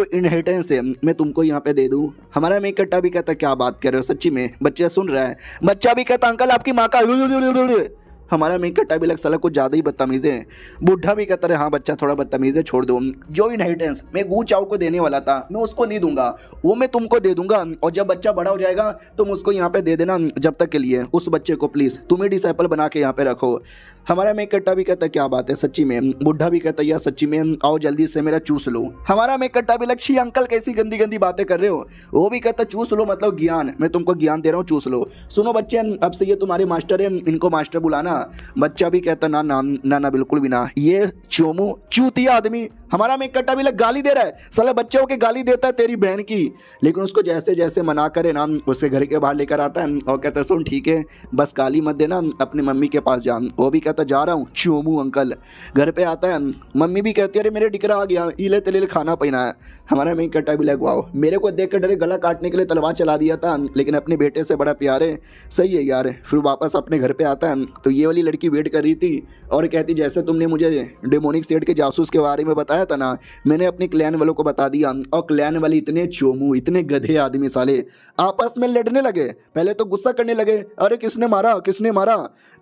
Speaker 1: इनहेरिटेंस है मैं तुमको यहाँ पे दे दूँ। हमारा मेक कट्टा भी कहता क्या बात कर रहे हो सच्ची में? बच्चा सुन रहा है। बच्चा भी कहता अंकल आपकी माँ का। हमारा मेक कट्टा भी लग साला कुछ ज़्यादा ही बदतमीज़ है। बुढ़ा भी कहता है हाँ बच्चा थोड़ा बदतमीज़ है, छोड़ दो। जो इनहेरिटेंस मैं गू चाव को देने वाला था मैं उसको नहीं दूंगा, वो मैं तुमको दे दूंगा, और जब बच्चा बड़ा हो जाएगा तुम उसको यहाँ पे दे देना, जब तक के लिए उस बच्चे को प्लीज़ तुम ही डिसाइपल बना के यहाँ पे रखो। हमारा मेक कट्टा भी कहता क्या बात है सच्ची में? बुढ़ा भी कहता यार सच्ची में, आओ जल्दी से मेरा चूस लो। हमारा मेक कट्टा भी लक्ष्य अंकल कैसी गंदी गंदी बातें कर रहे हो? वो भी कहता चूस लो मतलब ज्ञान, मैं तुमको ज्ञान दे रहा हूँ, चूस लो। सुनो बच्चे अब से ये तुम्हारे मास्टर है, इनको मास्टर बुलाना। बच्चा भी कहता ना ना ना ना बिल्कुल भी ना, ये चोमू चूतिया आदमी। हमारा मेक कट्टा भी लग गाली दे रहा है, साला बच्चे होके गाली देता है तेरी बहन की, लेकिन उसको जैसे जैसे मना करे ना उसके घर के बाहर लेकर आता है और कहता है सुन ठीक है बस गाली मत देना, अपनी मम्मी के पास जा। वो भी कहता जा रहा हूँ चोमू अंकल। घर पे आता है, मम्मी भी कहती है अरे मेरे डिकरा आ गया, इले तेले खाना पीना है। हमारा मेक कट्टा भी लगवाओ, मेरे को देख कर डरे गला काटने के लिए तलवार चला दिया था, लेकिन अपने बेटे से बड़ा प्यार है। सही है यार। फिर वापस अपने घर पे आता है तो ये वाली लड़की वेट कर रही थी और कहती जैसे तुमने मुझे डेमोनिक सेट के जासूस के बारे में बताया था ना, मैंने अपने क्लैन वालों को बता दिया, और क्लैन वाले इतने चोमू इतने गधे आदमी साले आपस में लड़ने लगे। पहले तो गुस्सा करने लगे अरे किसने मारा किसने मारा,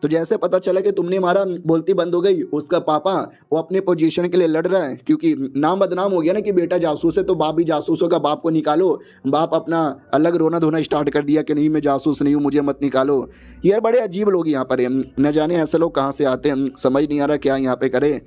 Speaker 1: तो जैसे पता चला कि तुमने मारा बोलती बंद हो गई। उसका पापा वो अपने पोजीशन के लिए लड़ रहा है, क्योंकि नाम बदनाम हो गया ना कि बेटा जासूस है, तो बाप भी जासूस होगा, बाप को निकालो। बाप अपना अलग रोना धोना स्टार्ट कर दिया कि नहीं मैं जासूस नहीं हूँ, मुझे मत निकालो। यार बड़े अजीब लोग यहाँ पर हैं, न जाने ऐसे लोग कहाँ से आते हैं, समझ नहीं आ रहा क्या यहाँ पे करे।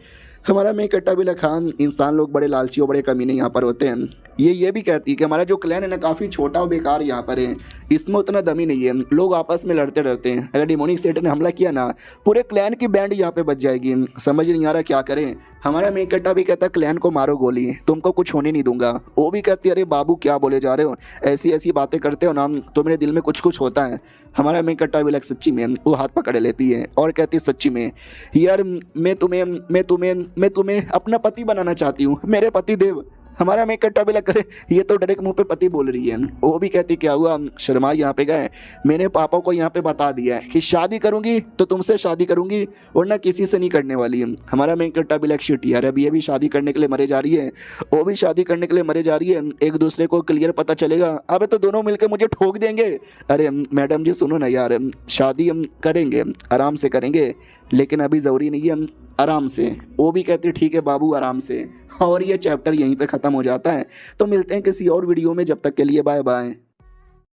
Speaker 1: हमारा मेक कट्टा भी खान इंसान लोग बड़े लालची और बड़े कमीने यहाँ पर होते हैं। ये भी कहती है कि हमारा जो क्लैन है ना काफ़ी छोटा और बेकार यहाँ पर है, इसमें उतना दम ही नहीं है, लोग आपस में लड़ते रहते हैं। अगर डेमोनिक सेट ने हमला किया ना पूरे क्लैन की बैंड यहाँ पे बच जाएगी, समझ नहीं आ रहा क्या करें। हमारा मेक कट्टा भी कहता है क्लैन को मारो गोली, तुमको कुछ होने नहीं दूंगा। वो भी कहती है अरे बाबू क्या बोले जा रहे हो, ऐसी ऐसी बातें करते हो ना तो मेरे दिल में कुछ कुछ होता है। हमारा मेक कट्टा भी सच्ची में, वो हाथ पकड़ लेती है और कहती है सच्ची में यार मैं तुम्हें अपना पति बनाना चाहती हूँ, मेरे पति देव हमारा मेक कट्टा भी लग करे ये तो डायरेक्ट मुंह पे पति बोल रही है। वो भी कहती क्या हुआ शर्मा यहाँ पे गए, मैंने पापा को यहाँ पे बता दिया है कि शादी करूंगी तो तुमसे शादी करूंगी वरना किसी से नहीं करने वाली है। हमारा मेक कट्टा भी लग शिट यार, अब ये भी शादी करने के लिए मरे जा रही है, वो भी शादी करने के लिए मरे जा रही है, एक दूसरे को क्लियर पता चलेगा अबे तो दोनों मिलकर मुझे ठोक देंगे। अरे मैडम जी सुनो ना यार, शादी हम करेंगे आराम से करेंगे लेकिन अभी ज़रूरी नहीं है, आराम से। वो भी कहती ठीक है बाबू आराम से। और ये चैप्टर यहीं पे ख़त्म हो जाता है। तो मिलते हैं किसी और वीडियो में, जब तक के लिए बाय बाय।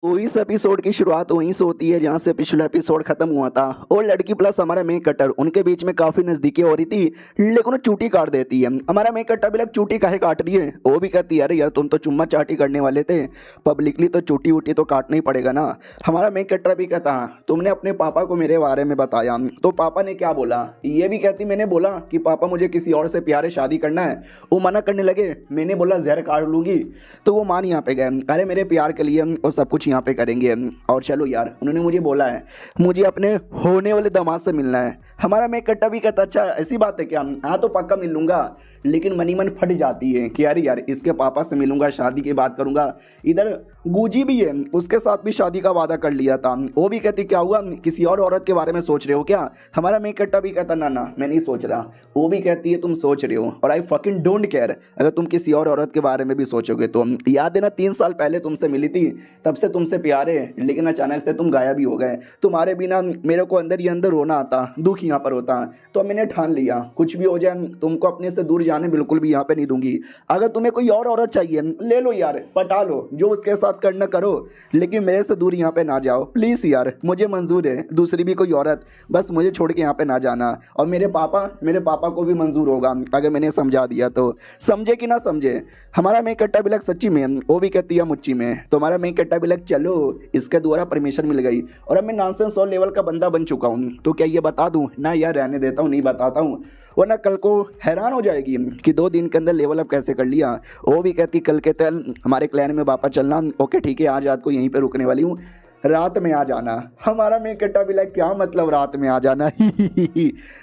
Speaker 1: तो इस एपिसोड की शुरुआत वहीं से होती है जहाँ से पिछला एपिसोड खत्म हुआ था और लड़की प्लस हमारा मेक कटर उनके बीच में काफी नजदीकी हो रही थी, लेकिन वो चूटी काट देती है। हमारा मेक कटर भी लग चूटी काहे काट रही है, वो भी कहती है अरे यार तुम तो चुम्मा चाटी करने वाले थे, पब्लिकली तो चूटी वूटी तो काटना ही पड़ेगा ना। हमारा मेक कटर भी कहता तुमने अपने पापा को मेरे बारे में बताया तो पापा ने क्या बोला, ये भी कहती मैंने बोला कि पापा मुझे किसी और से प्यारे शादी करना है, वो मना करने लगे, मैंने बोला जहर काट लूंगी तो वो मान यहाँ पे गए, अरे मेरे प्यार के लिए और सब कुछ यहाँ पे करेंगे। और चलो यार उन्होंने मुझे बोला है मुझे अपने होने वाले दामाद से मिलना है। हमारा मेक कट्टा भी कहता अच्छा ऐसी बात है क्या, हाँ तो पक्का मिल लूंगा, लेकिन मनी मन फट जाती है कि यार इसके पापा से मिलूंगा शादी की बात करूंगा। इधर गुजी भी है, उसके साथ भी शादी का वादा कर लिया था, वो भी कहती क्या हुआ किसी और औरत के बारे में सोच रहे हो क्या। हमारा मेक कट्टा भी कहता ना ना मैं नहीं सोच रहा, वो भी कहती है तुम सोच रहे हो और आई फकिंग डोंट केयर अगर तुम किसी और औरत के बारे में भी सोचोगे तो। याद है ना 3 साल पहले तुमसे मिली थी, तब से तुमसे प्यार है, लेकिन अचानक से तुम गायब ही हो गए, तुम्हारे बिना मेरे को अंदर ही अंदर रोना आता, दुख यहाँ पर होता। तो मैंने ठान लिया कुछ भी हो जाए तुमको अपने से दूर जाने बिल्कुल भी यहाँ पे नहीं दूंगी। अगर तुम्हें कोई और औरत चाहिए ले लो यार, पटा लो, जो उसके साथ करना करो, लेकिन मेरे से दूर यहाँ पे ना जाओ प्लीज़ यार, मुझे मंजूर है दूसरी भी कोई औरत, बस मुझे छोड़ के यहाँ पे ना जाना। और मेरे पापा को भी मंजूर होगा अगर मैंने समझा दिया तो, समझे कि ना समझे। हमारा मेक कट्टा बिलक सच्ची में वो भी कहती है मुच्ची में, तो हमारा मेक कट्टा बिलक चलो इसके द्वारा परमिशन मिल गई और अब मैं नॉनसेंस और लेवल का बंदा बन चुका हूँ, तो क्या ये बता दूँ ना यार, रहने देता हूँ नहीं बताता हूँ वरना कल को हैरान हो जाएगी कि 2 दिन के अंदर लेवल अप कैसे कर लिया। वो भी कहती कल के तल हमारे क्लैन में वापस चलना, ओके ठीक है आज रात को यहीं पे रुकने वाली हूँ, रात में आ जाना। हमारा मेक कट्टा भी लाइक क्या मतलब रात में आ जाना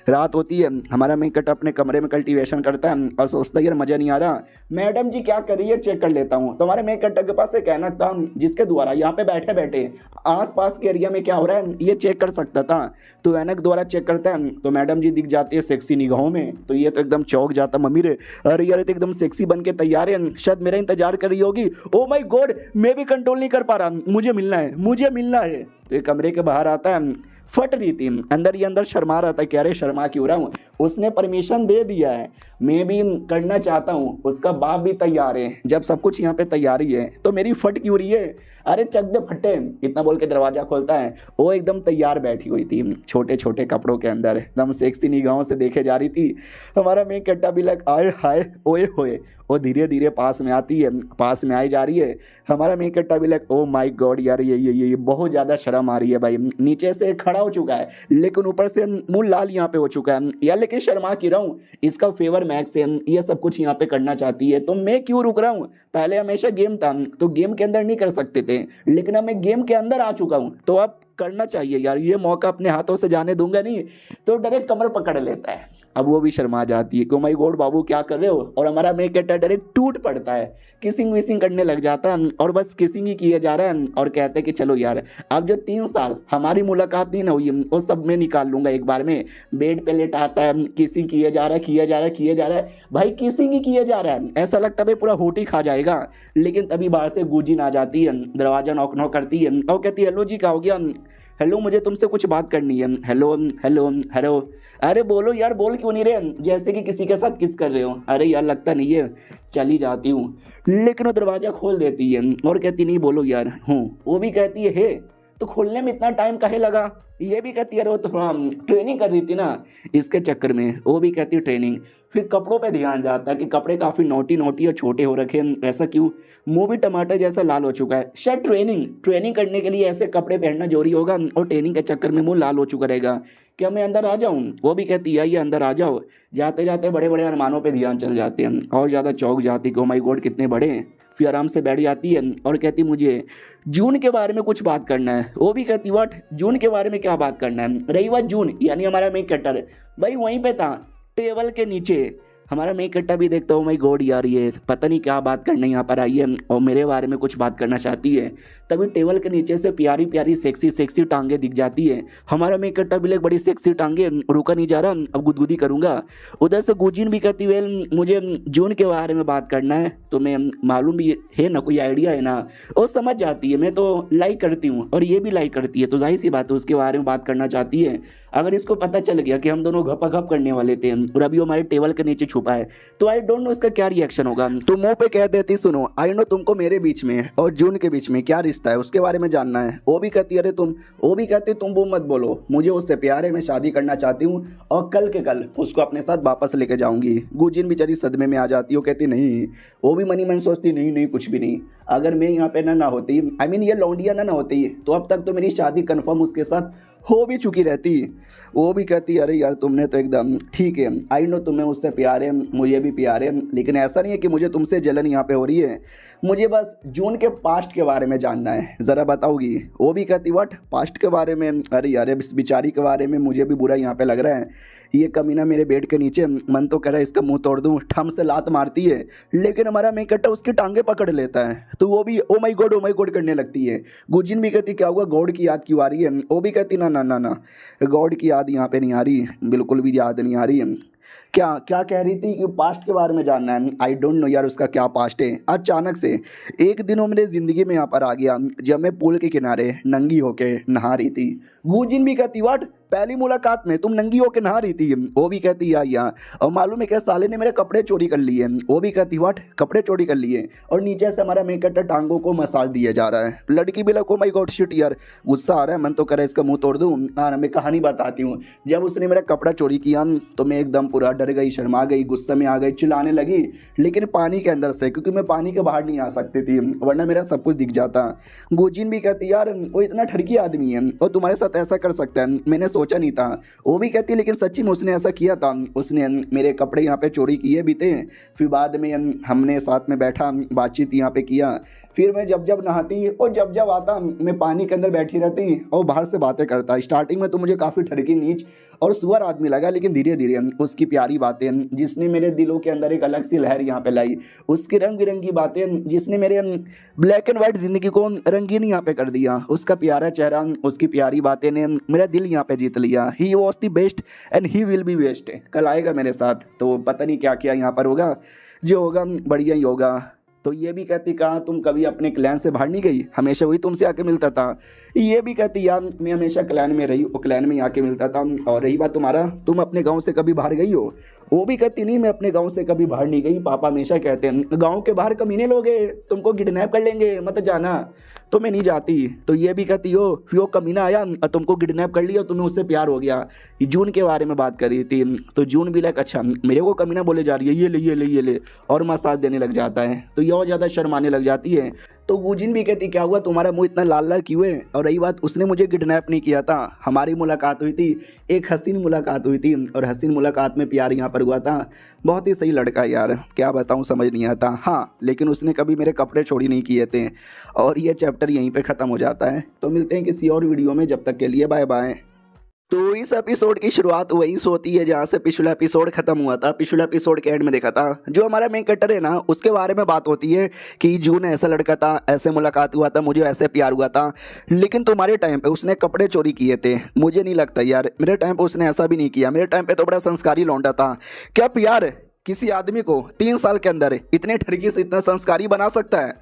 Speaker 1: रात होती है, हमारा मेक कट्टा अपने कमरे में कल्टीवेशन करता है और सोचता है यार मज़ा नहीं आ रहा, मैडम जी क्या कर रही है चेक कर लेता हूँ। तो हमारे मेक कट्टा के पास एक ऐनक था जिसके द्वारा यहाँ पे बैठे बैठे आसपास के एरिया में क्या हो रहा है ये चेक कर सकता था। तो ऐनक द्वारा चेक करता है तो मैडम जी दिख जाती है सेक्सी निगाहों में, तो ये तो एकदम चौंक जाता मम्मी रे, अरे यार तो एकदम सेक्सी बन के तैयार है, शायद मेरा इंतजार कर रही होगी, ओ माय गॉड मैं भी कंट्रोल नहीं कर पा रहा, मुझे मिलना है। तो ये कमरे के बाहर आता है, फट रही थी अंदर ही अंदर, शर्मा रहा था कि अरे शर्मा क्यों रहा हूँ, उसने परमिशन दे दिया है मैं भी करना चाहता हूँ, उसका बाप भी तैयार है, जब सब कुछ यहाँ पे तैयारी है तो मेरी फट क्यों रही है, अरे चक दे फटे, इतना बोल के दरवाजा खोलता है, वो एकदम तैयार बैठी हुई थी छोटे छोटे कपड़ों के अंदर, एकदम सेक्सी निगाहों से देखे जा रही थी। हमारा मेक कट्टा भी लग आए हाय ओए होए, वो धीरे धीरे पास में आती है, पास में आई जा रही है। हमारा मेक कट्टा भी लग ओ माय गॉड यार ये बहुत ज़्यादा शर्म आ रही है भाई, नीचे से खड़ा हो चुका है लेकिन ऊपर से मुंह लाल यहाँ पे हो चुका है यार, लेकिन शर्मा क्यों रहा हूँ, इसका फेवर मैक्स है, ये सब कुछ यहाँ पे करना चाहती है तो मैं क्यों रुक रहा हूँ। पहले हमेशा गेम था तो गेम के अंदर नहीं कर सकते थे, लेकिन अब मैं गेम के अंदर आ चुका हूँ तो अब करना चाहिए यार, ये मौका अपने हाथों से जाने दूंगा नहीं। तो डायरेक्ट कमर पकड़ लेता है, अब वो भी शर्मा जाती है कि माय गॉड बाबू क्या कर रहे हो, और हमारा मेक कट्टा डायरेक्ट टूट पड़ता है, किसिंग विसिंग करने लग जाता है और बस किसिंग ही किया जा रहा है और कहते हैं कि चलो यार अब जो 3 साल हमारी मुलाकात नहीं ना हुई वो सब मैं निकाल लूंगा एक बार में। बेड पे लेटाता है, किसिंग किया जा रहा है भाई, किसिंग ही किया जा रहा है, ऐसा लगता है पूरा होट ही खा जाएगा। लेकिन तभी बाहर से गुजिन आ जाती है, दरवाजा नॉक नॉक करती है और कहती है हेलो जी क्या हो गया, हेलो मुझे तुमसे कुछ बात करनी है, हेलो हेलो हेलो, अरे बोलो यार बोल क्यों नहीं रहे, जैसे कि किसी के साथ किस कर रहे हो, अरे यार लगता नहीं है चली जाती हूँ, लेकिन वो दरवाज़ा खोल देती है और कहती नहीं बोलो यार हूँ, वो भी कहती है हे तो खोलने में इतना टाइम काहे लगा, ये भी कहती है अरे वो तो ट्रेनिंग कर रही थी ना इसके चक्कर में, वो भी कहती है ट्रेनिंग। फिर कपड़ों पे ध्यान जाता है कि कपड़े काफ़ी नोटी और छोटे हो रखे हैं, ऐसा क्यों, मुंह भी टमाटर जैसा लाल हो चुका है, शायद ट्रेनिंग करने के लिए ऐसे कपड़े पहनना जरूरी होगा और ट्रेनिंग के चक्कर में मुंह लाल हो चुका रहेगा, क्या मैं अंदर आ जाऊँ। वो भी कहती है ये अंदर आ जाओ, जाते जाते बड़े बड़े अरमानों पे ध्यान चल जाते हैं और ज़्यादा चौंक जाती कि ओ माय गॉड कितने बड़े हैं। फिर आराम से बैठ जाती है और कहती मुझे जून के बारे में कुछ बात करना है। वो भी कहती व्हाट, जून के बारे में क्या बात करना है। रही बात जून यानी हमारा मेक कटर भाई वहीं पे था टेबल के नीचे
Speaker 2: हमारा मैं इकट्ठा भी देखता हूँ माई गॉड यार ये पता नहीं क्या बात करने यहाँ पर आई है और मेरे बारे में कुछ बात करना चाहती है। तभी टेबल के नीचे से प्यारी प्यारी सेक्सी सेक्सी टांगे दिख जाती है। हमारा मैं इकट्ठा भी बड़ी सेक्सी टांगे, रुका नहीं जा रहा, अब गुदगुदी करूंगा। उधर से गुजिन भी कहती है मुझे जून के बारे में बात करना है, तो मैं मालूम भी है ना, कोई आइडिया है ना, और समझ जाती है। मैं तो लाइक करती हूँ और ये भी लाइक करती है, तो जाहिर सी बात है उसके बारे में बात करना चाहती है। अगर इसको पता चल गया कि हम दोनों घपाघप करने वाले थे और अभी वो हमारे टेबल के नीचे छुपा है, तो आई डोंट नो इसका क्या रिएक्शन होगा।
Speaker 1: तो मुंह पे कह देती सुनो आई नो तुमको मेरे बीच में और जून के बीच में क्या रिश्ता है उसके बारे में जानना है। वो भी कहती अरे तुम, वो भी कहती तुम वो मत बोलो, मुझे उससे प्यार है, मैं शादी करना चाहती हूँ और कल के कल उसको अपने साथ वापस लेके जाऊंगी। गुजिन बेचारी सदमे में आ जाती है, वो कहती नहीं। वो भी मनी मन सोचती नहीं नहीं कुछ भी नहीं, अगर मैं यहाँ पे ना होती, आई मीन ये लौंडिया ना होती, तो अब तक तो मेरी शादी कन्फर्म उसके साथ हो भी चुकी रहती। वो भी कहती अरे यार तुमने तो एकदम ठीक है, आई नो तुम्हें उससे प्यार है, मुझे भी प्यार है, लेकिन ऐसा नहीं है कि मुझे तुमसे जलन यहाँ पे हो रही है, मुझे बस जून के पास्ट के बारे में जानना है, ज़रा बताओगी। वो भी कहती व्हाट पास्ट के बारे में, अरे यार इस बेचारी के बारे में मुझे भी बुरा यहाँ पे लग रहा है। ये कमीना मेरे बेड के नीचे, मन तो कर रहा है इसका मुंह तोड़ दूँ, ठम से लात मारती है, लेकिन हमारा मैं कट्टा उसकी टांगे पकड़ लेता है, तो वो भी ओ माई गॉड करने लगती है। गुजिन भी कहती क्या हुआ, गॉड की याद क्यों आ रही है। वो भी कहती ना ना ना ना, गॉड की याद यहाँ पे नहीं आ रही, बिल्कुल भी याद नहीं आ रही है। क्या क्या कह रही थी कि पास्ट के बारे में जानना है। आई डोंट नो यार उसका क्या पास्ट है। अचानक से एक दिन वो मेरे ज़िंदगी में यहाँ पर आ गया जब मैं पुल के किनारे नंगी होके नहा रही थी। गुजिन भी कहती व्हाट पहली मुलाकात में तुम नंगी होके नहा रही थी। वो भी कहती यार और मालूम है क्या साले ने मेरे कपड़े चोरी कर लिए। वो भी कहती व्हाट कपड़े चोरी कर लिए, और नीचे से हमारा मेकअप टांगों को मसाज दिया जा रहा है। लड़की भी लगो माई गॉड शिट यार, गुस्सा आ रहा है, मन तो करे इसका मुंह तोड़ दूँ। हाँ मैं कहानी बताती हूँ। जब उसने मेरा कपड़ा चोरी किया तो मैं एकदम पूरा डर गई, शर्मा गई, गुस्से में आ गई, चिल्लाने लगी, लेकिन पानी के अंदर से, क्योंकि मैं पानी के बाहर नहीं आ सकती थी वरना मेरा सब कुछ दिख जाता। गुजिन भी कहती यार वो इतना ठरकी आदमी है और तुम्हारे साथ ऐसा कर सकता है, मैंने सोचा नहीं था। वो भी कहती लेकिन सच्ची में उसने ऐसा किया था, उसने मेरे कपड़े यहाँ पे चोरी किए भी थे, फिर बाद में हमने साथ में बैठा बातचीत यहाँ पे किया, फिर मैं जब जब नहाती और जब जब आता मैं पानी के अंदर बैठी रहती और बाहर से बातें करता। स्टार्टिंग में तो मुझे काफ़ी ठरकी नीच और सुअर आदमी लगा, लेकिन धीरे धीरे उसकी प्यारी बातें जिसने मेरे दिलों के अंदर एक अलग सी लहर यहाँ पे लाई, उसकी रंग बिरंगी बातें जिसने मेरे ब्लैक एंड वाइट ज़िंदगी को रंगीन यहाँ पे कर दिया, उसका प्यारा चेहरा, उसकी प्यारी बातें ने मेरा दिल यहाँ पे जीत लिया। He was the best and he will be best. कल आएगा मेरे साथ, तो पता नहीं क्या क्या यहाँ पर होगा, जो होगा बढ़िया ही होगा। तो ये भी कहती कहाँ तुम कभी अपने क्लैन से बाहर नहीं गई, हमेशा वही तुमसे आके मिलता था। ये भी कहती यार मैं हमेशा क्लैन में रही, वो क्लैन में आके मिलता था। और रही बात तुम्हारा, तुम अपने गांव से कभी बाहर गई हो। वो भी कहती नहीं मैं अपने गांव से कभी बाहर नहीं गई, पापा हमेशा कहते हैं गांव के बाहर कमीने लोग हैं, तुमको किडनैप कर लेंगे, मत जाना, तो मैं नहीं जाती। तो ये भी कहती हो फिर वो कमीना आया और तुमको किडनैप कर लिया, तुम्हें उससे प्यार हो गया। जून के बारे में बात कर रही थी, तो जून भी लाइक अच्छा मेरे को कमीना बोले जा रही है, ये ले ये ले ये ले, और मसाज देने लग जाता है, तो ये और ज़्यादा शर्माने लग जाती है। तो गुजिन भी कहती क्या हुआ तुम्हारा मुंह इतना लाल लाल क्यों है। और रही बात उसने मुझे किडनैप नहीं किया था, हमारी मुलाकात हुई थी, एक हसीन मुलाकात हुई थी और हसीन मुलाकात में प्यार यहाँ पर हुआ था। बहुत ही सही लड़का यार, क्या बताऊँ समझ नहीं आता। हाँ लेकिन उसने कभी मेरे कपड़े चोरी नहीं किए थे। और ये चैप्टर यहीं पे ख़त्म हो जाता है। तो मिलते हैं किसी और वीडियो में, जब तक के लिए बाय बाय। तो इस एपिसोड की शुरुआत वहीं से होती है जहाँ से पिछला एपिसोड खत्म हुआ था। पिछला एपिसोड के एंड में देखा था जो हमारा मेन कैरेक्टर है ना, उसके बारे में बात होती है कि जून ऐसा लड़का था, ऐसे मुलाकात हुआ था, मुझे ऐसे प्यार हुआ था, लेकिन तुम्हारे टाइम पे उसने कपड़े चोरी किए थे। मुझे नहीं लगता यार, मेरे टाइम पे उसने ऐसा भी नहीं किया, मेरे टाइम पे तो बड़ा संस्कारी लौंडा था। क्या प्यार किसी आदमी को 3 साल के अंदर इतने ठरकी से इतना संस्कारी बना सकता है।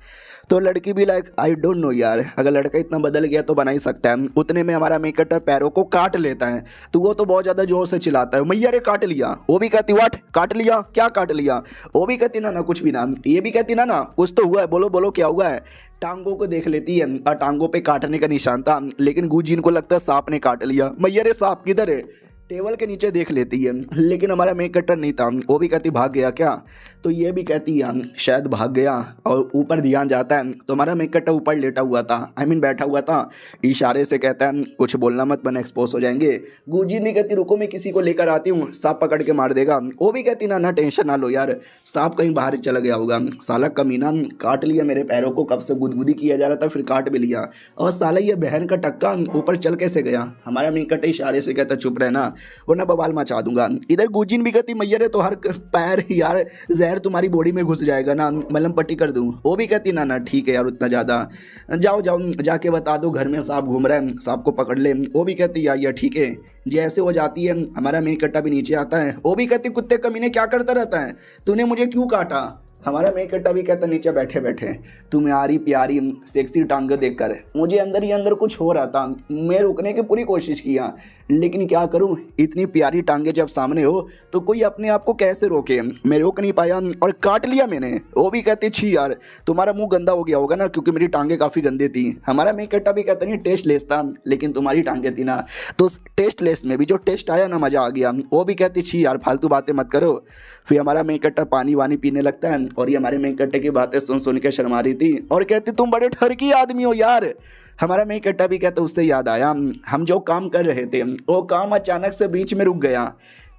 Speaker 1: तो लड़की भी लाइक आई डोंट नो यार, अगर लड़का इतना बदल गया तो बना ही सकता है। उतने में हमारा मेकअप पैरों को काट लेता है, तो वो तो बहुत ज़्यादा जोर से चिल्लाता है मैया रे काट लिया। वो भी कहती व्हाट काट लिया, क्या काट लिया। वो भी कहती ना ना कुछ भी ना। ये भी कहती ना ना कुछ तो हुआ है, बोलो बोलो क्या हुआ है। टांगों को देख लेती है और टांगों पे काटने का निशान था, लेकिन गुजिन को लगता है सांप ने काट लिया। मैया रे सांप किधर है, टेबल के नीचे देख लेती है, लेकिन हमारा मेक कटर नहीं था। वो भी कहती भाग गया क्या, तो ये भी कहती है शायद भाग गया। और ऊपर ध्यान जाता है तो हमारा मेक कटर ऊपर लेटा हुआ था, आई मीन बैठा हुआ था। इशारे से कहता है कुछ बोलना मत वरना एक्सपोज हो जाएंगे। गुजिन भी कहती रुको मैं किसी को लेकर आती हूँ, सांप पकड़ के मार देगा। वो भी कहती ना ना टेंशन ना लो यार, सांप कहीं बाहर चला गया होगा, साला कमीना काट लिया मेरे पैरों को, कब से गुदगुदी किया जा रहा था फिर काट भी लिया। और साला ये बहन का टक्का ऊपर चल कैसे गया। हमारा मेक कटर इशारे से कहता चुप रहना, वरना बवाल मचा दूंगा। इधर गुजिन भी कहती मैया रे तो हर पैर यार जहर तुम्हारी बॉडी में घुस जाएगा ना, मलहम पट्टी कर दूँ। वो भी कहती ना ना ठीक है यार उतना ज़्यादा, जाओ जाओ जाके बता दो घर में सांप घूम रहा है, सांप को पकड़ ले। वो भी कहती यार ठीक है। जैसे वो जाती है हमारा मेन कट्टा भी नीचे आता है। वो भी कहती कुत्ते कमीने क्या करता रहता है, तूने मुझे क्यों काटा। हमारा मेन कट्टा भी कहता नीचे बैठे बैठे तुम्हारी प्यारी सेक्सी टांगे देखकर मुझे अंदर ही अंदर कुछ हो रहा था। मैं रुकने की पूरी कोशिश किया लेकिन क्या करूं, इतनी प्यारी टांगे जब सामने हो तो कोई अपने आप को कैसे रोके। मैं रोक नहीं पाया और काट लिया मैंने। वो भी कहती छी यार तुम्हारा मुंह गंदा हो गया होगा ना, क्योंकि मेरी टांगे काफ़ी गंदी थी। हमारा मेन कट्टा भी कहता नहीं टेस्ट लेस था लेकिन तुम्हारी टांगे थी ना, तो टेस्ट लेस में भी जो टेस्ट आया ना मज़ा आ गया। वो भी कहती छी यार फालतू बातें मत करो। फिर हमारा मेन कट्टा पानी वानी पीने लगता है और ये हमारे मेन कट्टे की बातें सुन सुन के शर्मा रही थी और कहती तुम बड़े ठरकी आदमी हो यार। हमारा मेन कट्टा भी कहता उससे याद आया हम जो काम कर रहे थे वो काम अचानक से बीच में रुक गया,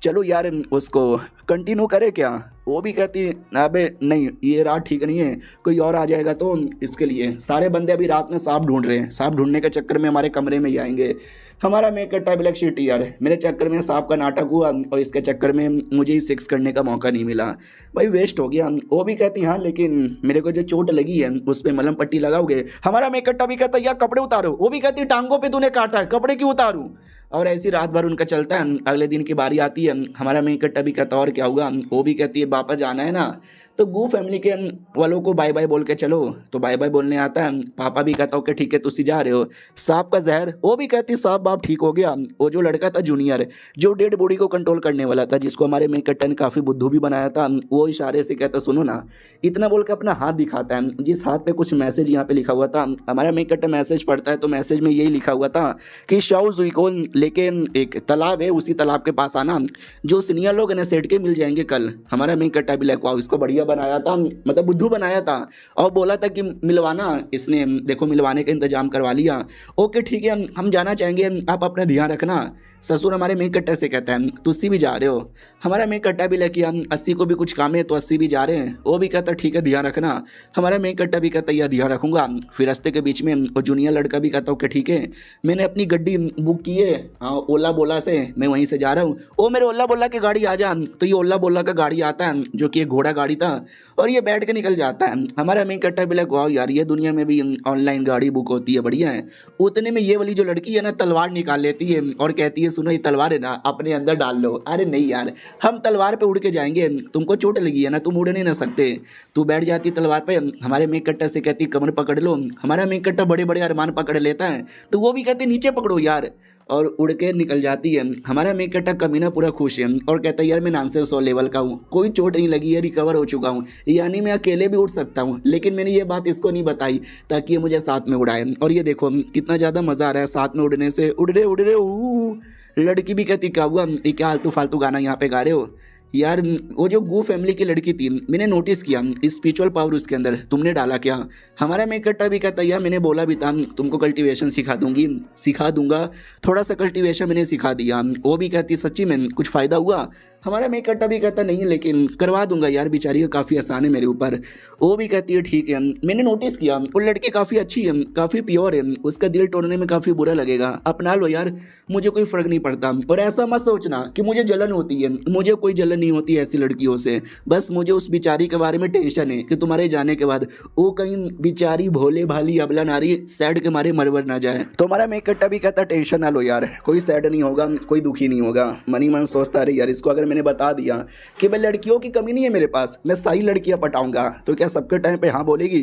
Speaker 1: चलो यार उसको कंटिन्यू करे क्या। वो भी कहती अबे नहीं ये रात ठीक नहीं है, कोई और आ जाएगा तो इसके लिए सारे बंदे अभी रात में सांप ढूंढ रहे हैं, सांप ढूंढने के चक्कर में हमारे कमरे में ही आएंगे। हमारा मेन कट्टा ब्लैक शीट यार मेरे चक्कर में सांप का नाटक हुआ और इसके चक्कर में मुझे ही सेक्स करने का मौका नहीं मिला, भाई वेस्ट हो गया। वो भी कहती हाँ लेकिन मेरे को जो चोट लगी है उस पर मलहम पट्टी लगाओगे। हमारा मेन कट्टा भी कहता यार कपड़े उतारो। वो भी कहती टांगों पे तूने काटा है कपड़े क्यों उतारूं। और ऐसी रात भर उनका चलता है। अगले दिन की बारी आती है, हमारा मेन कट्टा भी कहता और क्या हुआ। वो भी कहती है वापस जाना है ना, तो गू फैमिली के वालों को बाय बाय बोल के चलो, तो बाय बाय बोलने आता है। पापा भी कहता ओके ठीक है तुसी जा रहे हो। सांप का जहर वो भी कहती सांप बाप ठीक हो गया। वो जो लड़का था जूनियर जो डेड बॉडी को कंट्रोल करने वाला था, जिसको हमारे मेन कट्टा ने काफ़ी बुद्धू भी बनाया था, वो इशारे से कहता सुनो ना, इतना बोल के अपना हाथ दिखाता है जिस हाथ पे कुछ मैसेज यहाँ पे लिखा हुआ था। हमारा मेन कट्टा मैसेज पढ़ता है तो मैसेज में यही लिखा हुआ था कि शाओ जुई को लेके एक तालाब है, उसी तालाब के पास आना, जो सीनियर लोग ने सेट के मिल जाएंगे कल। हमारा मेन कट्टा भी लगवाओ इसको बढ़िया बनाया था, मतलब बुद्धू बनाया था और बोला था कि मिलवाना, इसने देखो मिलवाने का इंतजाम करवा लिया। ओके ठीक है हम जाना चाहेंगे, आप अपना ध्यान रखना। ससुर हमारे मेन कट्टे से कहता है तुस्सी भी जा रहे हो। हमारा मेन कट्टा भी लेके हम 80 को भी कुछ काम है तो 80 भी जा रहे हैं। वो भी कहता ठीक है ध्यान रखना। हमारा मेन कट्टा भी कहता यह ध्यान रखूंगा। फिर रास्ते के बीच में वो जूनियर लड़का भी कहता ओके ठीक है मैंने अपनी गड्डी बुक की है ओला बोला से, मैं वहीं से जा रहा हूँ। ओ मेरे ओला बोला की गाड़ी आ जा। तो ये ओला बोला का गाड़ी आता है जो कि एक घोड़ा गाड़ी था और ये बैठ के निकल जाता है। हमारा मेन कट्टा भी लगा वाह यार ये दुनिया में भी ऑनलाइन गाड़ी बुक होती है, बढ़िया है। उतने में ये वाली जो लड़की है ना तलवार निकाल लेती है और कहती है सुनो ये तलवार है ना अपने अंदर डाल लो। अरे नहीं यार हम तलवार पे उड़ के जाएंगे, तुमको चोट लगी है ना तुम उड़ नहीं ना सकते। तू बैठ जाती तलवार पे। हमारे मेन कट्टा से कहती कमर पकड़ लो। हमारा मेन कट्टा बड़े बड़े अरमान पकड़ लेता है तो वो भी कहते नीचे पकड़ो यार, और उड़ के निकल जाती है। हमारा मेन कट्टा कमीना पूरा खुश है और कहता है यार मैं 900 लेवल का हूँ, कोई चोट नहीं लगी है, रिकवर हो चुका हूँ, यानी मैं अकेले भी उड़ सकता हूँ। लेकिन मैंने ये बात इसको नहीं बताई ताकि ये मुझे साथ में उड़ाए। और ये देखो कितना ज़्यादा मज़ा आ रहा है साथ में उड़ने से। उड़ रहे लड़की भी कहती क्या हुआ ये क्या आलतू फालतू गाना यहाँ पे गा रहे हो यार। वो जो गू फैमिली की लड़की थी मैंने नोटिस किया स्पिरिचुअल पावर उसके अंदर तुमने डाला क्या। हमारा मेन कट्टा भी कहता यार मैंने बोला भी था तुमको कल्टीवेशन सिखा दूंगा, थोड़ा सा कल्टीवेशन मैंने सिखा दिया। वो भी कहती सच्ची में कुछ फ़ायदा हुआ। हमारा मेन कट्टा भी कहता नहीं लेकिन करवा दूंगा यार, बेचारी का काफ़ी आसान है मेरे ऊपर। वो भी कहती है ठीक है मैंने नोटिस किया वो लड़की काफ़ी अच्छी है, काफ़ी प्योर है, उसका दिल तोड़ने में काफ़ी बुरा लगेगा, अपना लो यार, मुझे कोई फ़र्क नहीं पड़ता। और ऐसा मत सोचना कि मुझे जलन होती है, मुझे कोई जलन नहीं होती ऐसी लड़कियों से। बस मुझे उस बेचारी के बारे में टेंशन है कि तुम्हारे जाने के बाद वो कहीं बेचारी भोले भाली अबला नारी सैड के मारे मरवर ना जाए। तो हमारा मेन कट्टा भी कहता टेंशन ना लो यार, कोई सैड नहीं होगा, कोई दुखी नहीं होगा। मनी मन सोचता रहे यार इसको अगर मैंने बता दिया कि भाई लड़कियों की कमी नहीं है मेरे पास, मैं सारी लड़कियां पटाऊंगा, तो क्या सबके टाइम पे हाँ बोलेगी?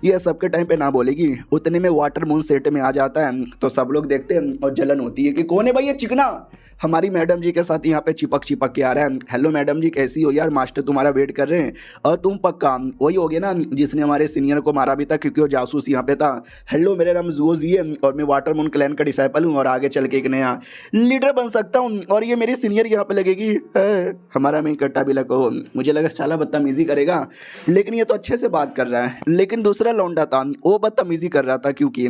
Speaker 1: ये सबके टाइम पे ना बोलेगी। उतने में वाटर मून सेट में आ जाता है तो सब लोग देखते हैं और जलन होती है कि कौन है भाई ये चिकना। हमारी मैडम जी के साथ यहाँ पे चिपक के आ रहा है। हेलो मैडम जी कैसी हो यार, मास्टर तुम्हारा वेट कर रहे हैं। और तुम पक्का वही हो गया ना जिसने हमारे सीनियर को मारा भी था क्योंकि वो जासूस यहाँ पे था। हेलो मेरा नाम जुओ जी है और मैं वाटर मून क्लैन का डिसाइपल हूँ और आगे चल के एक नया लीडर बन सकता हूँ और ये मेरी सीनियर यहाँ पे लगेगी। हमारा मेन कट्टा भी लगा, मुझे लगा साला बदतमीजी करेगा, लेकिन ये तो अच्छे से बात कर रहा है। लेकिन दूसरा लौंडा था वो बदतमीजी कर रहा था, क्योंकि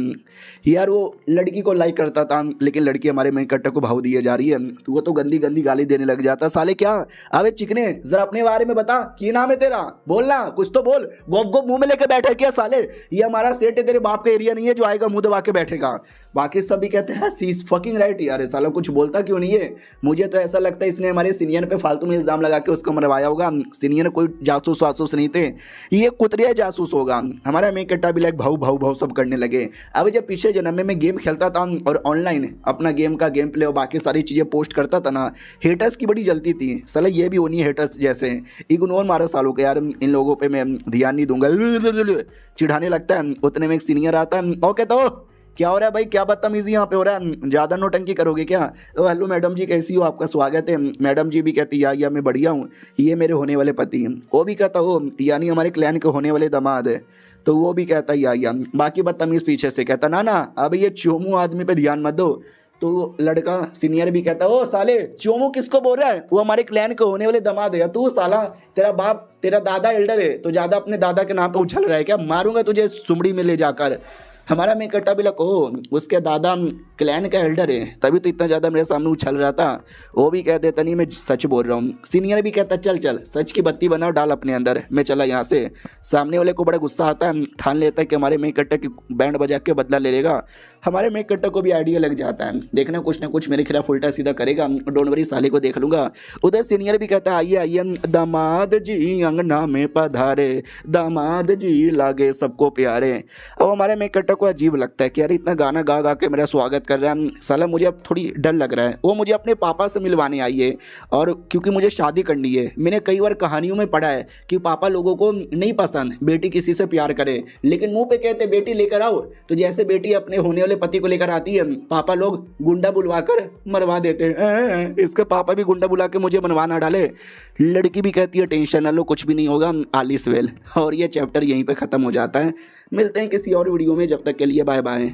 Speaker 1: यार वो लड़की को लाइक करता था, लेकिन लड़की हमारे मेन कट्टा को भाव दिए जा रही है, तो वो तो गंदी गंदी गाली देने लग जाता। साले क्या, अबे चिकने जरा अपने बारे में बता, क्या नाम है तेरा, बोलना कुछ तो बोल, गोप गोप मुंह में लेके बैठे क्या साले, ये हमारा सेट है, तेरे बाप का एरिया नहीं है जो आएगा मुंह दबा के बैठेगा। बाकी सब भी कहते हैं सी इज फकिंग राइट, यार साला कुछ बोलता क्यों नहीं है। मुझे तो ऐसा लगता है इसने हमारे सीनियर पे फालतू में इल्जाम लगा के उसको मरवाया होगा। सीनियर कोई जासूस वासूस नहीं थे, ये कुतरिया जासूस होगा। हमारा मेन कट्टा भी लाइक भाऊ भाऊ भाऊ सब करने लगे। अब जब पिछले जन्म में गेम खेलता था और ऑनलाइन अपना गेम का गेम प्ले और बाकी सारी चीज़ें पोस्ट करता था ना, हेटर्स की बड़ी जलती थी। साला ये भी होनी है हेटर्स जैसे, इग्नोर मारो सालों के, यार इन लोगों पे मैं ध्यान नहीं दूंगा, चिढ़ाने लगता है। उतने में एक सीनियर आता है और कहता हो क्या हो रहा है भाई, क्या बदतमीजी यहाँ पे हो रहा है, ज़्यादा नोटंकी करोगे क्या। तो हेलो मैडम जी कैसी हो, आपका स्वागत है। मैडम जी भी कहती या मैं बढ़िया हूँ, ये मेरे होने वाले पति हैं। वो भी कहता हो यानी हमारे क्लैन के होने वाले दामाद है, तो वो भी कहता या। बाकी बदतमीज पीछे से कहता ना अब ये चोमू आदमी पे ध्यान मत दो। तो लड़का सीनियर भी कहता ओ साले चोमू किसको बोल रहा है, वो हमारे क्लैन के होने वाले दामाद है। तू साला तेरा बाप तेरा दादा एल्डर है तो ज़्यादा अपने दादा के नाम पे उछल रहा है क्या, मारूंगा तुझे सुमड़ी में ले जाकर। हमारा मेन कट्टा भी लगा उसके दादा क्लैन का एल्डर है, तभी तो इतना ज़्यादा मेरे सामने उछल रहा था। वो भी कह देता नहीं मैं सच बोल रहा हूँ। सीनियर भी कहता चल चल सच की बत्ती बनाओ डाल अपने अंदर, मैं चला यहाँ से। सामने वाले को बड़ा गुस्सा आता है, ठान लेता है कि हमारे मेन कट्टा की बैंड बजा के बदला ले लेगा। हमारे मेन कट्टा को भी आइडिया लग जाता है, देखना कुछ ना कुछ मेरे खिलाफ उल्टा सीधा करेगा, डोंट वरी साले को देख लूँगा। उधर सीनियर भी कहता है आइए आइए दामाद जी अंगना में पधारे, दामाद जी लागे सबको प्यारे। अब हमारे मेन कट्टा को अजीब लगता है कि यार इतना गाना गा गा के मेरा स्वागत कर रहा है, साला मुझे अब थोड़ी डर लग रहा है। वो मुझे अपने पापा से मिलवाने आई है, और क्योंकि मुझे शादी करनी है। मैंने कई बार कहानियों में पढ़ा है कि पापा लोगों को नहीं पसंद बेटी किसी से प्यार करे, लेकिन मुंह पे कहते बेटी लेकर आओ, तो जैसे बेटी अपने होने वाले पति को लेकर आती है, पापा लोग गुंडा बुलवा कर मरवा देते हैं। इसके पापा भी गुंडा बुला के मुझे मनवा ना डाले। लड़की भी कहती है टेंशन ना लो कुछ भी नहीं होगा, आलिस वेल। और ये चैप्टर यहीं पे ख़त्म हो जाता है। मिलते हैं किसी और वीडियो में, जब तक के लिए बाय बाय।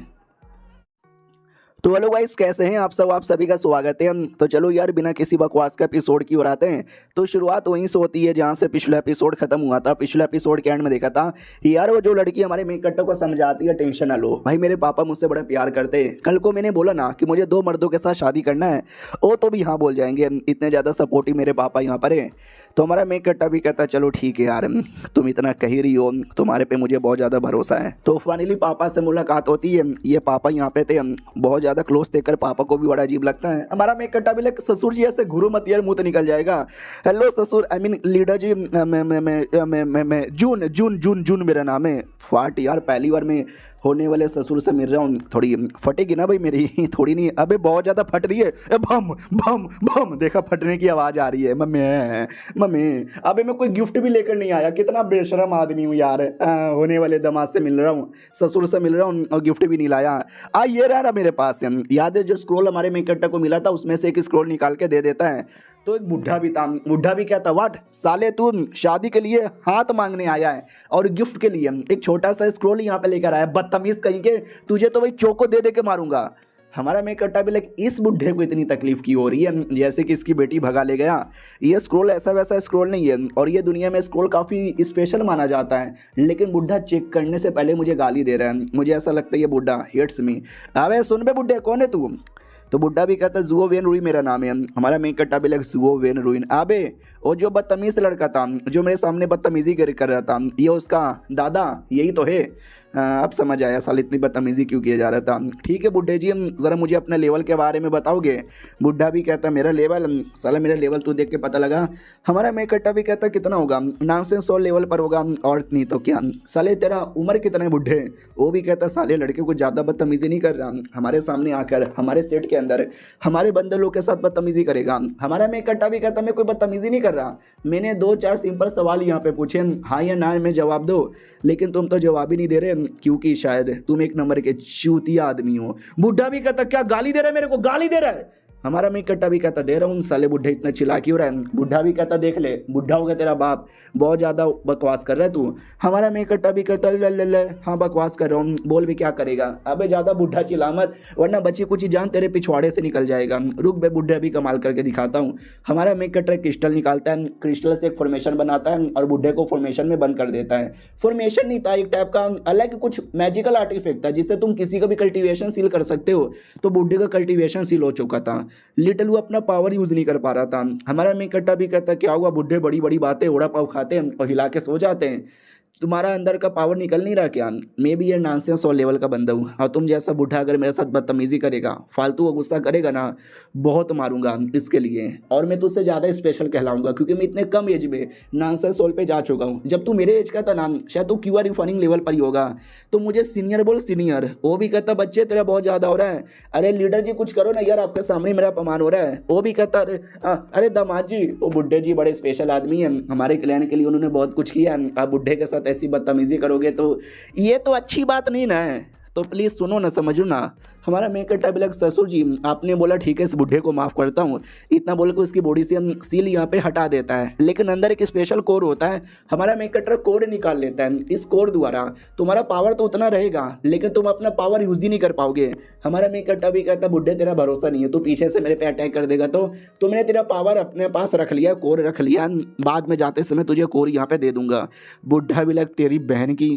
Speaker 1: तो हेलो गाइस कैसे हैं आप सब, आप सभी का स्वागत है। तो चलो यार बिना किसी बकवास का एपिसोड की ओर आते हैं। तो शुरुआत वहीं से होती है जहाँ से पिछला एपिसोड खत्म हुआ था। पिछला एपिसोड के एंड में देखा था यार वो जो लड़की हमारे मेन कट्टा को समझाती है टेंशन ना लो भाई, मेरे पापा मुझसे बड़ा प्यार करते हैं। कल को मैंने बोला ना कि मुझे 2 मर्दों के साथ शादी करना है, वो तो भी हाँ बोल जाएंगे, इतने ज़्यादा सपोर्टिव मेरे पापा यहाँ पर है। तो हमारा मेन कट्टा भी कहता चलो ठीक है यार, तुम इतना कह ही रही हो, तुम्हारे पे मुझे बहुत ज़्यादा भरोसा है। तो फाइनली पापा से मुलाकात होती है। ये पापा यहाँ पे थे, बहुत ज़्यादा क्लोज देखकर पापा को भी बड़ा अजीब लगता है। हमारा मेन कट्टा भी लग ससुर जी ऐसे घुरो मत यार, मुंह तो निकल जाएगा। हेलो ससुर आई मीन लीडर जी, मैं जून जून जून जून मेरा नाम है। फाट यार पहली बार मैं होने वाले ससुर से मिल रहा हूँ, थोड़ी फटेगी ना भाई मेरी, थोड़ी नहीं अबे बहुत ज़्यादा फट रही है। बम बम बम देखा फटने की आवाज़ आ रही है। मम्मी अबे मैं कोई गिफ्ट भी लेकर नहीं आया, कितना बेशरम आदमी हूँ यार। होने वाले दामाद से मिल रहा हूँ, ससुर से मिल रहा हूँ और गिफ्ट भी नहीं लाया। ये रहा मेरे पास, याद है जो स्क्रोल हमारे मेन कट्टा को मिला था उसमें से एक स्क्रोल निकाल के दे देता है। तो एक बुढ़ा भी था, बुढ़ा भी क्या था वाट साले तू शादी के लिए हाथ मांगने आया है और गिफ्ट के लिए एक छोटा सा स्क्रोल यहाँ पे लेकर आया, बदतमीज कहीं के, तुझे तो भाई चोको दे दे के मारूंगा। हमारा मेन कट्टा भी लाइक इस बुढ़े को इतनी तकलीफ की हो रही है जैसे कि इसकी बेटी भगा ले गया। ये स्क्रोल ऐसा वैसा स्क्रोल नहीं है, और ये दुनिया में स्क्रोल काफ़ी स्पेशल माना जाता है, लेकिन बुढ़ा चेक करने से पहले मुझे गाली दे रहा है। मुझे ऐसा लगता है ये बुढ़ा हेट्स मी। अबे सुन बे बुढ़े कौन है तू। तो बुड्ढा भी कहता है जुओ वेन रुई मेरा नाम है। हमारा मेन कट्टा भी लग जुओ वेन रुइन। अबे वो जो बदतमीज लड़का था जो मेरे सामने बदतमीजी कर रहा था, ये उसका दादा यही तो है। अब समझ आया साल इतनी बदतमीजी क्यों किया जा रहा था। ठीक है बुड्ढे जी ज़रा मुझे अपने लेवल के बारे में बताओगे। बुड्ढा भी कहता मेरा लेवल, साला मेरा लेवल तू देख के पता लगा। हमारा मेन कट्टा भी कहता कितना होगा, नॉनसेंस 100 लेवल पर होगा और नहीं तो क्या। साले तेरा उम्र कितना है बुड्ढे। वो भी कहता साले लड़के को ज़्यादा बदतमीजी नहीं कर रहा, हमारे सामने आकर हमारे सेट के अंदर हमारे बंदे लोग के साथ बदतमीजी करेगा। हमारा मेन कट्टा भी कहता मैं कोई बदतमीजी नहीं कर रहा, मैंने 2-4 सिंपल सवाल यहाँ पे पूछे, हाँ या ना में जवाब दो, लेकिन तुम तो जवाब ही नहीं दे रहे क्योंकि शायद तुम एक नंबर के चूतिया आदमी हो। बुढ़ा भी कहता क्या गाली दे रहा है मेरे को, गाली दे रहा है। हमारा मेक कट्टा भी कहता दे रहा हूँ, साले बुढ़े इतना चिल्ला क्यों रहा है। बुढ़ा भी कहता देख ले, बुढ़ा हो गया तेरा बाप, बहुत ज़्यादा बकवास कर रहा है तू। हमारा मेक कट्टा भी कहता ले, हाँ बकवास कर रहा हूँ, बोल भी क्या करेगा। अबे ज़्यादा बुढ़ा चिल्ला मत, वरना बची कुछ जान तेरे पिछवाड़े से निकल जाएगा। रुक बे बुढ़े, अभी कमाल करके दिखाता हूँ। हमारा मेक कट्टा क्रिस्टल निकालता है, क्रिस्टल से एक फॉर्मेशन बनाता है और बुढ़े को फॉर्मेशन में बंद कर देता है। फॉर्मेशन नहीं था, एक टाइप का अलग कुछ मैजिकल आर्टिफैक्ट था जिससे तुम किसी का भी कल्टीवेशन सील कर सकते हो। तो बुढ़े का कल्टीवेशन सील हो चुका था। लिटिल वो अपना पावर यूज नहीं कर पा रहा था। हमारा मेक कट्टा भी कहता क्या हुआ बुढ़े, बड़ी बड़ी बातें, ओड़ा पाव खाते हैं और हिला के सो जाते हैं, तुम्हारा अंदर का पावर निकल नहीं रहा क्या। मैं भी ये नॉनसेंस और लेवल का बंदा हूँ, और तुम जैसा बुढ़ा अगर मेरे साथ बदतमीजी करेगा, फालतू वो गुस्सा करेगा ना, बहुत मारूंगा इसके लिए। और मैं तुझसे ज़्यादा स्पेशल कहलाऊंगा क्योंकि मैं इतने कम एज में नॉनसेंस सोल पे जा चुका हूँ। जब तू मेरे एज का था ना, शायद तू क्यूआर रिफाइनिंग लेवल पर ही होगा, तो मुझे सीनियर बोल सीनियर। वो भी कहता बच्चे तेरा बहुत ज़्यादा हो रहा है, अरे लीडर जी कुछ करो ना यार, आपके सामने मेरा अपमान हो रहा है। वो भी कहता अरे दामाद जी, वो बुढ़े जी बड़े स्पेशल आदमी हैं, हमारे क्लैन के लिए उन्होंने बहुत कुछ किया, आप बुढ़े के साथ ऐसी बदतमीजी करोगे तो ये तो अच्छी बात नहीं ना है। तो प्लीज़ सुनो ना, समझो ना। हमारा मेक कट्टा भी लग ससुर जी आपने बोला ठीक है, इस बुढ़े को माफ़ करता हूँ, इतना बोल के उसकी बॉडी से हम सील यहाँ पे हटा देता है, लेकिन अंदर एक स्पेशल कोर होता है। हमारा मेक कट्टा कोर निकाल लेता है। इस कोर द्वारा तुम्हारा पावर तो उतना रहेगा, लेकिन तुम अपना पावर यूज ही नहीं कर पाओगे। हमारा मेक कट्टा भी कहता बुढ़े तेरा भरोसा नहीं है, तू पीछे से मेरे पे अटैक कर देगा तो तुमने तेरा पावर अपने पास रख लिया, कोर रख लिया, बाद में जाते समय तुझे कोर यहाँ पे दे दूंगा। बुढ़ा भी लग तेरी बहन की।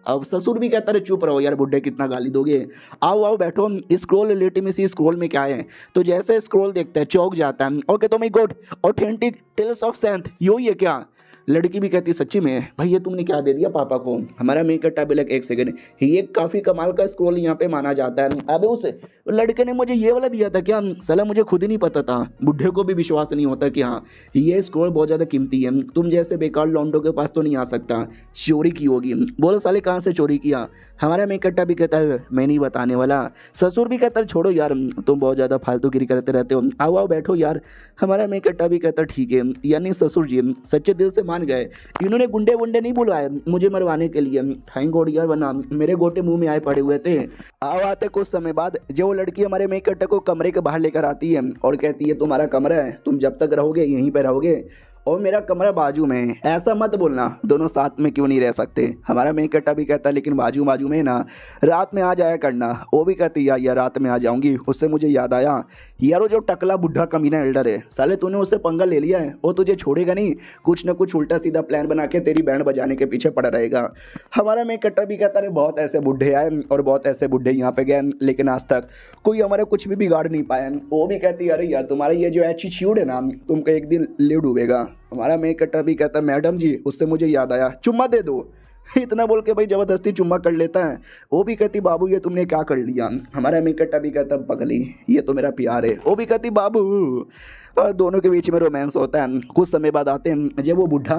Speaker 1: अब ससुर भी कहता रहे चुप रहो यार बुढ़े, कितना गाली दोगे, आओ आओ बैठो, स्क्रोल लेट में सी स्क्रोल में क्या है। तो जैसे स्क्रोल देखता है चौक जाता है। ओके तो my god, authentic tales of saint, यो ये क्या। लड़की भी कहती सच्ची में भाई ये तुमने क्या दे दिया पापा को। हमारा मेक कट्टा भी लग एक सेकंड, ये काफ़ी कमाल का स्क्रोल यहाँ पे माना जाता है। अबे उस लड़के ने मुझे ये वाला दिया था क्या, साला मुझे खुद ही नहीं पता था। बुढ़े को भी विश्वास नहीं होता कि हाँ ये स्क्रोल बहुत ज़्यादा कीमती है, तुम जैसे बेकार लौंडों के पास तो नहीं आ सकता, चोरी की होगी। बोलो साले कहाँ से चोरी किया। हमारा मेक कट्टा भी कहता है मैं नहीं बताने वाला। ससुर भी कहता है छोड़ो यार, तुम बहुत ज़्यादा फालतूगिरी करते रहते हो, आओ आओ बैठो यार। हमारा मेक कट्टा भी कहता ठीक है, यानी ससुर जी सच्चे दिल से मान गए, इन्होंने गुंडे वुंडे नहीं बुलवाए मुझे मरवाने के लिए, थैंक गॉड यार, वरना मेरे गोटे मुंह में आए पड़े हुए थे। आओ आते कुछ समय बाद जो वो लड़की हमारे मेक कट्टा को कमरे के बाहर लेकर आती है और कहती है तुम्हारा कमरा है, तुम जब तक रहोगे यहीं पे रहोगे और मेरा कमरा बाजू में है, ऐसा मत बोलना, दोनों साथ में क्यों नहीं रह सकते। हमारा मेक कट्टा भी कहता लेकिन बाजू बाजू में ना, रात में आ जाया करना। वो भी कहती यार रात में आ जाऊंगी। उससे मुझे याद आया यार वो जो टकला बुढ़ा कमीना एल्डर है, साले तूने उससे पंगा ले लिया है, वो तुझे छोड़ेगा नहीं, कुछ ना कुछ उल्टा सीधा प्लान बना के तेरी बैंड बजाने के पीछे पड़ा रहेगा। हमारा मेक कट्टा भी कहता रहे बहुत ऐसे बुढ़े आए और बहुत ऐसे बुढ़े यहाँ पे गए, लेकिन आज तक कोई हमारे कुछ भी बिगाड़ नहीं पाया। वो भी कहती अरे यार तुम्हारा ये जो एटीट्यूड है ना, तुमको एक दिन ले डूबेगा। हमारा मेक कट्टा भी कहता मैडम जी उससे मुझे याद आया, चुम्मा दे दो। इतना बोल के भाई जबरदस्ती चुम्मा कर लेता है। वो भी कहती बाबू ये तुमने क्या कर लिया। हमारा मेक कट्टा भी कहता पगली ये तो मेरा प्यार है। वो भी कहती बाबू, और दोनों के बीच में रोमांस होता है। कुछ समय बाद आते हैं जब वो बुढ़ा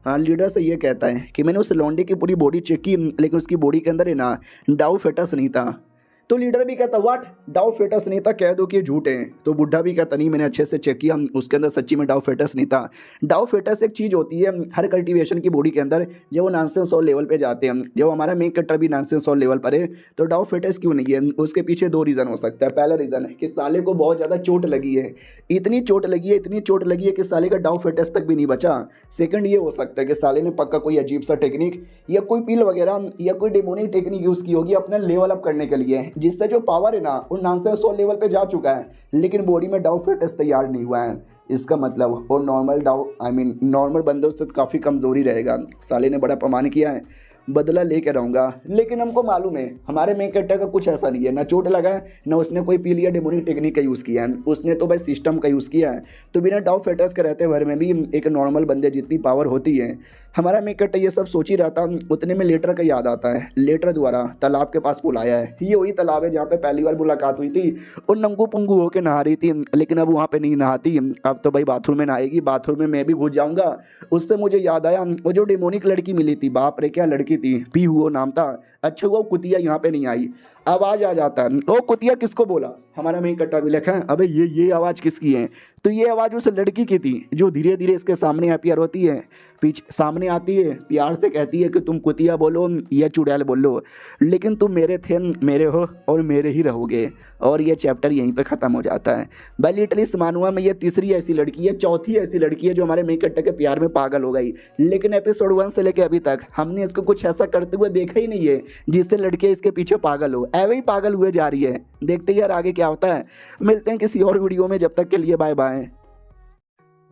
Speaker 1: हाँ लीडर से ये कहता है कि मैंने उस लौंडे की पूरी बॉडी चेक की, लेकिन उसकी बॉडी के अंदर है ना डाउ फेटस नहीं था। तो लीडर भी कहता व्हाट, डाउ फेटस नहीं था, कह दो कि ये झूठ है। तो बुढ़ा भी कहता नहीं मैंने अच्छे से चेक किया, उसके अंदर सच्ची में डाउ फेटस नहीं था। डाउ फेटस एक चीज़ होती है हर कल्टीवेशन की बॉडी के अंदर, जब वो नॉनसेंस और लेवल पे जाते हैं, जब हमारा मेक कट्टर भी नॉनसेंस और लेवल पर है, तो डाउ फेटस क्यों नहीं है, उसके पीछे दो रीज़न हो सकता है। पहला रीज़न है कि साले को बहुत ज़्यादा चोट लगी है, इतनी चोट लगी है कि साले का डाउ फेटस तक भी नहीं बचा। सेकंड ये हो सकता है कि साले ने पक्का कोई अजीब सा टेक्निक या कोई पिल वगैरह या कोई डेमोनिक टेक्निक यूज़ की होगी अपना लेवल अप करने के लिए, जिससे जो पावर है ना वो नॉनसेंस और लेवल पे जा चुका है, लेकिन बॉडी में डाउ फेटस तैयार नहीं हुआ है। इसका मतलब वो नॉर्मल बंदों से काफ़ी कमज़ोरी रहेगा। साले ने बड़ा अपमान किया है, बदला लेके रहूँगा। लेकिन हमको मालूम है हमारे मेक कट्टर का कुछ ऐसा नहीं है, ना चोट लगा है ना उसने कोई पी लिया डेमोनिक टेक्निक का यूज़ किया है, उसने तो भाई सिस्टम का यूज़ किया है। तो बिना डाउ फेटस के रहते भर में भी एक नॉर्मल बंदे जितनी पावर होती है। हमारा मेक कट्टर ये सब सोच ही रहा था, उतने में लेटर का याद आता है। लेटर द्वारा तालाब के पास बुलाया है, ये वही तालाब है जहाँ पे पहली बार मुलाकात हुई थी और नंगू पुंगू होके नहा रही थी, लेकिन अब वहाँ पे नहीं नहाती, अब तो भाई बाथरूम में नहाएगी। बाथरूम में मैं भी घुस जाऊँगा। उससे मुझे याद आया वो जो डेमोनिक लड़की मिली थी, बाप रे क्या लड़की थी, पी हुआ नाम था। अच्छा हुआ कुतिया यहाँ पे नहीं आई। आवाज़ आ जाता है ओ कुतिया किसको बोला। हमारा मेक कट्टा भी लिखा है अबे ये आवाज़ किसकी है। तो ये आवाज़ उस लड़की की थी जो धीरे धीरे इसके सामने अपीयर होती है।
Speaker 2: सामने आती है, प्यार से कहती है कि तुम कुतिया बोलो या चुड़ैल बोलो, लेकिन तुम मेरे थे, मेरे हो और मेरे ही रहोगे। और ये चैप्टर यहीं पे ख़त्म हो जाता है। भाई लिटरली समानुआ में ये तीसरी ऐसी लड़की है, चौथी ऐसी लड़की है जो हमारे मेन कैरेक्टर के प्यार में पागल हो गई, लेकिन एपिसोड 1 से लेकर अभी तक हमने इसको कुछ ऐसा करते हुए देखा ही नहीं है जिससे लड़कियाँ इसके पीछे पागल हो, ऐवे ही पागल हुए जा रही है। देखते यार आगे क्या होता है। मिलते हैं किसी और वीडियो में, जब तक के लिए बाय बाय।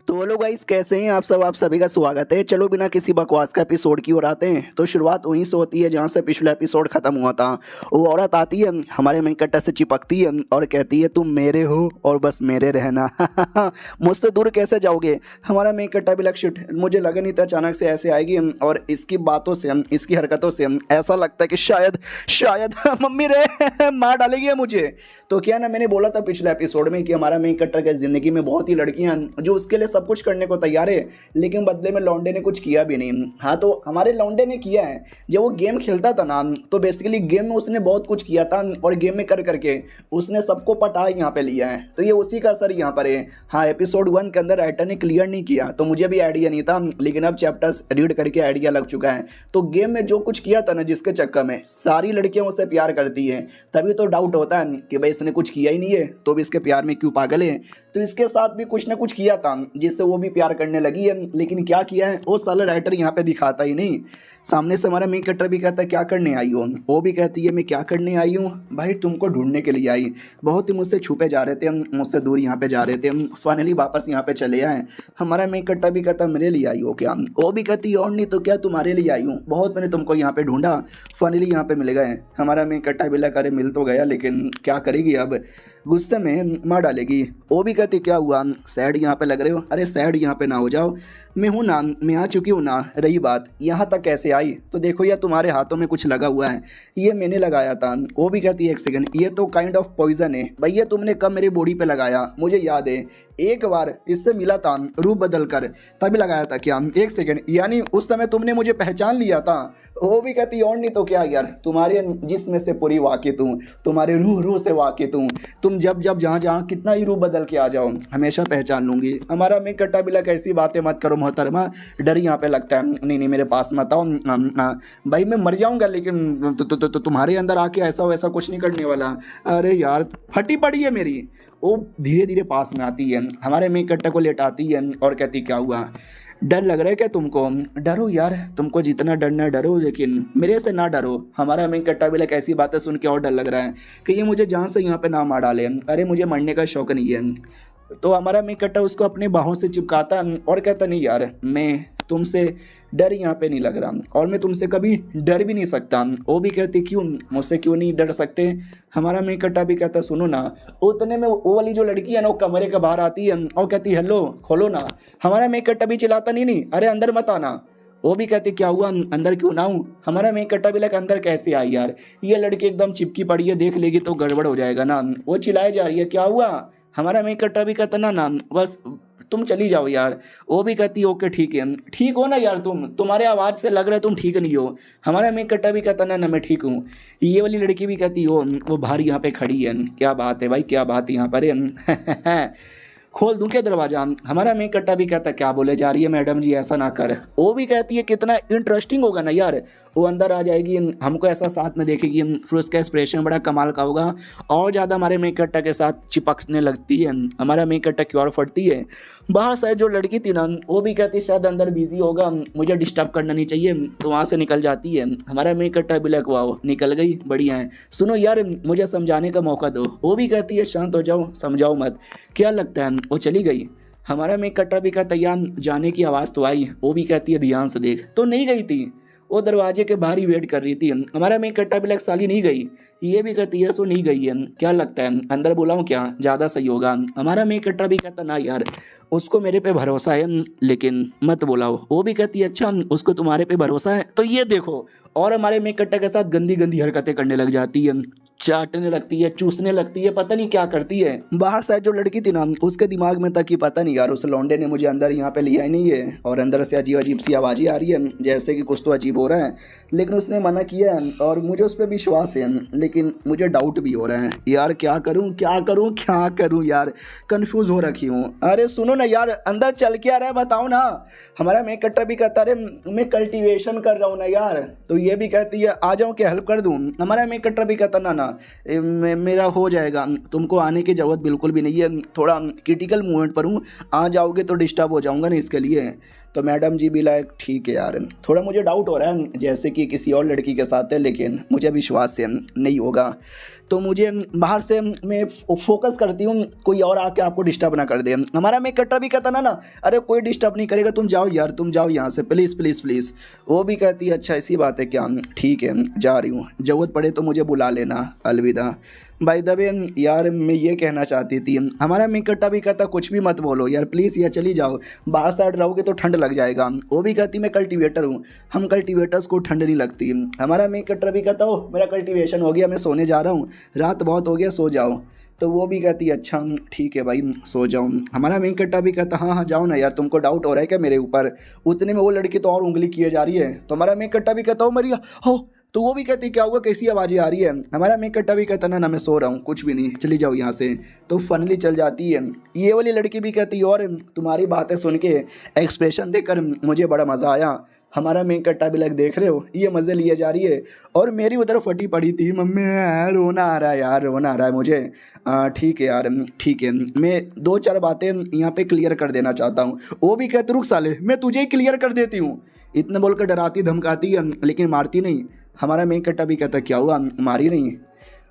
Speaker 1: तो हेलो गाइस, कैसे हैं आप सब? आप सभी का स्वागत है। चलो बिना किसी बकवास का एपिसोड की ओर आते हैं। तो शुरुआत वहीं से होती है जहाँ से पिछला एपिसोड खत्म हुआ था। वो औरत आती है, हमारे मेन कैरेक्टर से चिपकती है और कहती है तुम मेरे हो और बस मेरे रहना। मुझसे दूर कैसे जाओगे? हमारा मेन कैरेक्टर भी शिट, मुझे लगा नहीं था अचानक से ऐसे आएगी। और इसकी बातों से, इसकी हरकतों से ऐसा लगता है कि शायद मम्मी रे मार डालेगी मुझे। तो क्या ना, मैंने बोला था पिछले एपिसोड में कि हमारा मेन कैरेक्टर की ज़िंदगी में बहुत ही लड़कियां जो उसके लिए सब कुछ करने को तैयार है, लेकिन बदले में लौंडे ने कुछ किया भी नहीं। हाँ, तो हमारे लौंडे ने किया है। जब वो गेम खेलता था ना, तो बेसिकली गेम में उसने बहुत कुछ किया था और गेम में कर करके उसने सबको पटा यहाँ पे लिया है। तो ये उसी का असर यहाँ पर है। हाँ, एपिसोड 1 के अंदर राइटर ने क्लियर नहीं किया तो मुझे भी आइडिया नहीं था, लेकिन अब चैप्टर्स रीड करके आइडिया लग चुका है। तो गेम में जो कुछ किया था ना, जिसके चक्कर में सारी लड़कियां उससे प्यार करती हैं, तभी तो डाउट होता है कि भाई इसने कुछ किया ही नहीं है तो भी इसके प्यार में क्यों पागल है। तो इसके साथ भी कुछ ना कुछ किया था जिससे वो भी प्यार करने लगी है, लेकिन क्या किया है वो साला राइटर यहाँ पे दिखाता ही नहीं। सामने से हमारा मेन कैरेक्टर भी कहता है क्या करने आई हो, वो भी कहती है मैं क्या करने आई हूँ भाई, तुमको ढूंढने के लिए आई। बहुत ही मुझसे छुपे जा रहे थे हम, मुझसे दूर यहाँ पे जा रहे थे हम, फाइनली वापस यहाँ पे चले आए। हमारा मेन कैरेक्टर भी कहता मेरे लिए आई हो क्या, वो भी कहती और नहीं तो क्या तुम्हारे लिए आई हूँ, बहुत मैंने तुमको यहाँ पे ढूंढा, फाइनली यहाँ पे मिल गए। हमारा मेन कैरेक्टर भी लगा अरे मिल तो गया, लेकिन क्या करेगी अब, गुस्से में मार डालेगी। वो भी कहती क्या हुआ, सैड यहाँ पे लग रहे हो, अरे सैड यहाँ पे ना हो जाओ, मैं हूँ ना, मैं आ चुकी हूँ ना। रही बात यहाँ तक कैसे आई, तो देखो यार तुम्हारे हाथों में कुछ लगा हुआ है, ये मैंने लगाया था। वो भी कहती है एक सेकंड, ये तो काइंड ऑफ पॉइजन है भैया, तुमने कब मेरी बॉडी पे लगाया, मुझे याद है एक बार इससे मिला था रूप बदल कर, तभी लगाया था क्या, एक सेकंड, यानी उस समय तुमने मुझे पहचान लिया था। वो भी कहती और नहीं तो क्या यार, तुम्हारे जिस्म से पूरी वाकिफ हूँ, तुम्हारे रूह से वाकिफ हूँ, तुम जब जहाँ कितना ही रूप बदल के आ जाओ हमेशा पहचान लूँगी। हमारा मेन कैरेक्टर भी लगा ऐसी बातें मत करो मोहतरमा, डर यहाँ पे लगता है, नहीं मेरे पास मत आओ भाई, मैं मर जाऊँगा लेकिन तुम्हारे अंदर आके ऐसा वैसा कुछ नहीं करने वाला। अरे यार फटी पड़ी है मेरी। वो धीरे धीरे पास में आती है, हमारे मेन कैरेक्टर को लेटाती है और कहती क्या हुआ, डर लग रहा है क्या तुमको? डरो यार, तुमको जितना डरना है डरो, लेकिन मेरे से ना डरो। हमारा मेन कैरेक्टर भी लाइक ऐसी बातें सुन के और डर लग रहा है कि ये मुझे जान से यहाँ पे ना मार डाले। अरे मुझे मरने का शौक नहीं है। तो हमारा मेन कैरेक्टर उसको अपने बाहों से चिपकाता और कहता नहीं यार, मैं तुमसे डर यहाँ पे नहीं लग रहा और मैं तुमसे कभी डर भी नहीं सकता। वो भी कहती क्यों, मुझसे क्यों नहीं डर सकते? हमारा मेन कैरेक्टर भी कहता सुनो ना। उतने में वो वाली जो लड़की है ना, वो कमरे के बाहर आती है और कहती हेलो खोलो ना। हमारा मेन कैरेक्टर भी चिल्लाता नहीं अरे अंदर मत आना। वो भी कहती क्या हुआ, अंदर क्यों ना आऊँ? हमारा मेन कैरेक्टर भी लगा अंदर कैसे आई यार, ये लड़की एकदम चिपकी पड़ी है, देख लेगी तो गड़बड़ हो जाएगा ना। वो चिल्लाई जा रही है क्या हुआ? हमारा मेन कैरेक्टर भी कहता ना बस तुम चली जाओ यार। वो भी कहती ओके ठीक है, ठीक हो ना यार, तुम्हारे आवाज़ से लग रहा है तुम ठीक नहीं हो। हमारा मेन कैरेक्टर भी कहता ना मैं ठीक हूँ। ये वाली लड़की भी कहती हो वो बाहर यहाँ पे खड़ी है, क्या बात है भाई, क्या बात यहाँ पर है खोल दूं क्या दरवाजा? हमारा मेन कैरेक्टर भी कहता क्या बोले जा रही है मैडम जी, ऐसा ना कर। वो भी कहती है कितना इंटरेस्टिंग होगा ना यार, वो अंदर आ जाएगी, हमको ऐसा साथ में देखेगी, फिर उसका एक्सप्रेशन बड़ा कमाल का होगा और ज़्यादा हमारे मेन कैरेक्टर के साथ चिपकने लगती है। हमारा मेन कैरेक्टर की ओर फटती है। बाहर शायद जो लड़की थी ना, वो भी कहती शायद अंदर बिजी होगा, मुझे डिस्टर्ब करना नहीं चाहिए, तो वहाँ से निकल जाती है। हमारा मेन कैरेक्टर भी लग वाओ निकल गई, बढ़िया है, सुनो यार मुझे समझाने का मौका दो। वो भी कहती है शांत हो जाओ, समझाओ मत, क्या लगता है? वो चली गई। हमारा मेन कैरेक्टर भी कहता यार जाने की आवाज़ तो आई। वो भी कहती है ध्यान से देख, तो नहीं गई थी, वो दरवाजे के बाहर ही वेट कर रही थी। हमारा मेन कैरेक्टर भी लग साली नहीं गई। ये भी कहती है सो नहीं गई है, क्या लगता है अंदर बुलाऊं क्या, ज़्यादा सही होगा? हमारा मेन कैरेक्टर भी कहता ना यार उसको मेरे पे भरोसा है, लेकिन मत बुलाओ। वो भी कहती है अच्छा उसको तुम्हारे पे भरोसा है, तो ये देखो, और हमारे मेन कैरेक्टर के साथ गंदी गंदी हरकतें करने लग जाती है।
Speaker 2: चाटने लगती है, चूसने लगती है, पता नहीं क्या करती है।
Speaker 1: बाहर साइड जो लड़की थी ना, उसके दिमाग में तक कि पता नहीं यार, उस लौंडे ने मुझे अंदर यहाँ पे लिया ही नहीं है, और अंदर से अजीब अजीब सी आवाज़ें आ रही है जैसे कि कुछ तो अजीब हो रहा है, लेकिन उसने मना किया है और मुझे उस पर विश्वास है, लेकिन मुझे डाउट भी हो रहा है यार, क्या करूँ क्या करूँ क्या करूँ यार, कंफ्यूज हो रखी हूँ। अरे सुनो ना यार, अंदर चल के आ रहा है बताओ ना। हमारा मेक कट्टर भी कहता है मैं कल्टीवेशन कर रहा हूँ ना यार, तो ये भी कहती है आ जाऊँ क्या हेल्प कर दूँ। हमारा मेक कट्टर भी कहता ना ना मेरा हो जाएगा, तुमको आने की ज़रूरत बिल्कुल भी नहीं है, थोड़ा क्रिटिकल मोमेंट पर हूँ, आ जाओगे तो डिस्टर्ब हो जाऊँगा ना इसके लिए। तो मैडम जी भी लाइक ठीक है यार, थोड़ा मुझे डाउट हो रहा है जैसे कि किसी और लड़की के साथ है, लेकिन मुझे विश्वास है नहीं होगा। तो मुझे बाहर से मैं फोकस करती हूँ कोई और आके आपको डिस्टर्ब ना कर दे। हमारा मेक कट्टर भी कहता ना ना अरे कोई डिस्टर्ब नहीं करेगा, तुम जाओ यार, तुम जाओ यहाँ से प्लीज़ प्लीज़ प्लीज़। वो भी कहती है अच्छा ऐसी बात है क्या, ठीक है जा रही हूँ, ज़रूरत पड़े तो मुझे बुला लेना, अलविदा। बाय द वे यार मैं ये कहना चाहती थी, हमारा मेक कट्टा भी कहता कुछ भी मत बोलो यार प्लीज़, यार चली जाओ, बाहर साइड रहोगे तो ठंड लग जाएगा। वो भी कहती मैं कल्टीवेटर हूँ, हम कल्टीवेटर्स को ठंड नहीं लगती। हमारा मेक कट्टर भी कहता हो मेरा कल्टीवेशन हो गया, मैं सोने जा रहा हूँ, रात बहुत हो गया, सो जाओ। तो वो भी कहती अच्छा ठीक है भाई सो जाओ। हमारा मेन कट्टा भी कहता हाँ हाँ जाओ ना यार, तुमको डाउट हो रहा है क्या मेरे ऊपर। उतने में वो लड़की तो और उंगली किए जा रही है, तो हमारा मेन कट्टा भी कहता हो मरिया हो, तो वो भी कहती क्या हुआ कैसी आवाज़ें आ रही है। हमारा मेक कट्टा भी कहता ना मैं सो रहा हूँ, कुछ भी नहीं, चली जाओ यहाँ से। तो फाइनली चल जाती है। ये वाली लड़की भी कहती और तुम्हारी बातें सुन के एक्सप्रेशन देखकर मुझे बड़ा मज़ा आया। हमारा मेन कट्टा भी लग देख रहे हो ये मज़े लिए जा रही है, और मेरी उधर फटी पड़ी थी मम्मी रोना आ रहा है यार, रोना आ रहा है मुझे। ठीक है यार ठीक है, मैं दो चार बातें यहाँ पे क्लियर कर देना चाहता हूँ। वो भी कहते रुक साले मैं तुझे ही क्लियर कर देती हूँ, इतना बोलकर डराती धमकाती है लेकिन मारती नहीं। हमारा मेन कट्टा भी कहता क्या हुआ, मारी नहीं,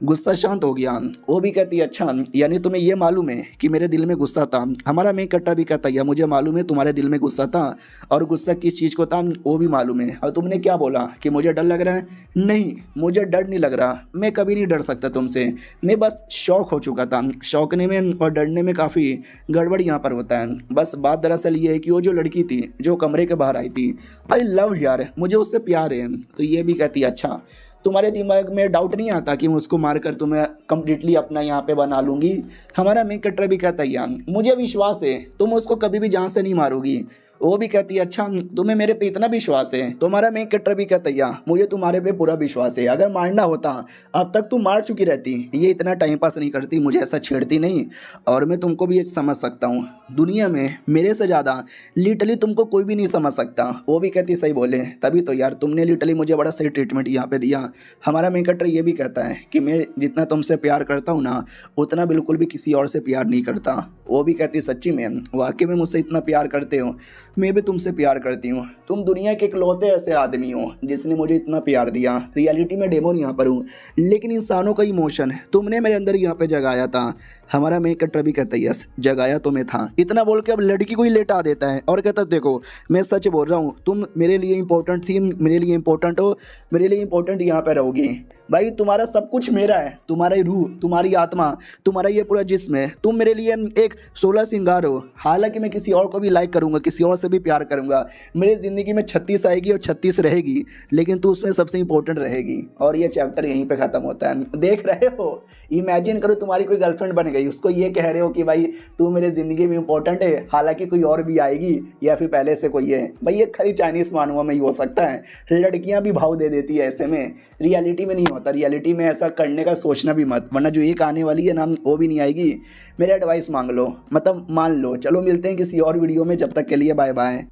Speaker 1: गुस्सा शांत हो गया। वो भी कहती अच्छा यानी तुम्हें ये मालूम है कि मेरे दिल में गुस्सा था। हमारा मेन कट्टा भी कहता या मुझे मालूम है तुम्हारे दिल में गुस्सा था, और गुस्सा किस चीज़ को था वो भी मालूम है। और तुमने क्या बोला कि मुझे डर लग रहा है, नहीं मुझे डर नहीं लग रहा, मैं कभी नहीं डर सकता तुमसे, मैं बस शौक हो चुका था। शौकने में और डरने में काफ़ी गड़बड़ यहाँ पर होता है। बस बात दरअसल ये है कि वो जो लड़की थी जो कमरे के बाहर आई थी, आई लव यार, मुझे उससे प्यार है। तो ये भी कहती अच्छा तुम्हारे दिमाग में डाउट नहीं आता कि मैं उसको मारकर तुम्हें कम्प्लीटली अपना यहाँ पे बना लूँगी। हमारा मेन कट्टर भी कहता है यार मुझे विश्वास है तुम उसको कभी भी जान से नहीं मारोगी। वो भी कहती है अच्छा तुम्हें मेरे पे इतना विश्वास है। तुम्हारा मेन कट्टर भी कहता है यार मुझे तुम्हारे पे पूरा विश्वास है, अगर मारना होता अब तक तुम मार चुकी रहती, ये इतना टाइम पास नहीं करती, मुझे ऐसा छेड़ती नहीं। और मैं तुमको भी ये समझ सकता हूँ, दुनिया में मेरे से ज़्यादा लिटरली तुमको कोई भी नहीं समझ सकता। वो भी कहती सही बोले, तभी तो यार तुमने लिटरली मुझे बड़ा सही ट्रीटमेंट यहाँ पे दिया। हमारा मेन कट्टर ये भी कहता है कि मैं जितना तुमसे प्यार करता हूँ ना उतना बिल्कुल भी किसी और से प्यार नहीं करता। वो भी कहती सच्ची में वाकई में मुझसे इतना प्यार करते हो, मैं भी तुमसे प्यार करती हूँ, तुम दुनिया के इकलौते ऐसे आदमी हो जिसने मुझे इतना प्यार दिया। रियलिटी में डेमोन यहाँ पर हूँ, लेकिन इंसानों का इमोशन तुमने मेरे अंदर यहाँ पे जगाया था। हमारा मेन कट्टर भी कहता है यस जगाया तो मैं था। इतना बोल के अब लड़की को ही लेटा देता है और कहता देखो मैं सच बोल रहा हूँ, तुम मेरे लिए इंपॉर्टेंट थी, मेरे लिए इंपॉर्टेंट हो, मेरे लिए इंपॉर्टेंट यहाँ पे रहोगी। भाई तुम्हारा सब कुछ मेरा है, तुम्हारी रूह, तुम्हारी आत्मा, तुम्हारा ये पूरा जिस्म है, तुम मेरे लिए एक 16 श्रृंगार हो। हालांकि मैं किसी और को भी लाइक करूँगा, किसी और से भी प्यार करूँगा, मेरी ज़िंदगी में 36 आएगी और 36 रहेगी, लेकिन तू उसमें सबसे इंपॉर्टेंट रहेगी। और ये चैप्टर यहीं पे ख़त्म होता है। देख रहे हो, इमेजिन करो तुम्हारी कोई गर्लफ्रेंड बन गई, उसको ये कह रहे हो कि भाई तू मेरे ज़िंदगी में इंपॉर्टेंट है, हालांकि कोई और भी आएगी या फिर पहले से कोई है। भाई ये खाली चाइनीज़ मानुआ में ही हो सकता है, लड़कियां भी भाव दे देती है ऐसे में, रियलिटी में नहीं होता। रियलिटी में ऐसा करने का सोचना भी मत, वरना जो एक आने वाली है ना वो भी नहीं आएगी। मेरा एडवाइस मांग लो, मतलब मान लो। चलो मिलते हैं किसी और वीडियो में, जब तक के लिए बाय बाय।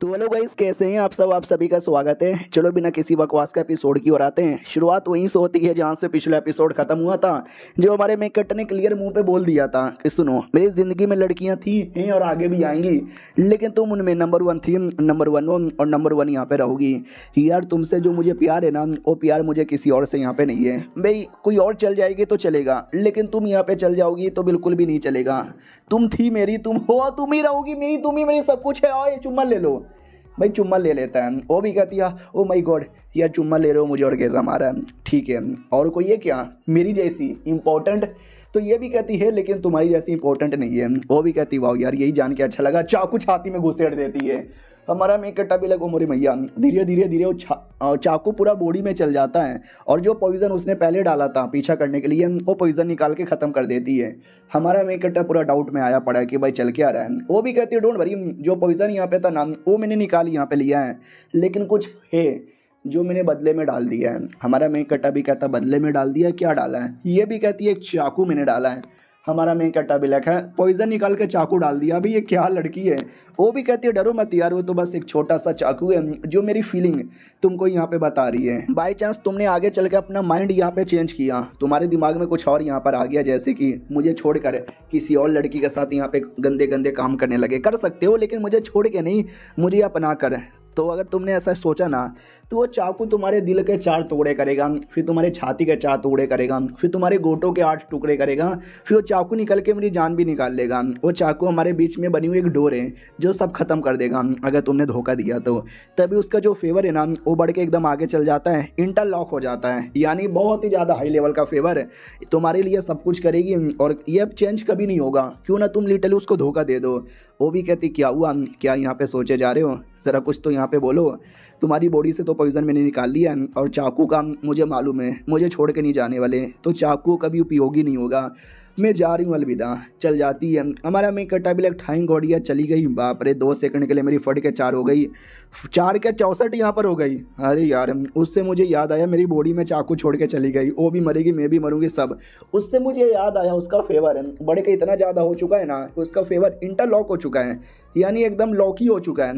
Speaker 1: तो हेलो गाइस कैसे हैं आप सब, आप सभी का स्वागत है। चलो बिना किसी बकवास का एपिसोड की ओर आते हैं। शुरुआत वहीं से होती है जहाँ से पिछला एपिसोड खत्म हुआ था, जो हमारे मेक कट्टर ने क्लियर मुंह पे बोल दिया था कि सुनो मेरी ज़िंदगी में लड़कियाँ थी हैं और आगे भी आएंगी, लेकिन तुम उनमें नंबर 1 थी, नंबर 1 हो और नंबर 1 यहाँ पे रहोगी। यार तुमसे जो मुझे प्यार है ना वो प्यार मुझे किसी और से यहाँ पे नहीं है। भाई कोई और चल जाएगी तो चलेगा, लेकिन तुम यहाँ पे चल जाओगी तो बिल्कुल भी नहीं चलेगा। तुम थी मेरी, तुम हो, तुम ही रहोगी मेरी, तुम ही मेरी सब कुछ है। और ये चुम्मा ले लो। भाई चुम्मा ले लेता है। वो भी कहती है ओ माय गॉड यार चुम्मा ले रहे हो, मुझे और कैसा मारा है, ठीक है। और कोई है क्या मेरी जैसी इंपॉर्टेंट, तो ये भी कहती है लेकिन तुम्हारी जैसी इंपॉर्टेंट नहीं है। वो भी कहती वाह यार यही जान के अच्छा लगा, चाकू छाती में घुसेड़ देती है। हमारा मेन कट्टा भी लगा मोरी मैया धीरे धीरे धीरे वो चाकू पूरा बॉडी में चल जाता है और जो पॉइजन उसने पहले डाला था पीछा करने के लिए वो पॉइजन निकाल के ख़त्म कर देती है। हमारा मेन कट्टा पूरा डाउट में आया पड़ा है कि भाई चल के आ रहा है। वो भी कहती है डोंट वरी, जो पॉइजन यहाँ पे था ना वो मैंने निकाल यहाँ पे लिया है, लेकिन कुछ है जो मैंने बदले में डाल दिया है। हमारा मेन कट्टा भी कहता बदले में डाल दिया, क्या डाला है? ये भी कहती है एक चाकू मैंने डाला है। हमारा मेन कट्टा भी लिखा है पॉइजन निकाल के चाकू डाल दिया। अभी ये क्या लड़की है? वो भी कहती है डरो मत यार, वो तो बस एक छोटा सा चाकू है जो मेरी फीलिंग तुमको यहाँ पे बता रही है। बाई चांस तुमने आगे चल के अपना माइंड यहाँ पे चेंज किया, तुम्हारे दिमाग में कुछ और यहाँ पर आ गया, जैसे कि मुझे छोड़कर किसी और लड़की के साथ यहाँ पे गंदे गंदे काम करने लगे, कर सकते हो लेकिन मुझे छोड़ के नहीं, मुझे अपना कर। तो अगर तुमने ऐसा सोचा ना तो वो चाकू तुम्हारे दिल के 4 टुकड़े करेगा, फिर तुम्हारे छाती के 4 टुकड़े करेगा, फिर तुम्हारे गोटों के 8 टुकड़े करेगा, फिर वो चाकू निकल के मेरी जान भी निकाल लेगा। वो चाकू हमारे बीच में बनी हुई एक डोर है जो सब खत्म कर देगा अगर तुमने धोखा दिया तो। तभी उसका जो फेवर है ना वो बढ़ के एकदम आगे चल जाता है, इंटरलॉक हो जाता है, यानी बहुत ही ज़्यादा हाई लेवल का फेवर है, तुम्हारे लिए सब कुछ करेगी और ये अब चेंज कभी नहीं होगा, क्यों ना तुम लिटरली उसको धोखा दे दो। वो भी कहती क्या हुआ, क्या यहाँ पे सोचे जा रहे हो, ज़रा कुछ तो यहाँ पे बोलो। तुम्हारी बॉडी से तो पॉइजन मैंने निकाल लिया है और चाकू का मुझे मालूम है, मुझे छोड़ के नहीं जाने वाले, तो चाकू कभी उपयोगी नहीं होगा, मैं जा रही हूँ अलविदा। चल जाती है। हमारा मेन कट्टा भी लग ठाई गौड़िया चली गई। बाप रे 2 सेकंड के लिए मेरी फट के 4 हो गई, 4 के 64 यहाँ पर हो गई। अरे यार उससे मुझे याद आया मेरी बॉडी में चाकू छोड़ के चली गई, वो भी मरेगी मैं भी मरूंगी सब। उससे मुझे याद आया उसका फेवर है बढ़ के इतना ज़्यादा हो चुका है ना, उसका फेवर इंटरलॉक हो चुका है, यानी एकदम लॉक ही हो चुका है।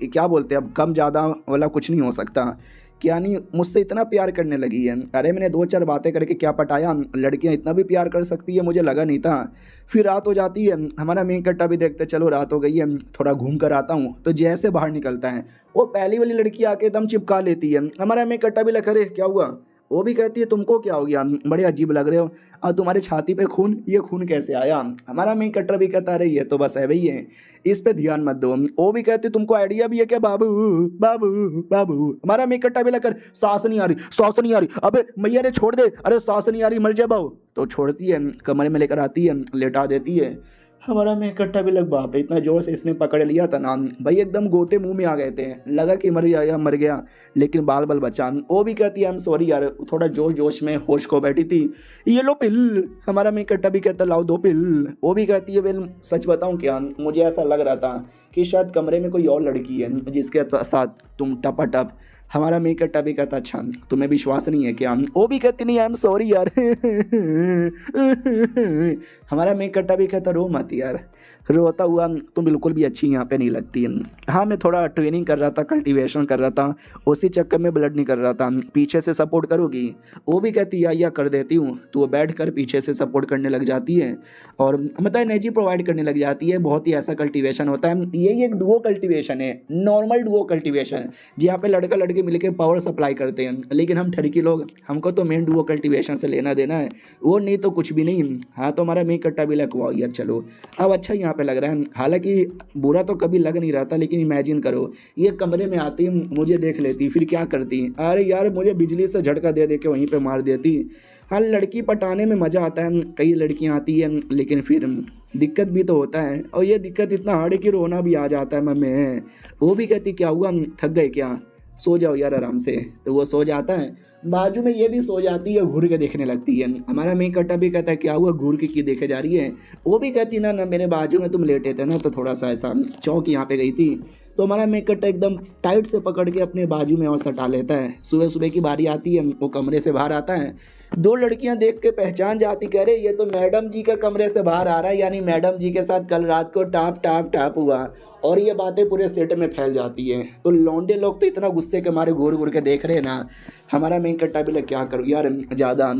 Speaker 1: क्या बोलते हैं अब, कम ज़्यादा वाला कुछ नहीं हो सकता, यानी मुझसे इतना प्यार करने लगी है। अरे मैंने 2-4 बातें करके क्या पटाया, लड़कियां इतना भी प्यार कर सकती है मुझे लगा नहीं था। फिर रात हो जाती है। हमारा मेन कट्टा भी देखते चलो रात हो गई है, थोड़ा घूम कर आता हूँ, तो जैसे बाहर निकलता है वो पहली वाली लड़की आके एकदम चिपका लेती है। हमारा मेन कट्टा भी लगा, अरे क्या हुआ? वो भी कहती है तुमको क्या हो गया, बड़े अजीब लग रहे हो, और तुम्हारे छाती पे खून, ये खून कैसे आया? हमारा मेन कट्टर भी कहता रही है तो बस है वही है, इस पे ध्यान मत दो। वो भी कहती तुमको आइडिया भी है क्या बाबू बाबू बाबू? हमारा मेन कट्टा भी लेकर सांस नहीं आ रही, सांस नहीं आ रही, अबे मैया ने छोड़ दे, अरे सांस नहीं आ रही मर जा बाबू। तो छोड़ती है, कमरे में लेकर आती है, लेटा देती है। हमारा मेन कट्टा भी लग, बाप रे इतना जोर से इसने पकड़ लिया था ना भाई, एकदम गोटे मुंह में आ गए थे, लगा कि मर गया या मर गया, लेकिन बाल बल बचा। वो भी कहती है आई एम सॉरी यार, थोड़ा जोश जोश में होश खो बैठी थी, ये लो पिल। हमारा मेन कट्टा भी कहता लाओ 2 पिल। वो भी कहती है वेल सच बताऊं क्या, मुझे ऐसा लग रहा था कि शायद कमरे में कोई और लड़की है जिसके साथ तुम टपाटप। हमारा मेन कट्टा भी कहता अच्छा तुम्हें विश्वास नहीं है क्या? वो भी कहती नहीं आई एम सॉरी यार। हमारा मेन कट्टा भी कहता रो मत यार, रोता हुआ तुम बिल्कुल भी अच्छी यहाँ पे नहीं लगती। हाँ मैं थोड़ा ट्रेनिंग कर रहा था, कल्टीवेशन कर रहा था, उसी चक्कर में ब्लड नहीं कर रहा था, पीछे से सपोर्ट करोगी? वो भी कहती या कर देती हूँ। तो वो बैठ कर पीछे से सपोर्ट करने लग जाती है और मतलब एनर्जी प्रोवाइड करने लग जाती है। बहुत ही ऐसा कल्टीवेशन होता है, यही एक डुओ कल्टीवेशन है, नॉर्मल डुओ कल्टीवेशन, जहाँ पे लड़का लड़के मिलकर पावर सप्लाई करते हैं। लेकिन हम ठरकी लोग, हमको तो मेन डुओ कल्टीवेशन से लेना देना है, वो नहीं तो कुछ भी नहीं। हाँ तो हमारा मेन कट्टा भी लगवाओ यार, चलो अब अच्छा यहाँ पे लग रहा है। हालांकि बुरा तो कभी लग नहीं रहा था, लेकिन इमेजिन करो ये कमरे में आती मुझे देख लेती, फिर क्या करती? अरे यार मुझे बिजली से झटका दे दे के वहीं पे मार देती। हाँ लड़की पटाने में मज़ा आता है, कई लड़कियाँ आती हैं, लेकिन फिर दिक्कत भी तो होता है, और ये दिक्कत इतना हार्ड है कि रोना भी आ जाता है मैं। वो भी कहती क्या हुआ, थक गए क्या, सो जाओ यार आराम से। तो वो सो जाता है, बाजू में ये भी सो जाती है, घूर के देखने लगती है। हमारा मेन कट्टा भी कहता है क्या हुआ, घूर के की देखे जा रही है? वो भी कहती ना मेरे बाजू में तुम लेटे थे ना, तो थोड़ा सा ऐसा चौक यहाँ पे गई थी। तो हमारा मेन कट्टा एकदम टाइट से पकड़ के अपने बाजू में और सटा लेता है। सुबह सुबह की बारी आती है, वो कमरे से बाहर आता है, 2 लड़कियां देख के पहचान जाती, कह रहे ये तो मैडम जी का कमरे से बाहर आ रहा है, यानी मैडम जी के साथ कल रात को टाप टाप टाप हुआ। और ये बातें पूरे सेट में फैल जाती है। तो लौंडे लोग तो इतना गुस्से के मारे घूर घूर के देख रहे हैं ना। हमारा मेन कट्टा भी लग क्या करूँ यार, ज़्यादा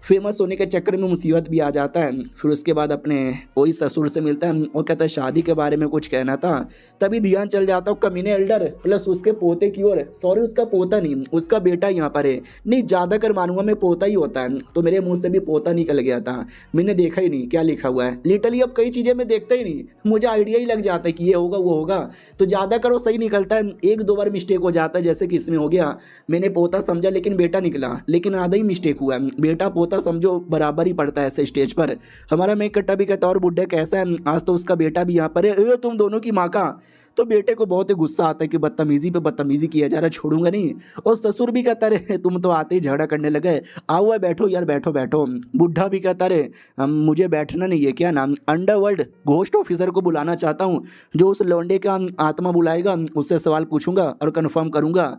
Speaker 1: फेमस होने के चक्कर में मुसीबत भी आ जाता है। फिर उसके बाद अपने वही ससुर से मिलता है और कहता है शादी के बारे में कुछ कहना था। तभी ध्यान चल जाता हूँ कमीने एल्डर प्लस उसके पोते की ओर, सॉरी उसका पोता नहीं, उसका बेटा यहाँ पर है। नहीं ज़्यादा कर मानूंगा मैं, पोता ही होता है। तो मेरे मुंह से भी पोता निकल गया था, मैंने देखा ही नहीं क्या लिखा हुआ है। लिटरली अब कई चीज़ें मैं देखता ही नहीं, मुझे आइडिया ही लग जाता है कि ये होगा वो होगा। तो ज़्यादा करो सही निकलता है, 1-2 बार मिस्टेक हो जाता है, जैसे कि इसमें हो गया, मैंने पोता समझा लेकिन बेटा निकला, लेकिन आधा ही मिस्टेक हुआ। बेटा पोता समझो बराबर ही पड़ता है ऐसे स्टेज पर। हमारा मेन कट्टा भी कहता और बुड्ढे कैसा है, आज तो उसका बेटा भी यहाँ पर है, तुम दोनों की माँ का। तो बेटे को बहुत ही गुस्सा आता है कि बदतमीजी पे बदतमीजी किया जा रहा है, छोड़ूंगा नहीं। और ससुर भी कहता रहे तुम तो आते ही झगड़ा करने लगे, आओ हुआ बैठो यार, बैठो बैठो। बुढ़ा भी कहता रहे मुझे बैठना नहीं है, क्या नाम अंडरवर्ल्ड घोस्ट ऑफिसर को बुलाना चाहता हूँ, जो उस लौंडे का आत्मा बुलाएगा उससे सवाल पूछूंगा और कंफर्म करूंगा।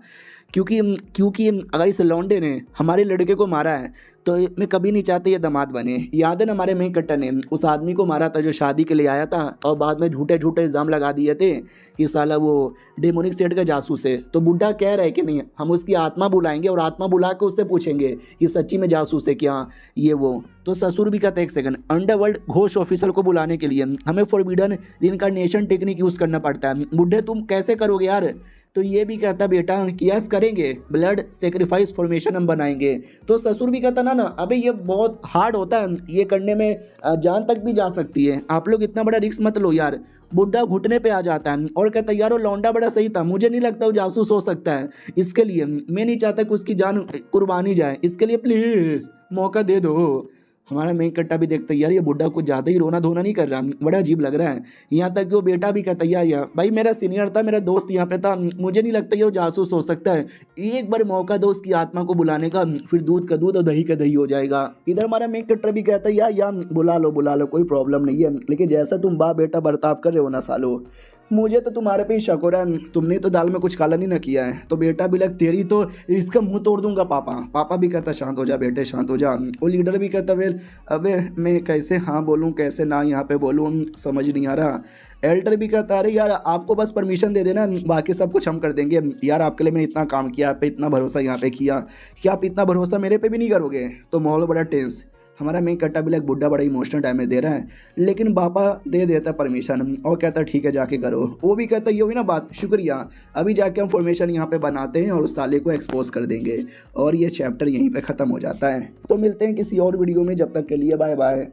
Speaker 1: क्योंकि क्योंकि अगर इस लौंडे ने हमारे लड़के को मारा है तो मैं कभी नहीं चाहते ये दामाद बने। याद है ना हमारे मेन कट्टर ने उस आदमी को मारा था जो शादी के लिए आया था, और बाद में झूठे झूठे इल्ज़ाम लगा दिए थे कि साला वो डेमोनिक सेठ का जासूस है। तो बुढ़ा कह रहा है कि नहीं, हम उसकी आत्मा बुलाएंगे और आत्मा बुला के उससे पूछेंगे कि सच्ची में जासूस है क्या ये वो। तो ससुर भी कहता है एक सेकंड, अंडरवर्ल्ड घोस्ट ऑफिसर को बुलाने के लिए हमें फॉरबिडन रिइंकार्नेशन टेक्निक यूज़ करना पड़ता है। बुढ़े तुम कैसे करोगे यार? तो ये भी कहता बेटा कि यस करेंगे, ब्लड सेक्रीफाइस फॉर्मेशन हम बनाएंगे। तो ससुर भी कहता ना अबे ये बहुत हार्ड होता है, ये करने में जान तक भी जा सकती है, आप लोग इतना बड़ा रिस्क मत लो यार। बुढ़ा घुटने पे आ जाता है और कहता यार वो लौंडा बड़ा सही था, मुझे नहीं लगता वो जासूस हो सकता है, इसके लिए मैं नहीं चाहता कि उसकी जान कुर्बानी जाए, इसके लिए प्लीज़ मौका दे दो। हमारा मेन कट्टा भी देखता है यार ये बुढ़ा कुछ ज़्यादा ही रोना धोना नहीं कर रहा, बड़ा अजीब लग रहा है। यहाँ तक कि वो बेटा भी कहता यार भाई मेरा सीनियर था, मेरा दोस्त यहाँ पे था, मुझे नहीं लगता ये वो जासूस हो सकता है, एक बार मौका दो उसकी आत्मा को बुलाने का, फिर दूध का दूध और दही का दही हो जाएगा। इधर हमारा मेन कट्टा भी कहता है यार बुला लो कोई प्रॉब्लम नहीं है, लेकिन जैसा तुम बाप बेटा बर्ताव कर रहे हो ना सालो, मुझे तो तुम्हारे पे ही शक हो रहा है, तुमने तो दाल में कुछ काला नहीं ना किया है। तो बेटा भी लग तेरी तो इसका मुंह तोड़ दूंगा पापा। पापा भी कहता शांत हो जा बेटे शांत हो जा। वो लीडर भी कहता वेल अबे मैं कैसे हाँ बोलूँ कैसे ना यहाँ पे बोलूँ समझ नहीं आ रहा। एल्डर भी कहता अरे यार आपको बस परमिशन दे देना, बाकी सब कुछ हम कर देंगे यार, आपके लिए मैंने इतना काम किया, आप पे इतना भरोसा यहाँ पे किया, क्या आप इतना भरोसा मेरे पे भी नहीं करोगे? तो माहौल बड़ा टेंस। हमारा मेन कट्टा भी लग बुढ़ा बड़ा इमोशनल डैमेज दे रहा है, लेकिन पापा दे देता परमिशन और कहता ठीक है जाके करो। वो भी कहता ये हुई ना बात, शुक्रिया, अभी जाके हम फॉर्मेशन यहाँ पे बनाते हैं और उस साले को एक्सपोज कर देंगे। और ये चैप्टर यहीं पे ख़त्म हो जाता है। तो मिलते हैं किसी और वीडियो में, जब तक के लिए बाय बाय।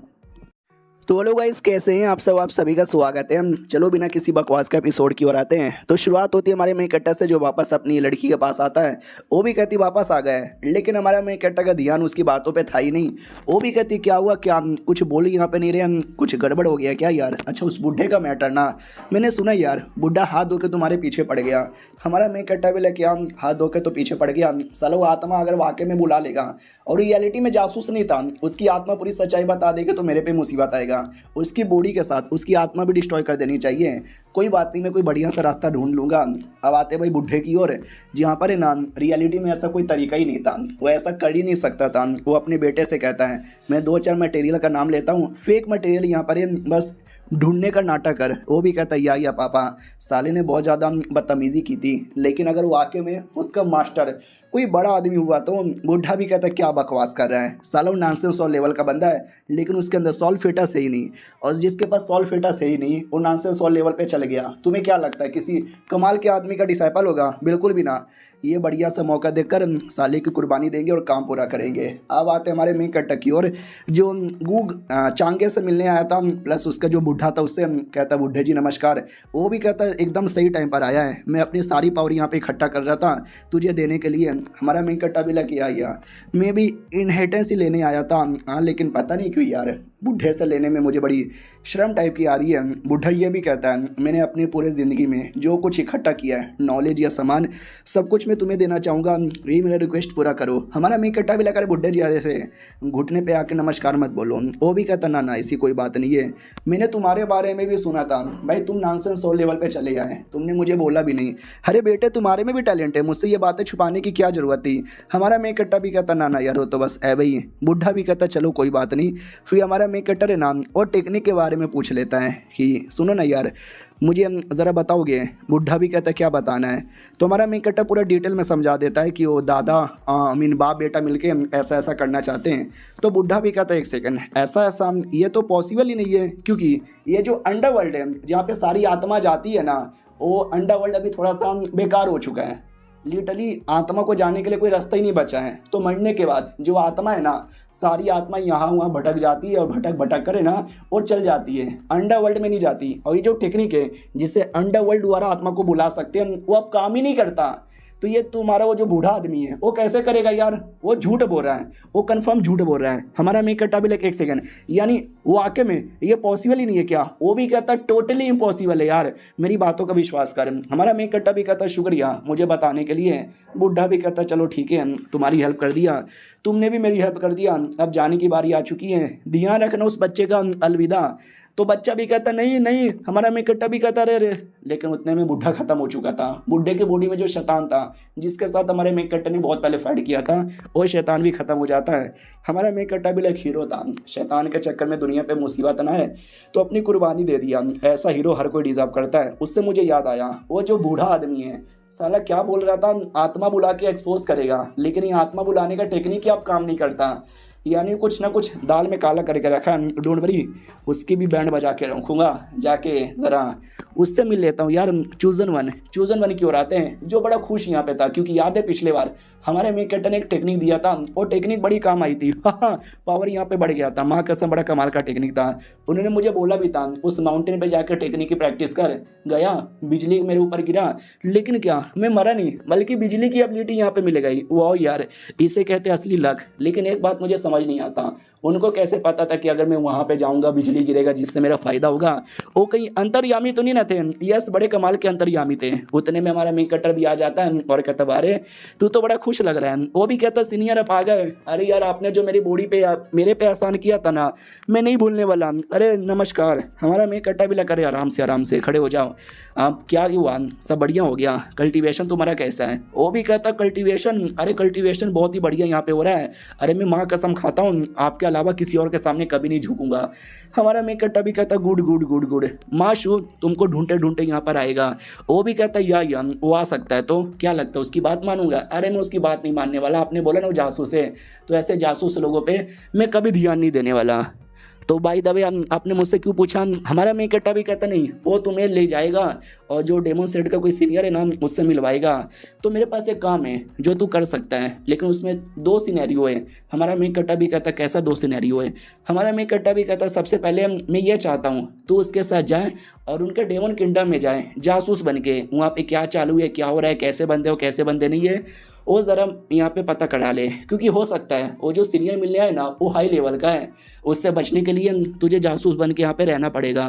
Speaker 1: तो हेलो गाइस कैसे हैं आप सब, आप सभी का स्वागत है। चलो बिना किसी बकवास का एपिसोड की ओर आते हैं। तो शुरुआत होती है हमारे मेन कट्टा से, जो वापस अपनी लड़की के पास आता है। वो भी कहती वापस आ गए, लेकिन हमारा मेन कट्टा का ध्यान उसकी बातों पे था ही नहीं। वो भी कहती क्या हुआ, क्या कुछ बोली यहाँ पे नहीं रहे, कुछ गड़बड़ हो गया क्या यार? अच्छा उस बुढ़े का मैटर ना, मैंने सुना यार बुढ़ा हाथ धो के तुम्हारे पीछे पड़ गया। हमारा मेन कट्टा भी क्या हाथ धो के तो पीछे पड़ गया, साला वो आत्मा अगर वाकई में बुला लेगा और रियलिटी में जासूस नहीं था, उसकी आत्मा पूरी सच्चाई बता देगी तो मेरे पे मुसीबत आएगा। उसकी बॉडी के साथ उसकी आत्मा भी डिस्ट्रॉय कर देनी चाहिए। कोई बात नहीं, मैं कोई बढ़िया सा रास्ता ढूंढ लूँगा। अब आते भाई बुढ़े की ओर, जहाँ पर है ना रियलिटी में ऐसा कोई तरीका ही नहीं था, वो ऐसा कर ही नहीं सकता था। वो अपने बेटे से कहता है मैं 2-4 मटेरियल का नाम लेता हूँ, फेक मटेरियल यहाँ पर है, बस ढूंढने का नाटक कर। वो भी कहता है या पापा साले ने बहुत ज़्यादा बदतमीज़ी की थी, लेकिन अगर वाकई में उसका मास्टर कोई बड़ा आदमी हुआ तो बुढ़ा भी कहता है क्या बकवास कर रहा है, साला वो नॉनसेंस सॉल्व लेवल का बंदा है, लेकिन उसके अंदर सॉल्व फेटस है ही नहीं, और जिसके पास सॉल्व फेटस है ही नहीं वो नॉनसेंस सॉल्व लेवल पे चले गया। तुम्हें क्या लगता है किसी कमाल के आदमी का डिसाइपल होगा? बिल्कुल भी ना। ये बढ़िया सा मौका देकर साले की कुर्बानी देंगे और काम पूरा करेंगे। अब आते हमारे मेन कट्टा की ओर, जो गूग चांगे से मिलने आया था, प्लस उसका जो बुढ़ा था उससे कहता बुढ़े जी नमस्कार। वो भी कहता एकदम सही टाइम पर आया है, मैं अपनी सारी पावर यहाँ पे इकट्ठा कर रहा था तुझे देने के लिए। हमारा मेन कट्टा भी लग आया, मैं भी इनहेरिटेंस ही लेने आया था। हाँ लेकिन पता नहीं क्यों यार बुढ़े से लेने में मुझे बड़ी शर्म टाइप की आ रही है। बुढ़ा ये भी कहता है मैंने अपनी पूरे ज़िंदगी में जो कुछ इकट्ठा किया है, नॉलेज या सामान, सब कुछ मैं तुम्हें देना चाहूँगा, यही मेरा रिक्वेस्ट पूरा करो। हमारा मेन कट्टा भी लगा रहे बुढ़े जी जैसे घुटने पे आके नमस्कार मत बोलो। वो भी कहता ना ऐसी कोई बात नहीं है, मैंने तुम्हारे बारे में भी सुना था भाई, तुम नॉनसेंस सोल लेवल पे चले आए, तुमने मुझे बोला भी नहीं। अरे बेटे तुम्हारे में भी टैलेंट है, मुझसे ये बातें छुपाने की क्या ज़रूरत थी? हमारा मेन कट्टा भी कहता ना यार वो तो बस है भाई। बुढ़ा भी कहता चलो कोई बात नहीं। फिर हमारा मेन कट्टर है नाम और टेक्निक के बारे में पूछ लेता है कि सुनो ना यार मुझे ज़रा बताओगे? बुढ़ा भी कहता है क्या बताना है? तो हमारा मेन कट्टर पूरा डिटेल में समझा देता है कि वो दादा बाप बेटा मिलके ऐसा ऐसा करना चाहते हैं। तो बुढ़ा भी कहता है एक सेकंड, ऐसा ये तो पॉसिबल ही नहीं है, क्योंकि ये जो अंडरवर्ल्ड है जहाँ पे सारी आत्मा जाती है ना, वो अंडरवर्ल्ड अभी थोड़ा सा बेकार हो चुका है। लिटरली आत्मा को जाने के लिए कोई रास्ता ही नहीं बचा है। तो मरने के बाद जो आत्मा है ना, सारी आत्मा यहाँ वहाँ भटक जाती है और भटक करे ना और चल जाती है, अंडरवर्ल्ड में नहीं जाती। और ये जो टेक्निक है जिससे अंडरवर्ल्ड द्वारा आत्मा को बुला सकते हैं, वो अब काम ही नहीं करता। तो ये तुम्हारा वो जो बूढ़ा आदमी है वो कैसे करेगा यार, वो झूठ बोल रहा है, वो कंफर्म झूठ बोल रहा है। हमारा मेक कट्टा भी लाइक एक सेकंड, यानी वाकई में ये पॉसिबल ही नहीं है क्या? वो भी कहता टोटली इम्पॉसिबल है यार, मेरी बातों का विश्वास कर। हमारा मेक कट्टा भी कहता शुक्रिया मुझे बताने के लिए। बूढ़ा भी कहता चलो ठीक है, तुम्हारी हेल्प कर दिया, तुमने भी मेरी हेल्प कर दिया, अब जाने की बारी आ चुकी है, ध्यान रखना उस बच्चे का, अलविदा। तो बच्चा भी कहता नहीं नहीं, हमारा मेक कट्टा भी कहता रे रे, लेकिन उतने में बुढ़ा खत्म हो चुका था। बुढ़े की बॉडी में जो शैतान था जिसके साथ हमारे मेक कट्टा ने बहुत पहले फाइट किया था, वो शैतान भी खत्म हो जाता है। हमारा मेक कट्टा भी लाइक हीरो था, शैतान के चक्कर में दुनिया पे मुसीबत ना है तो अपनी कुर्बानी दे दिया। ऐसा हीरो हर कोई डिजर्व करता है। उससे मुझे याद आया, वो जो बूढ़ा आदमी है साला क्या बोल रहा था, आत्मा बुला के एक्सपोज करेगा, लेकिन ये आत्मा बुलाने का टेक्निक ही अब काम नहीं करता, यानी कुछ ना कुछ दाल में काला करके रखा है। डोंट वरी, उसकी भी बैंड बजा के रखूँगा, जाके ज़रा उससे मिल लेता हूँ यार। चूजन वन की ओर आते हैं, जो बड़ा खुश यहाँ पे था, क्योंकि याद है पिछले बार हमारे मेक कट्टा ने एक टेक्निक दिया था, वो टेक्निक बड़ी काम आई थी। पावर यहाँ पे बढ़ गया था, माँ कसम बड़ा कमाल का टेक्निक था। उन्होंने मुझे बोला भी था उस माउंटेन पे जाकर टेक्निक की प्रैक्टिस कर। गया, बिजली मेरे ऊपर गिरा, लेकिन क्या मैं मरा नहीं, बल्कि बिजली की एबिलिटी यहाँ पे मिल गई। वाह यार, इसे कहते हैं असली लक। लेकिन एक बात मुझे समझ नहीं आता, उनको कैसे पता था कि अगर मैं वहाँ पे जाऊँगा बिजली गिरेगा जिससे मेरा फ़ायदा होगा? वो कहीं अंतर्यामी तो नहीं ना थे? यस, बड़े कमाल के अंतर्यामी थे। उतने में हमारा मेक कट्टर भी आ जाता है और कहता अरे तू तो बड़ा खुश लग रहा है। वो भी कहता सीनियर आप आ गए, अरे यार आपने जो मेरी बॉडी पे मेरे पे एहसान किया था ना, मैं नहीं भूलने वाला। अरे नमस्कार। हमारा मेक कट्टा भी लगा, अरे आराम से खड़े हो जाओ। आप क्या हुआ, सब बढ़िया हो गया? कल्टीवेशन तुम्हारा कैसा है? वो भी कहता कल्टीवेशन, अरे कल्टीवेशन बहुत ही बढ़िया यहाँ पे हो रहा है। अरे मैं माँ कसम खाता हूँ आपके अलावा किसी और के सामने कभी नहीं झुकूंगा। हमारा मेक कट्टा भी कहता गुड गुड गुड गुड, माशू तुमको ढूंढते ढूंढते यहाँ पर आएगा। वो भी कहता या वो आ सकता है, तो क्या लगता है उसकी बात मानूंगा? अरे मैं उसकी बात नहीं मानने वाला, आपने बोला ना वो जासूस है, तो ऐसे जासूस लोगों पे मैं कभी ध्यान नहीं देने वाला। तो बाय द वे आपने मुझसे क्यों पूछा? हमारा मेक कट्टा भी कहता नहीं, वो तुम्हें ले जाएगा और जो डेमन सेट का कोई सीनियर है ना उससे मिलवाएगा। तो मेरे पास एक काम है जो तू कर सकता है, लेकिन उसमें 2 सिनेरियो है। हमारा मेक कट्टा भी कहता कैसा 2 सिनेरियो है? हमारा मेक कट्टा भी कहता सबसे पहले मैं ये चाहता हूँ तू उसके साथ जाए और उनके डेमन किंगडम में जाए जासूस बन के, वहाँ पे क्या चालू है, क्या हो रहा है, कैसे बंदे हो कैसे बंदे नहीं है, वो ज़रा यहाँ पे पता करा ले। क्योंकि हो सकता है वो जो सीनियर मिलने आए ना वो हाई लेवल का है, उससे बचने के लिए तुझे जासूस बन के यहाँ पे रहना पड़ेगा।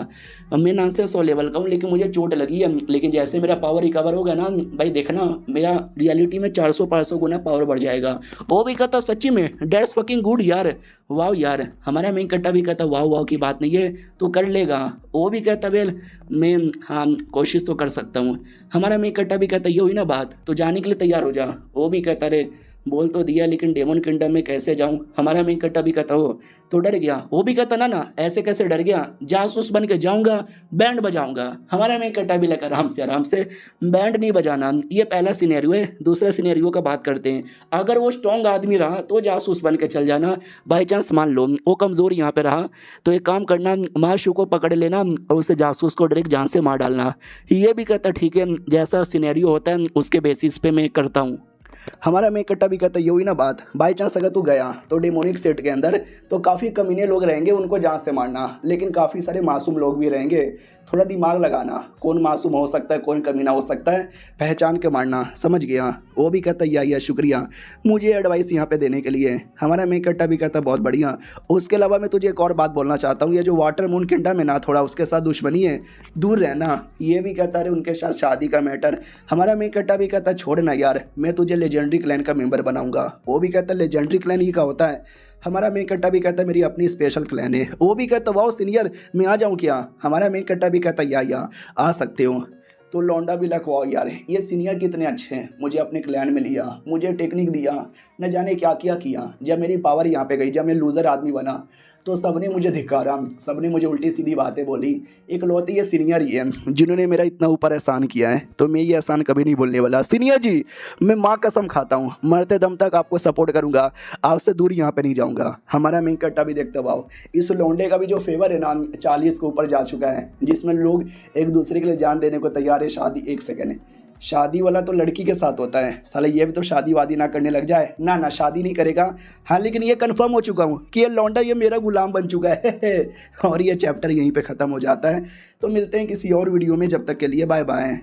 Speaker 1: मैं नाम से 100 लेवल का हूँ, लेकिन मुझे चोट लगी है, लेकिन जैसे मेरा पावर रिकवर हो गया ना भाई, देखना मेरा रियलिटी में 400-500 गुना पावर बढ़ जाएगा। वो भी कहता सच्ची में डेट्स फकिंग गुड यार, वाह यार। हमारा मेक कट्टा भी कहता वाह की बात नहीं है, तो कर लेगा। वो भी कहता वेल मैं हाँ कोशिश तो कर सकता हूँ। हमारा मेक कट्टा भी कहता ये हुई ना बात, तो जाने के लिए तैयार हो जा। वो भी कहता रे बोल तो दिया, लेकिन डेमन किंगडम में कैसे जाऊँ? हमारा मेक कट्टा भी कहता हो तो डर गया। वो भी कहता ना ऐसे कैसे डर गया, जासूस बन के जाऊँगा, बैंड बजाऊँगा। हमारा मेक कट्टा भी लगा आराम से बैंड नहीं बजाना, ये पहला सिनेरियो है। दूसरा सिनेरियो का बात करते हैं। अगर वो स्ट्रॉन्ग आदमी रहा तो जासूस बन के चल जाना, बाई चांस मान लो वो कमज़ोर यहाँ पे रहा तो एक काम करना, माशू को पकड़ लेना और उसे जासूस को डायरेक्ट जान से मार डालना। ये भी कहता ठीक है, जैसा सिनेरियो होता है उसके बेसिस पे मैं करता हूँ। हमारा मेक कट्टा भी कहता ये हुई ना बात, बाई चांस अगर तू गया तो डेमोनिक सेट के अंदर तो काफ़ी कमीने लोग रहेंगे, उनको जान से मारना, लेकिन काफ़ी सारे मासूम लोग भी रहेंगे। थोड़ा दिमाग लगाना, कौन मासूम हो सकता है कौन कमीना हो सकता है, पहचान के मारना, समझ गया? वो भी कहता या शुक्रिया मुझे एडवाइस यहाँ पे देने के लिए। हमारा मेक कट्टा भी कहता बहुत बढ़िया। उसके अलावा मैं तुझे एक और बात बोलना चाहता हूँ, ये जो वाटर मून किंगडम है ना, थोड़ा उसके साथ दुश्मनी है, दूर रहना। ये भी कहता है उनके साथ शादी का मैटर। हमारा मेक कट्टा भी कहता छोड़ना यार, मैं तुझे लेजेंडरी क्लैन का मेंबर बनाऊंगा। वो भी कहता लेजेंडरी क्लैन ही का होता है। हमारा मेक कट्टा भी कहता मेरी अपनी स्पेशल क्लैन है। वो भी कहता वाओ सीनियर मैं आ जाऊँ क्या? हमारा मेक कट्टा भी कहता या आ सकते हो। तो लौंडा भी लखवाओ यार, ये सीनियर कितने अच्छे हैं, मुझे अपने क्लैन में लिया, मुझे टेक्निक दिया, न जाने क्या क्या किया। जब मेरी पावर यहाँ पे गई, जब मैं लूज़र आदमी बना तो सबने मुझे धिक्कारा, सबने मुझे उल्टी सीधी बातें बोली। इकलौते ये सीनियर ही है जिन्होंने मेरा इतना ऊपर एहसान किया है, तो मैं ये एहसान कभी नहीं भूलने वाला। सीनियर जी मैं माँ कसम खाता हूँ मरते दम तक आपको सपोर्ट करूँगा, आपसे दूर यहाँ पे नहीं जाऊँगा। हमारा मेक कट्टा भी देखता वाओ, इस लौंडे का भी जो फेवर है ना 40 के ऊपर जा चुका है, जिसमें लोग एक दूसरे के लिए जान देने को तैयार है। शादी एक सेकेंड, शादी वाला तो लड़की के साथ होता है, साला ये भी तो शादी वादी ना करने लग जाए ना शादी नहीं करेगा। हाँ लेकिन ये कंफर्म हो चुका हूँ कि ये लौंडा ये मेरा गुलाम बन चुका है। और ये चैप्टर यहीं पे ख़त्म हो जाता है। तो मिलते हैं किसी और वीडियो में, जब तक के लिए बाय बाय।